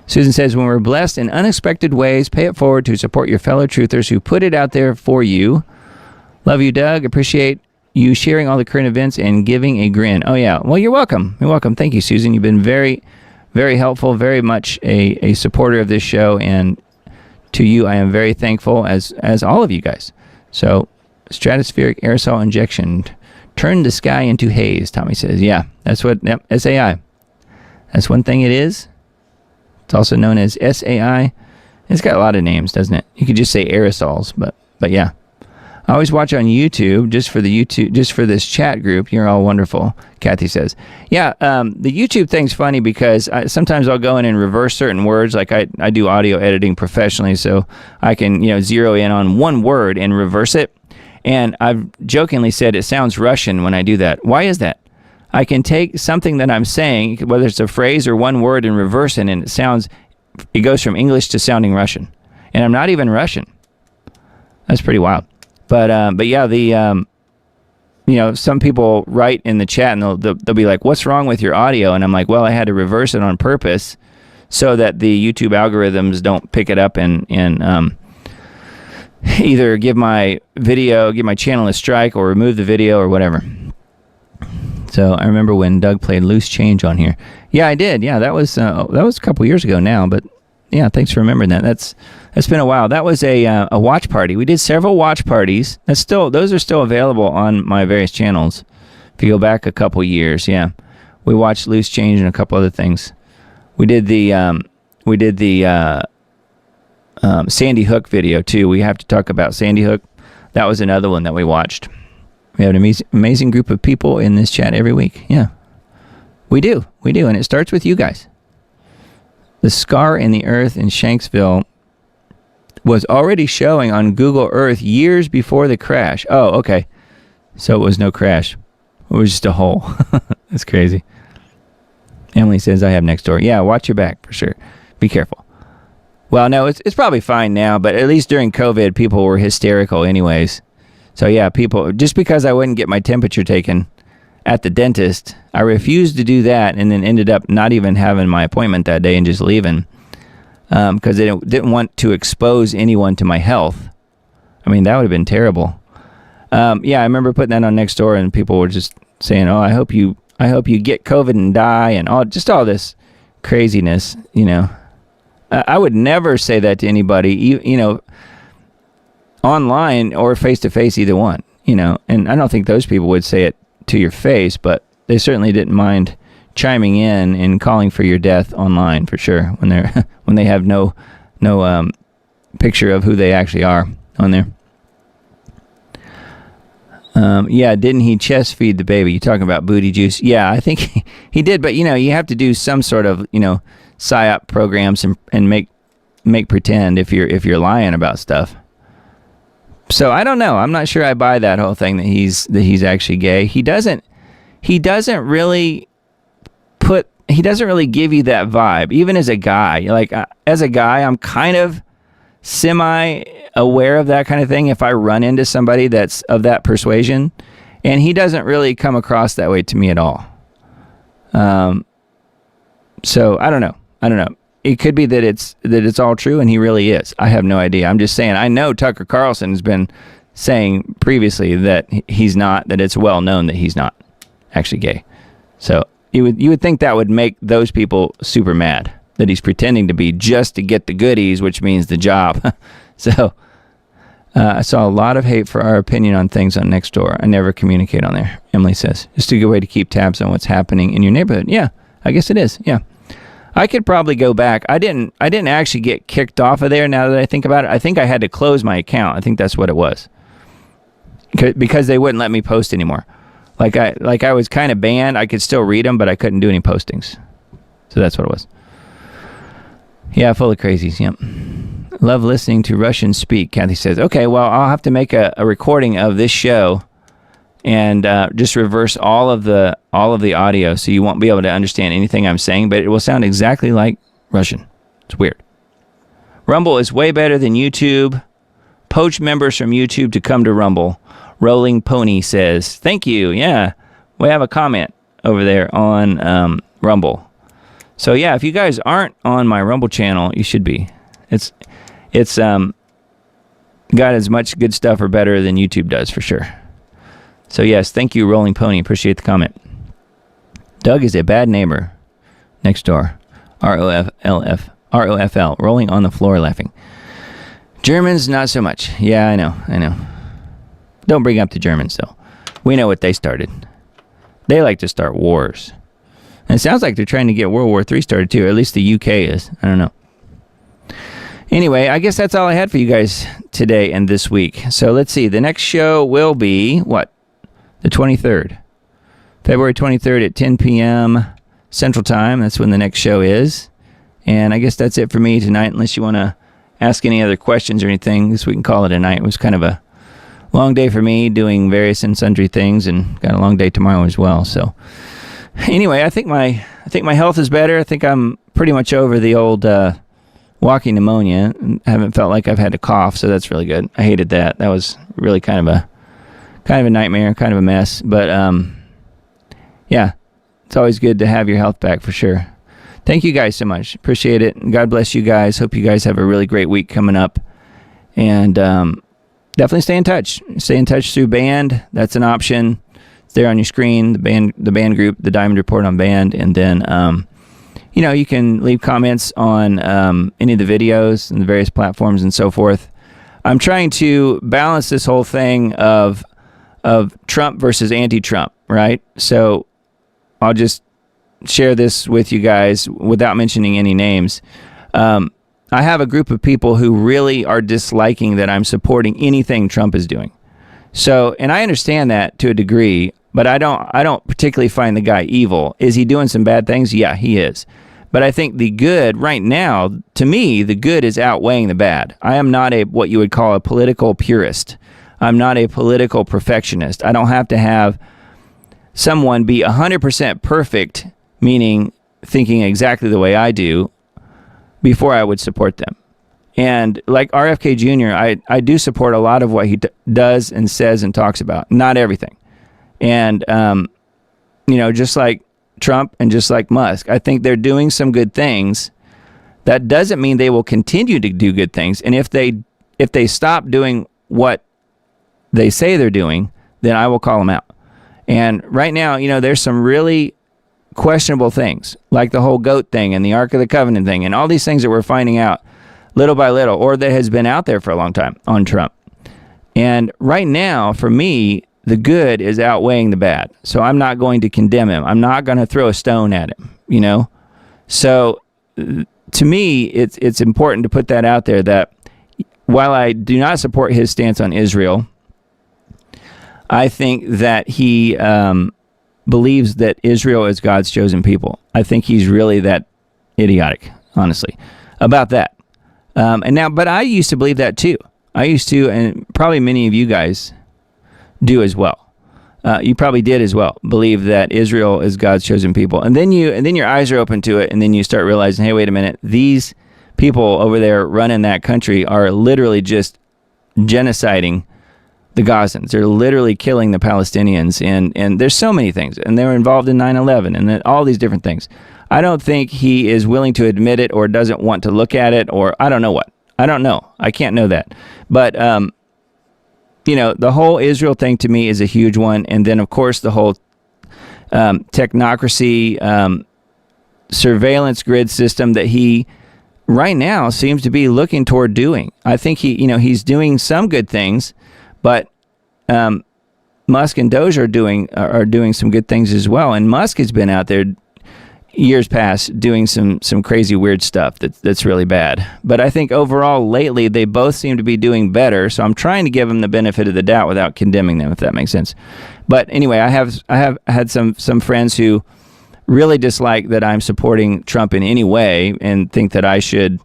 Susan says, when we're blessed in unexpected ways, pay it forward to support your fellow truthers who put it out there for you. Love you, Doug. Appreciate you sharing all the current events and giving a grin. Oh, yeah. Well, you're welcome. You're welcome. Thank you, Susan. You've been very, very helpful, very much a supporter of this show, and to you, I am very thankful, as all of you guys. So, stratospheric aerosol injection. Turn the sky into haze, Tommy says. Yeah, that's what, yep, SAI. That's one thing it is. It's also known as SAI. It's got a lot of names, doesn't it? You could just say aerosols, but yeah. I always watch on YouTube just for this chat group. You're all wonderful, Kathy says. Yeah, the YouTube thing's funny because sometimes I'll go in and reverse certain words. Like I do audio editing professionally, so I can zero in on one word and reverse it. And I've jokingly said it sounds Russian when I do that. Why is that? I can take something that I'm saying, whether it's a phrase or one word, and reverse it, and it goes from English to sounding Russian. And I'm not even Russian. That's pretty wild. But yeah, some people write in the chat and they'll be like, "What's wrong with your audio?" And I'm like, "Well, I had to reverse it on purpose so that the YouTube algorithms don't pick it up and either give my channel a strike or remove the video or whatever." So I remember when Doug played Loose Change on here. Yeah, I did. Yeah, that was a couple years ago now, but yeah, thanks for remembering that. That's been a while. That was a watch party. We did several watch parties. Those are still available on my various channels. If you go back a couple years, yeah, we watched Loose Change and a couple other things. We did the Sandy Hook video too. We have to talk about Sandy Hook. That was another one that we watched. We have an amazing group of people in this chat every week. Yeah, we do, and it starts with you guys. The scar in the earth in Shanksville was already showing on Google Earth years before the crash. Oh, okay. So it was no crash. It was just a hole. That's crazy. Emily says, I have next door. Yeah, watch your back for sure. Be careful. Well, no, it's probably fine now, but at least during COVID, people were hysterical anyways. So yeah, people, just because I wouldn't get my temperature taken at the dentist, I refused to do that and then ended up not even having my appointment that day and just leaving because they didn't want to expose anyone to my health. I mean, that would have been terrible. Yeah, I remember putting that on Nextdoor and people were just saying, "Oh, I hope you get COVID and die," and all this craziness, I would never say that to anybody, online or face to face, either one, and I don't think those people would say it to your face, but they certainly didn't mind chiming in and calling for your death online for sure when they have no picture of who they actually are on there. Yeah, didn't he chest feed the baby? You talking about booty juice? Yeah, I think he did, but you have to do some sort of psyop programs and make pretend if you're lying about stuff. So I don't know. I'm not sure I buy that whole thing that he's actually gay. He doesn't really give you that vibe, even as a guy. Like as a guy, I'm kind of semi-aware of that kind of thing if I run into somebody that's of that persuasion, and he doesn't really come across that way to me at all. So I don't know. It could be that it's all true and he really is. I have no idea. I'm just saying, I know Tucker Carlson has been saying previously that he's not, that it's well known that he's not actually gay. So you would think that would make those people super mad, that he's pretending to be just to get the goodies, which means the job. So I saw a lot of hate for our opinion on things on Nextdoor. I never communicate on there, Emily says. Just a good way to keep tabs on what's happening in your neighborhood. Yeah, I guess it is. Yeah. I could probably go back. I didn't actually get kicked off of there now that I think about it. I think I had to close my account. I think that's what it was. Because they wouldn't let me post anymore. Like I was kind of banned. I could still read them, but I couldn't do any postings. So that's what it was. Yeah, full of crazies. Yep. Love listening to Russians speak, Kathy says. Okay, well, I'll have to make a recording of this show and just reverse all of the audio so you won't be able to understand anything I'm saying, but it will sound exactly like Russian. It's weird. Rumble is way better than YouTube. Poach members from YouTube to come to Rumble. Rolling Pony says, thank you. Yeah, we have a comment over there on Rumble. So yeah, if you guys aren't on my Rumble channel, you should be. It's got as much good stuff or better than YouTube does for sure. So yes, thank you, Rolling Pony. Appreciate the comment. Doug is a bad neighbor next door. ROFL, rolling on the floor laughing. Germans, not so much. Yeah, I know. Don't bring up the Germans, though. We know what they started. They like to start wars. And it sounds like they're trying to get World War III started, too. Or at least the UK is. I don't know. Anyway, I guess that's all I had for you guys today and this week. So let's see. The next show will be, what? The 23rd. February 23rd at 10 p.m. Central Time. That's when the next show is. And I guess that's it for me tonight, unless you want to ask any other questions or anything. This we can call it a night. It was kind of a long day for me, doing various and sundry things, and got a long day tomorrow as well. So anyway, I think my health is better. I think I'm pretty much over the old walking pneumonia. I haven't felt like I've had a cough, so that's really good. I hated that. That was really kind of a nightmare, kind of a mess. But yeah, it's always good to have your health back for sure. Thank you guys so much. Appreciate it. God bless you guys. Hope you guys have a really great week coming up. And definitely stay in touch. Stay in touch through Band. That's an option. It's there on your screen, the band group, the Diamond Report on Band. And then, you can leave comments on any of the videos and the various platforms and so forth. I'm trying to balance this whole thing of Trump versus anti-Trump, right? So I'll just share this with you guys without mentioning any names. I have a group of people who really are disliking that I'm supporting anything Trump is doing. So, and I understand that to a degree, but I don't particularly find the guy evil. Is he doing some bad things? Yeah, he is. But I think the good right now, to me, the good is outweighing the bad. I am not what you would call a political purist. I'm not a political perfectionist. I don't have to have someone be 100% perfect, meaning thinking exactly the way I do, before I would support them. And like RFK Jr., I do support a lot of what he does and says and talks about. Not everything. And, just like Trump and just like Musk, I think they're doing some good things. That doesn't mean they will continue to do good things. And if they stop doing what they say they're doing, then I will call them out. And right now, there's some really questionable things, like the whole goat thing and the Ark of the Covenant thing and all these things that we're finding out little by little, or that has been out there for a long time on Trump. And right now, for me, the good is outweighing the bad. So I'm not going to condemn him. I'm not going to throw a stone at him, So to me, it's important to put that out there, that while I do not support his stance on Israel, I think that he believes that Israel is God's chosen people. I think he's really that idiotic, honestly, about that. But I used to believe that too. I used to, and probably many of you guys do as well. You probably did as well, believe that Israel is God's chosen people. And then your eyes are open to it, and then you start realizing, hey, wait a minute, these people over there running that country are literally just genociding the Gazans. They're literally killing the Palestinians, and there's so many things. And they were involved in 9/11 and all these different things. I don't think he is willing to admit it, or doesn't want to look at it, or I don't know what. I don't know. I can't know that. But, the whole Israel thing to me is a huge one. And then, of course, the whole technocracy, surveillance grid system that he right now seems to be looking toward doing. I think he's doing some good things, but Musk and Doge are doing some good things as well. And Musk has been out there years past doing some crazy weird stuff that's really bad. But I think overall lately they both seem to be doing better. So I'm trying to give them the benefit of the doubt without condemning them, if that makes sense. But anyway, I have had some friends who really dislike that I'm supporting Trump in any way and think that I should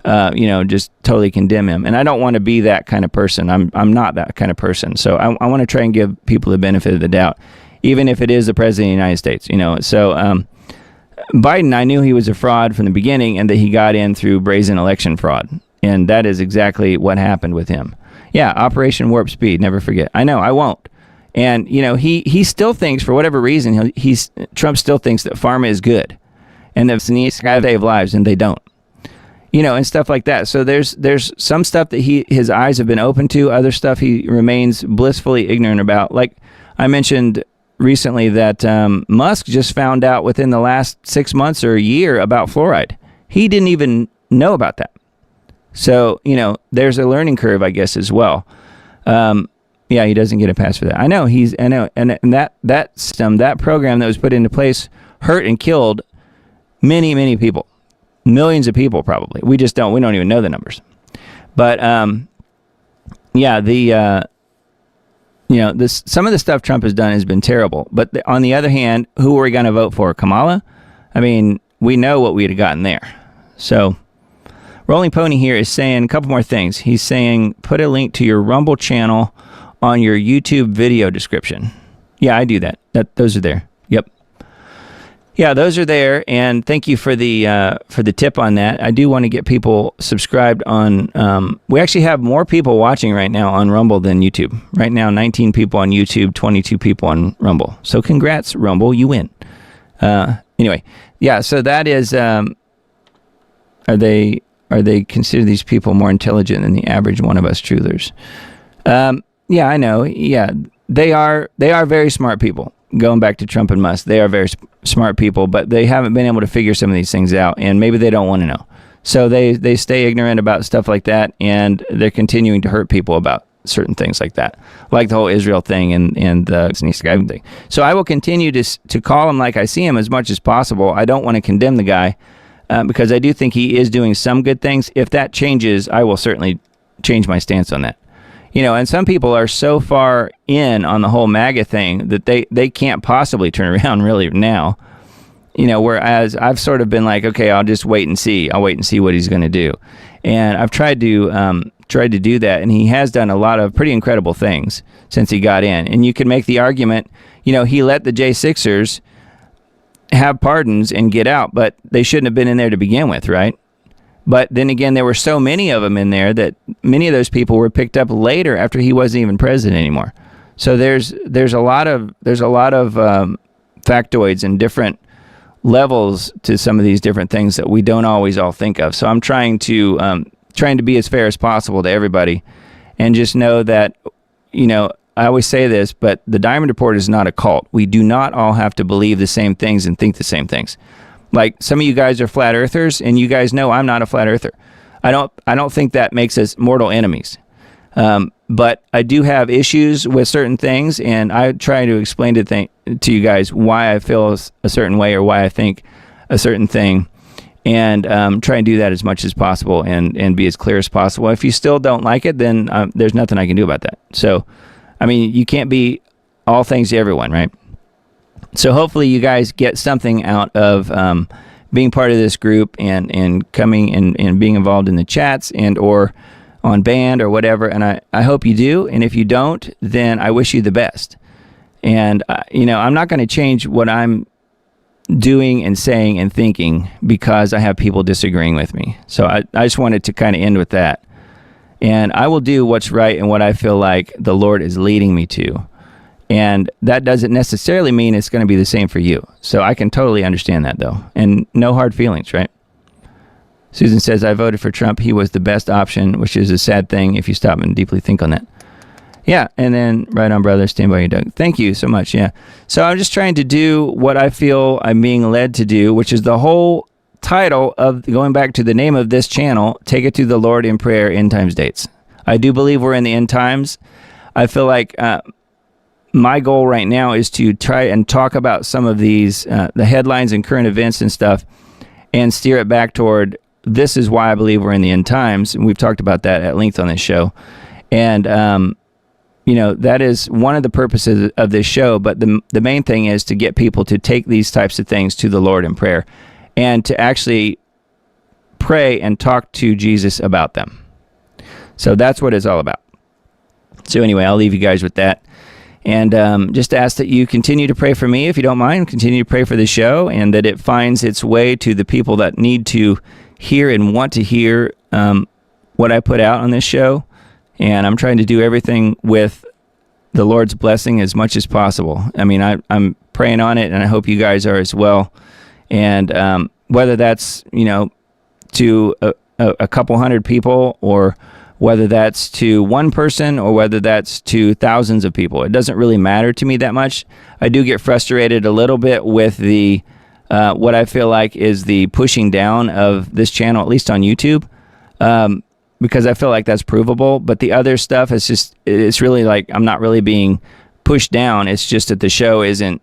just totally condemn him. And I don't want to be that kind of person. I'm not that kind of person. So I want to try and give people the benefit of the doubt, even if it is the president of the United States, So Biden, I knew he was a fraud from the beginning, and that he got in through brazen election fraud. And that is exactly what happened with him. Yeah, Operation Warp Speed, never forget. I know, I won't. And, he still thinks, for whatever reason, Trump still thinks that pharma is good and that it's got to save lives, and they don't. And stuff like that. So there's some stuff that his eyes have been open to, other stuff he remains blissfully ignorant about. Like I mentioned recently that Musk just found out within the last 6 months or a year about fluoride. He didn't even know about that. So, there's a learning curve, I guess, as well. Yeah, he doesn't get a pass for that. I know, and that system, that program that was put into place hurt and killed many, many people. Millions of people, probably. We don't even know the numbers. But, some of the stuff Trump has done has been terrible. But on the other hand, who are we going to vote for? Kamala? I mean, we know what we'd have gotten there. So, Rolling Pony here is saying a couple more things. He's saying, put a link to your Rumble channel on your YouTube video description. Yeah, I do that. Those are there. Yep. Yeah, those are there, and thank you for the tip on that. I do want to get people subscribed on. We actually have more people watching right now on Rumble than YouTube. Right now, 19 people on YouTube, 22 people on Rumble. So congrats, Rumble, you win. Anyway, yeah. So that is. Are they consider these people more intelligent than the average one of us truthers? Yeah, I know. Yeah, they are very smart people. Going back to Trump and Musk, they are very smart people, but they haven't been able to figure some of these things out, and maybe they don't want to know. So they stay ignorant about stuff like that, and they're continuing to hurt people about certain things like that, like the whole Israel thing and the sneak skyping thing. So I will continue to call him like I see him as much as possible. I don't want to condemn the guy because I do think he is doing some good things. If that changes, I will certainly change my stance on that. And some people are so far in on the whole MAGA thing that they can't possibly turn around really now. Whereas I've sort of been like, okay, I'll just wait and see. I'll wait and see what he's going to do. And I've tried to do that, and he has done a lot of pretty incredible things since he got in. And you can make the argument, he let the J6ers have pardons and get out, but they shouldn't have been in there to begin with, right? But then again, there were so many of them in there that many of those people were picked up later after he wasn't even president anymore. So there's a lot of factoids and different levels to some of these different things that we don't always all think of. So I'm trying to be as fair as possible to everybody, and just know that I always say this, but the Diamond Report is not a cult. We do not all have to believe the same things and think the same things. Like, some of you guys are flat earthers, and you guys know I'm not a flat earther. I don't think that makes us mortal enemies. But I do have issues with certain things, and I try to explain to you guys why I feel a certain way or why I think a certain thing, and try and do that as much as possible and be as clear as possible. If you still don't like it, then there's nothing I can do about that. So, I mean, you can't be all things to everyone, right? So hopefully you guys get something out of being part of this group and coming and being involved in the chats and or on band or whatever. And I hope you do. And if you don't, then I wish you the best. And, I'm not going to change what I'm doing and saying and thinking because I have people disagreeing with me. So I just wanted to kind of end with that. And I will do what's right and what I feel like the Lord is leading me to. And that doesn't necessarily mean it's going to be the same for you. So I can totally understand that, though. And no hard feelings, right? Susan says, I voted for Trump. He was the best option, which is a sad thing if you stop and deeply think on that. Yeah, and then right on, brother. Stand by you, Doug. Thank you so much, yeah. So I'm just trying to do what I feel I'm being led to do, which is the whole title of, going back to the name of this channel, Take It to the Lord in Prayer, End Times Dates. I do believe we're in the end times. I feel like my goal right now is to try and talk about some of these, the headlines and current events and stuff, and steer it back toward, this is why I believe we're in the end times. And we've talked about that at length on this show. And, that is one of the purposes of this show. But the main thing is to get people to take these types of things to the Lord in prayer and to actually pray and talk to Jesus about them. So that's what it's all about. So anyway, I'll leave you guys with that. And just ask that you continue to pray for me, if you don't mind. Continue to pray for the show, and that it finds its way to the people that need to hear and want to hear what I put out on this show. And I'm trying to do everything with the Lord's blessing as much as possible. I mean, I'm praying on it, and I hope you guys are as well. And whether that's, to a couple hundred people or whether that's to one person or whether that's to thousands of people. It doesn't really matter to me that much. I do get frustrated a little bit with the what I feel like is the pushing down of this channel, at least on YouTube, because I feel like that's provable. But the other stuff is just, it's really like I'm not really being pushed down. It's just that the show isn't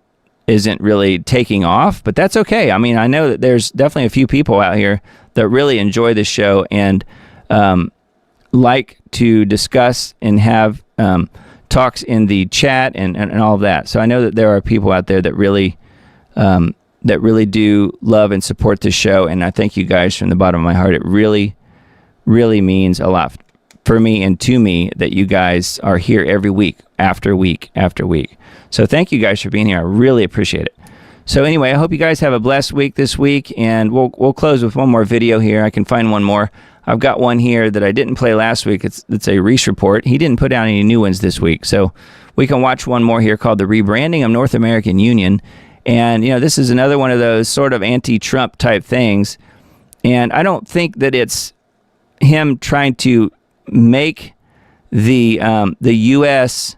really taking off, but that's okay. I mean, I know that there's definitely a few people out here that really enjoy this show and like to discuss and have talks in the chat and all of that. So I know that there are people out there that really do love and support this show, and I thank you guys from the bottom of my heart. It really, really means a lot for me and to me that you guys are here every week after week after week. So thank you guys for being here. I really appreciate it. So anyway, I hope you guys have a blessed week this week, and we'll close with one more video here. I can find one more. I've got one here that I didn't play last week. It's a Reese report. He didn't put out any new ones this week, so we can watch one more here called The Rebranding of North American Union. And, you know, this is another one of those sort of anti-Trump type things, and I don't think that it's him trying to make the U.S.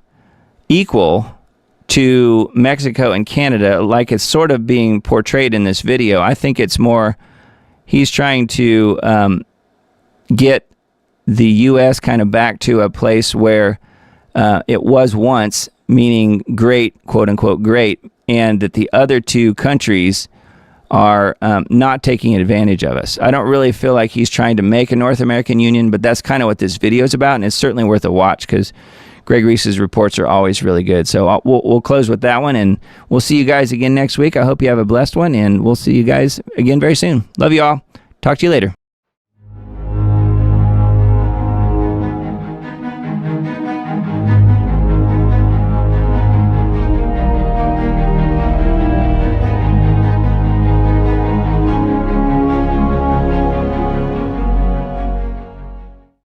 equal to Mexico and Canada like it's sort of being portrayed in this video. I think it's more he's trying to get the U.S. kind of back to a place where it was once, meaning great, quote unquote, great, and that the other two countries are not taking advantage of us. I don't really feel like he's trying to make a North American Union, but that's kind of what this video is about, and it's certainly worth a watch because Greg Reese's reports are always really good. So we'll close with that one, and we'll see you guys again next week. I hope you have a blessed one, and we'll see you guys again very soon. Love you all. Talk to you later.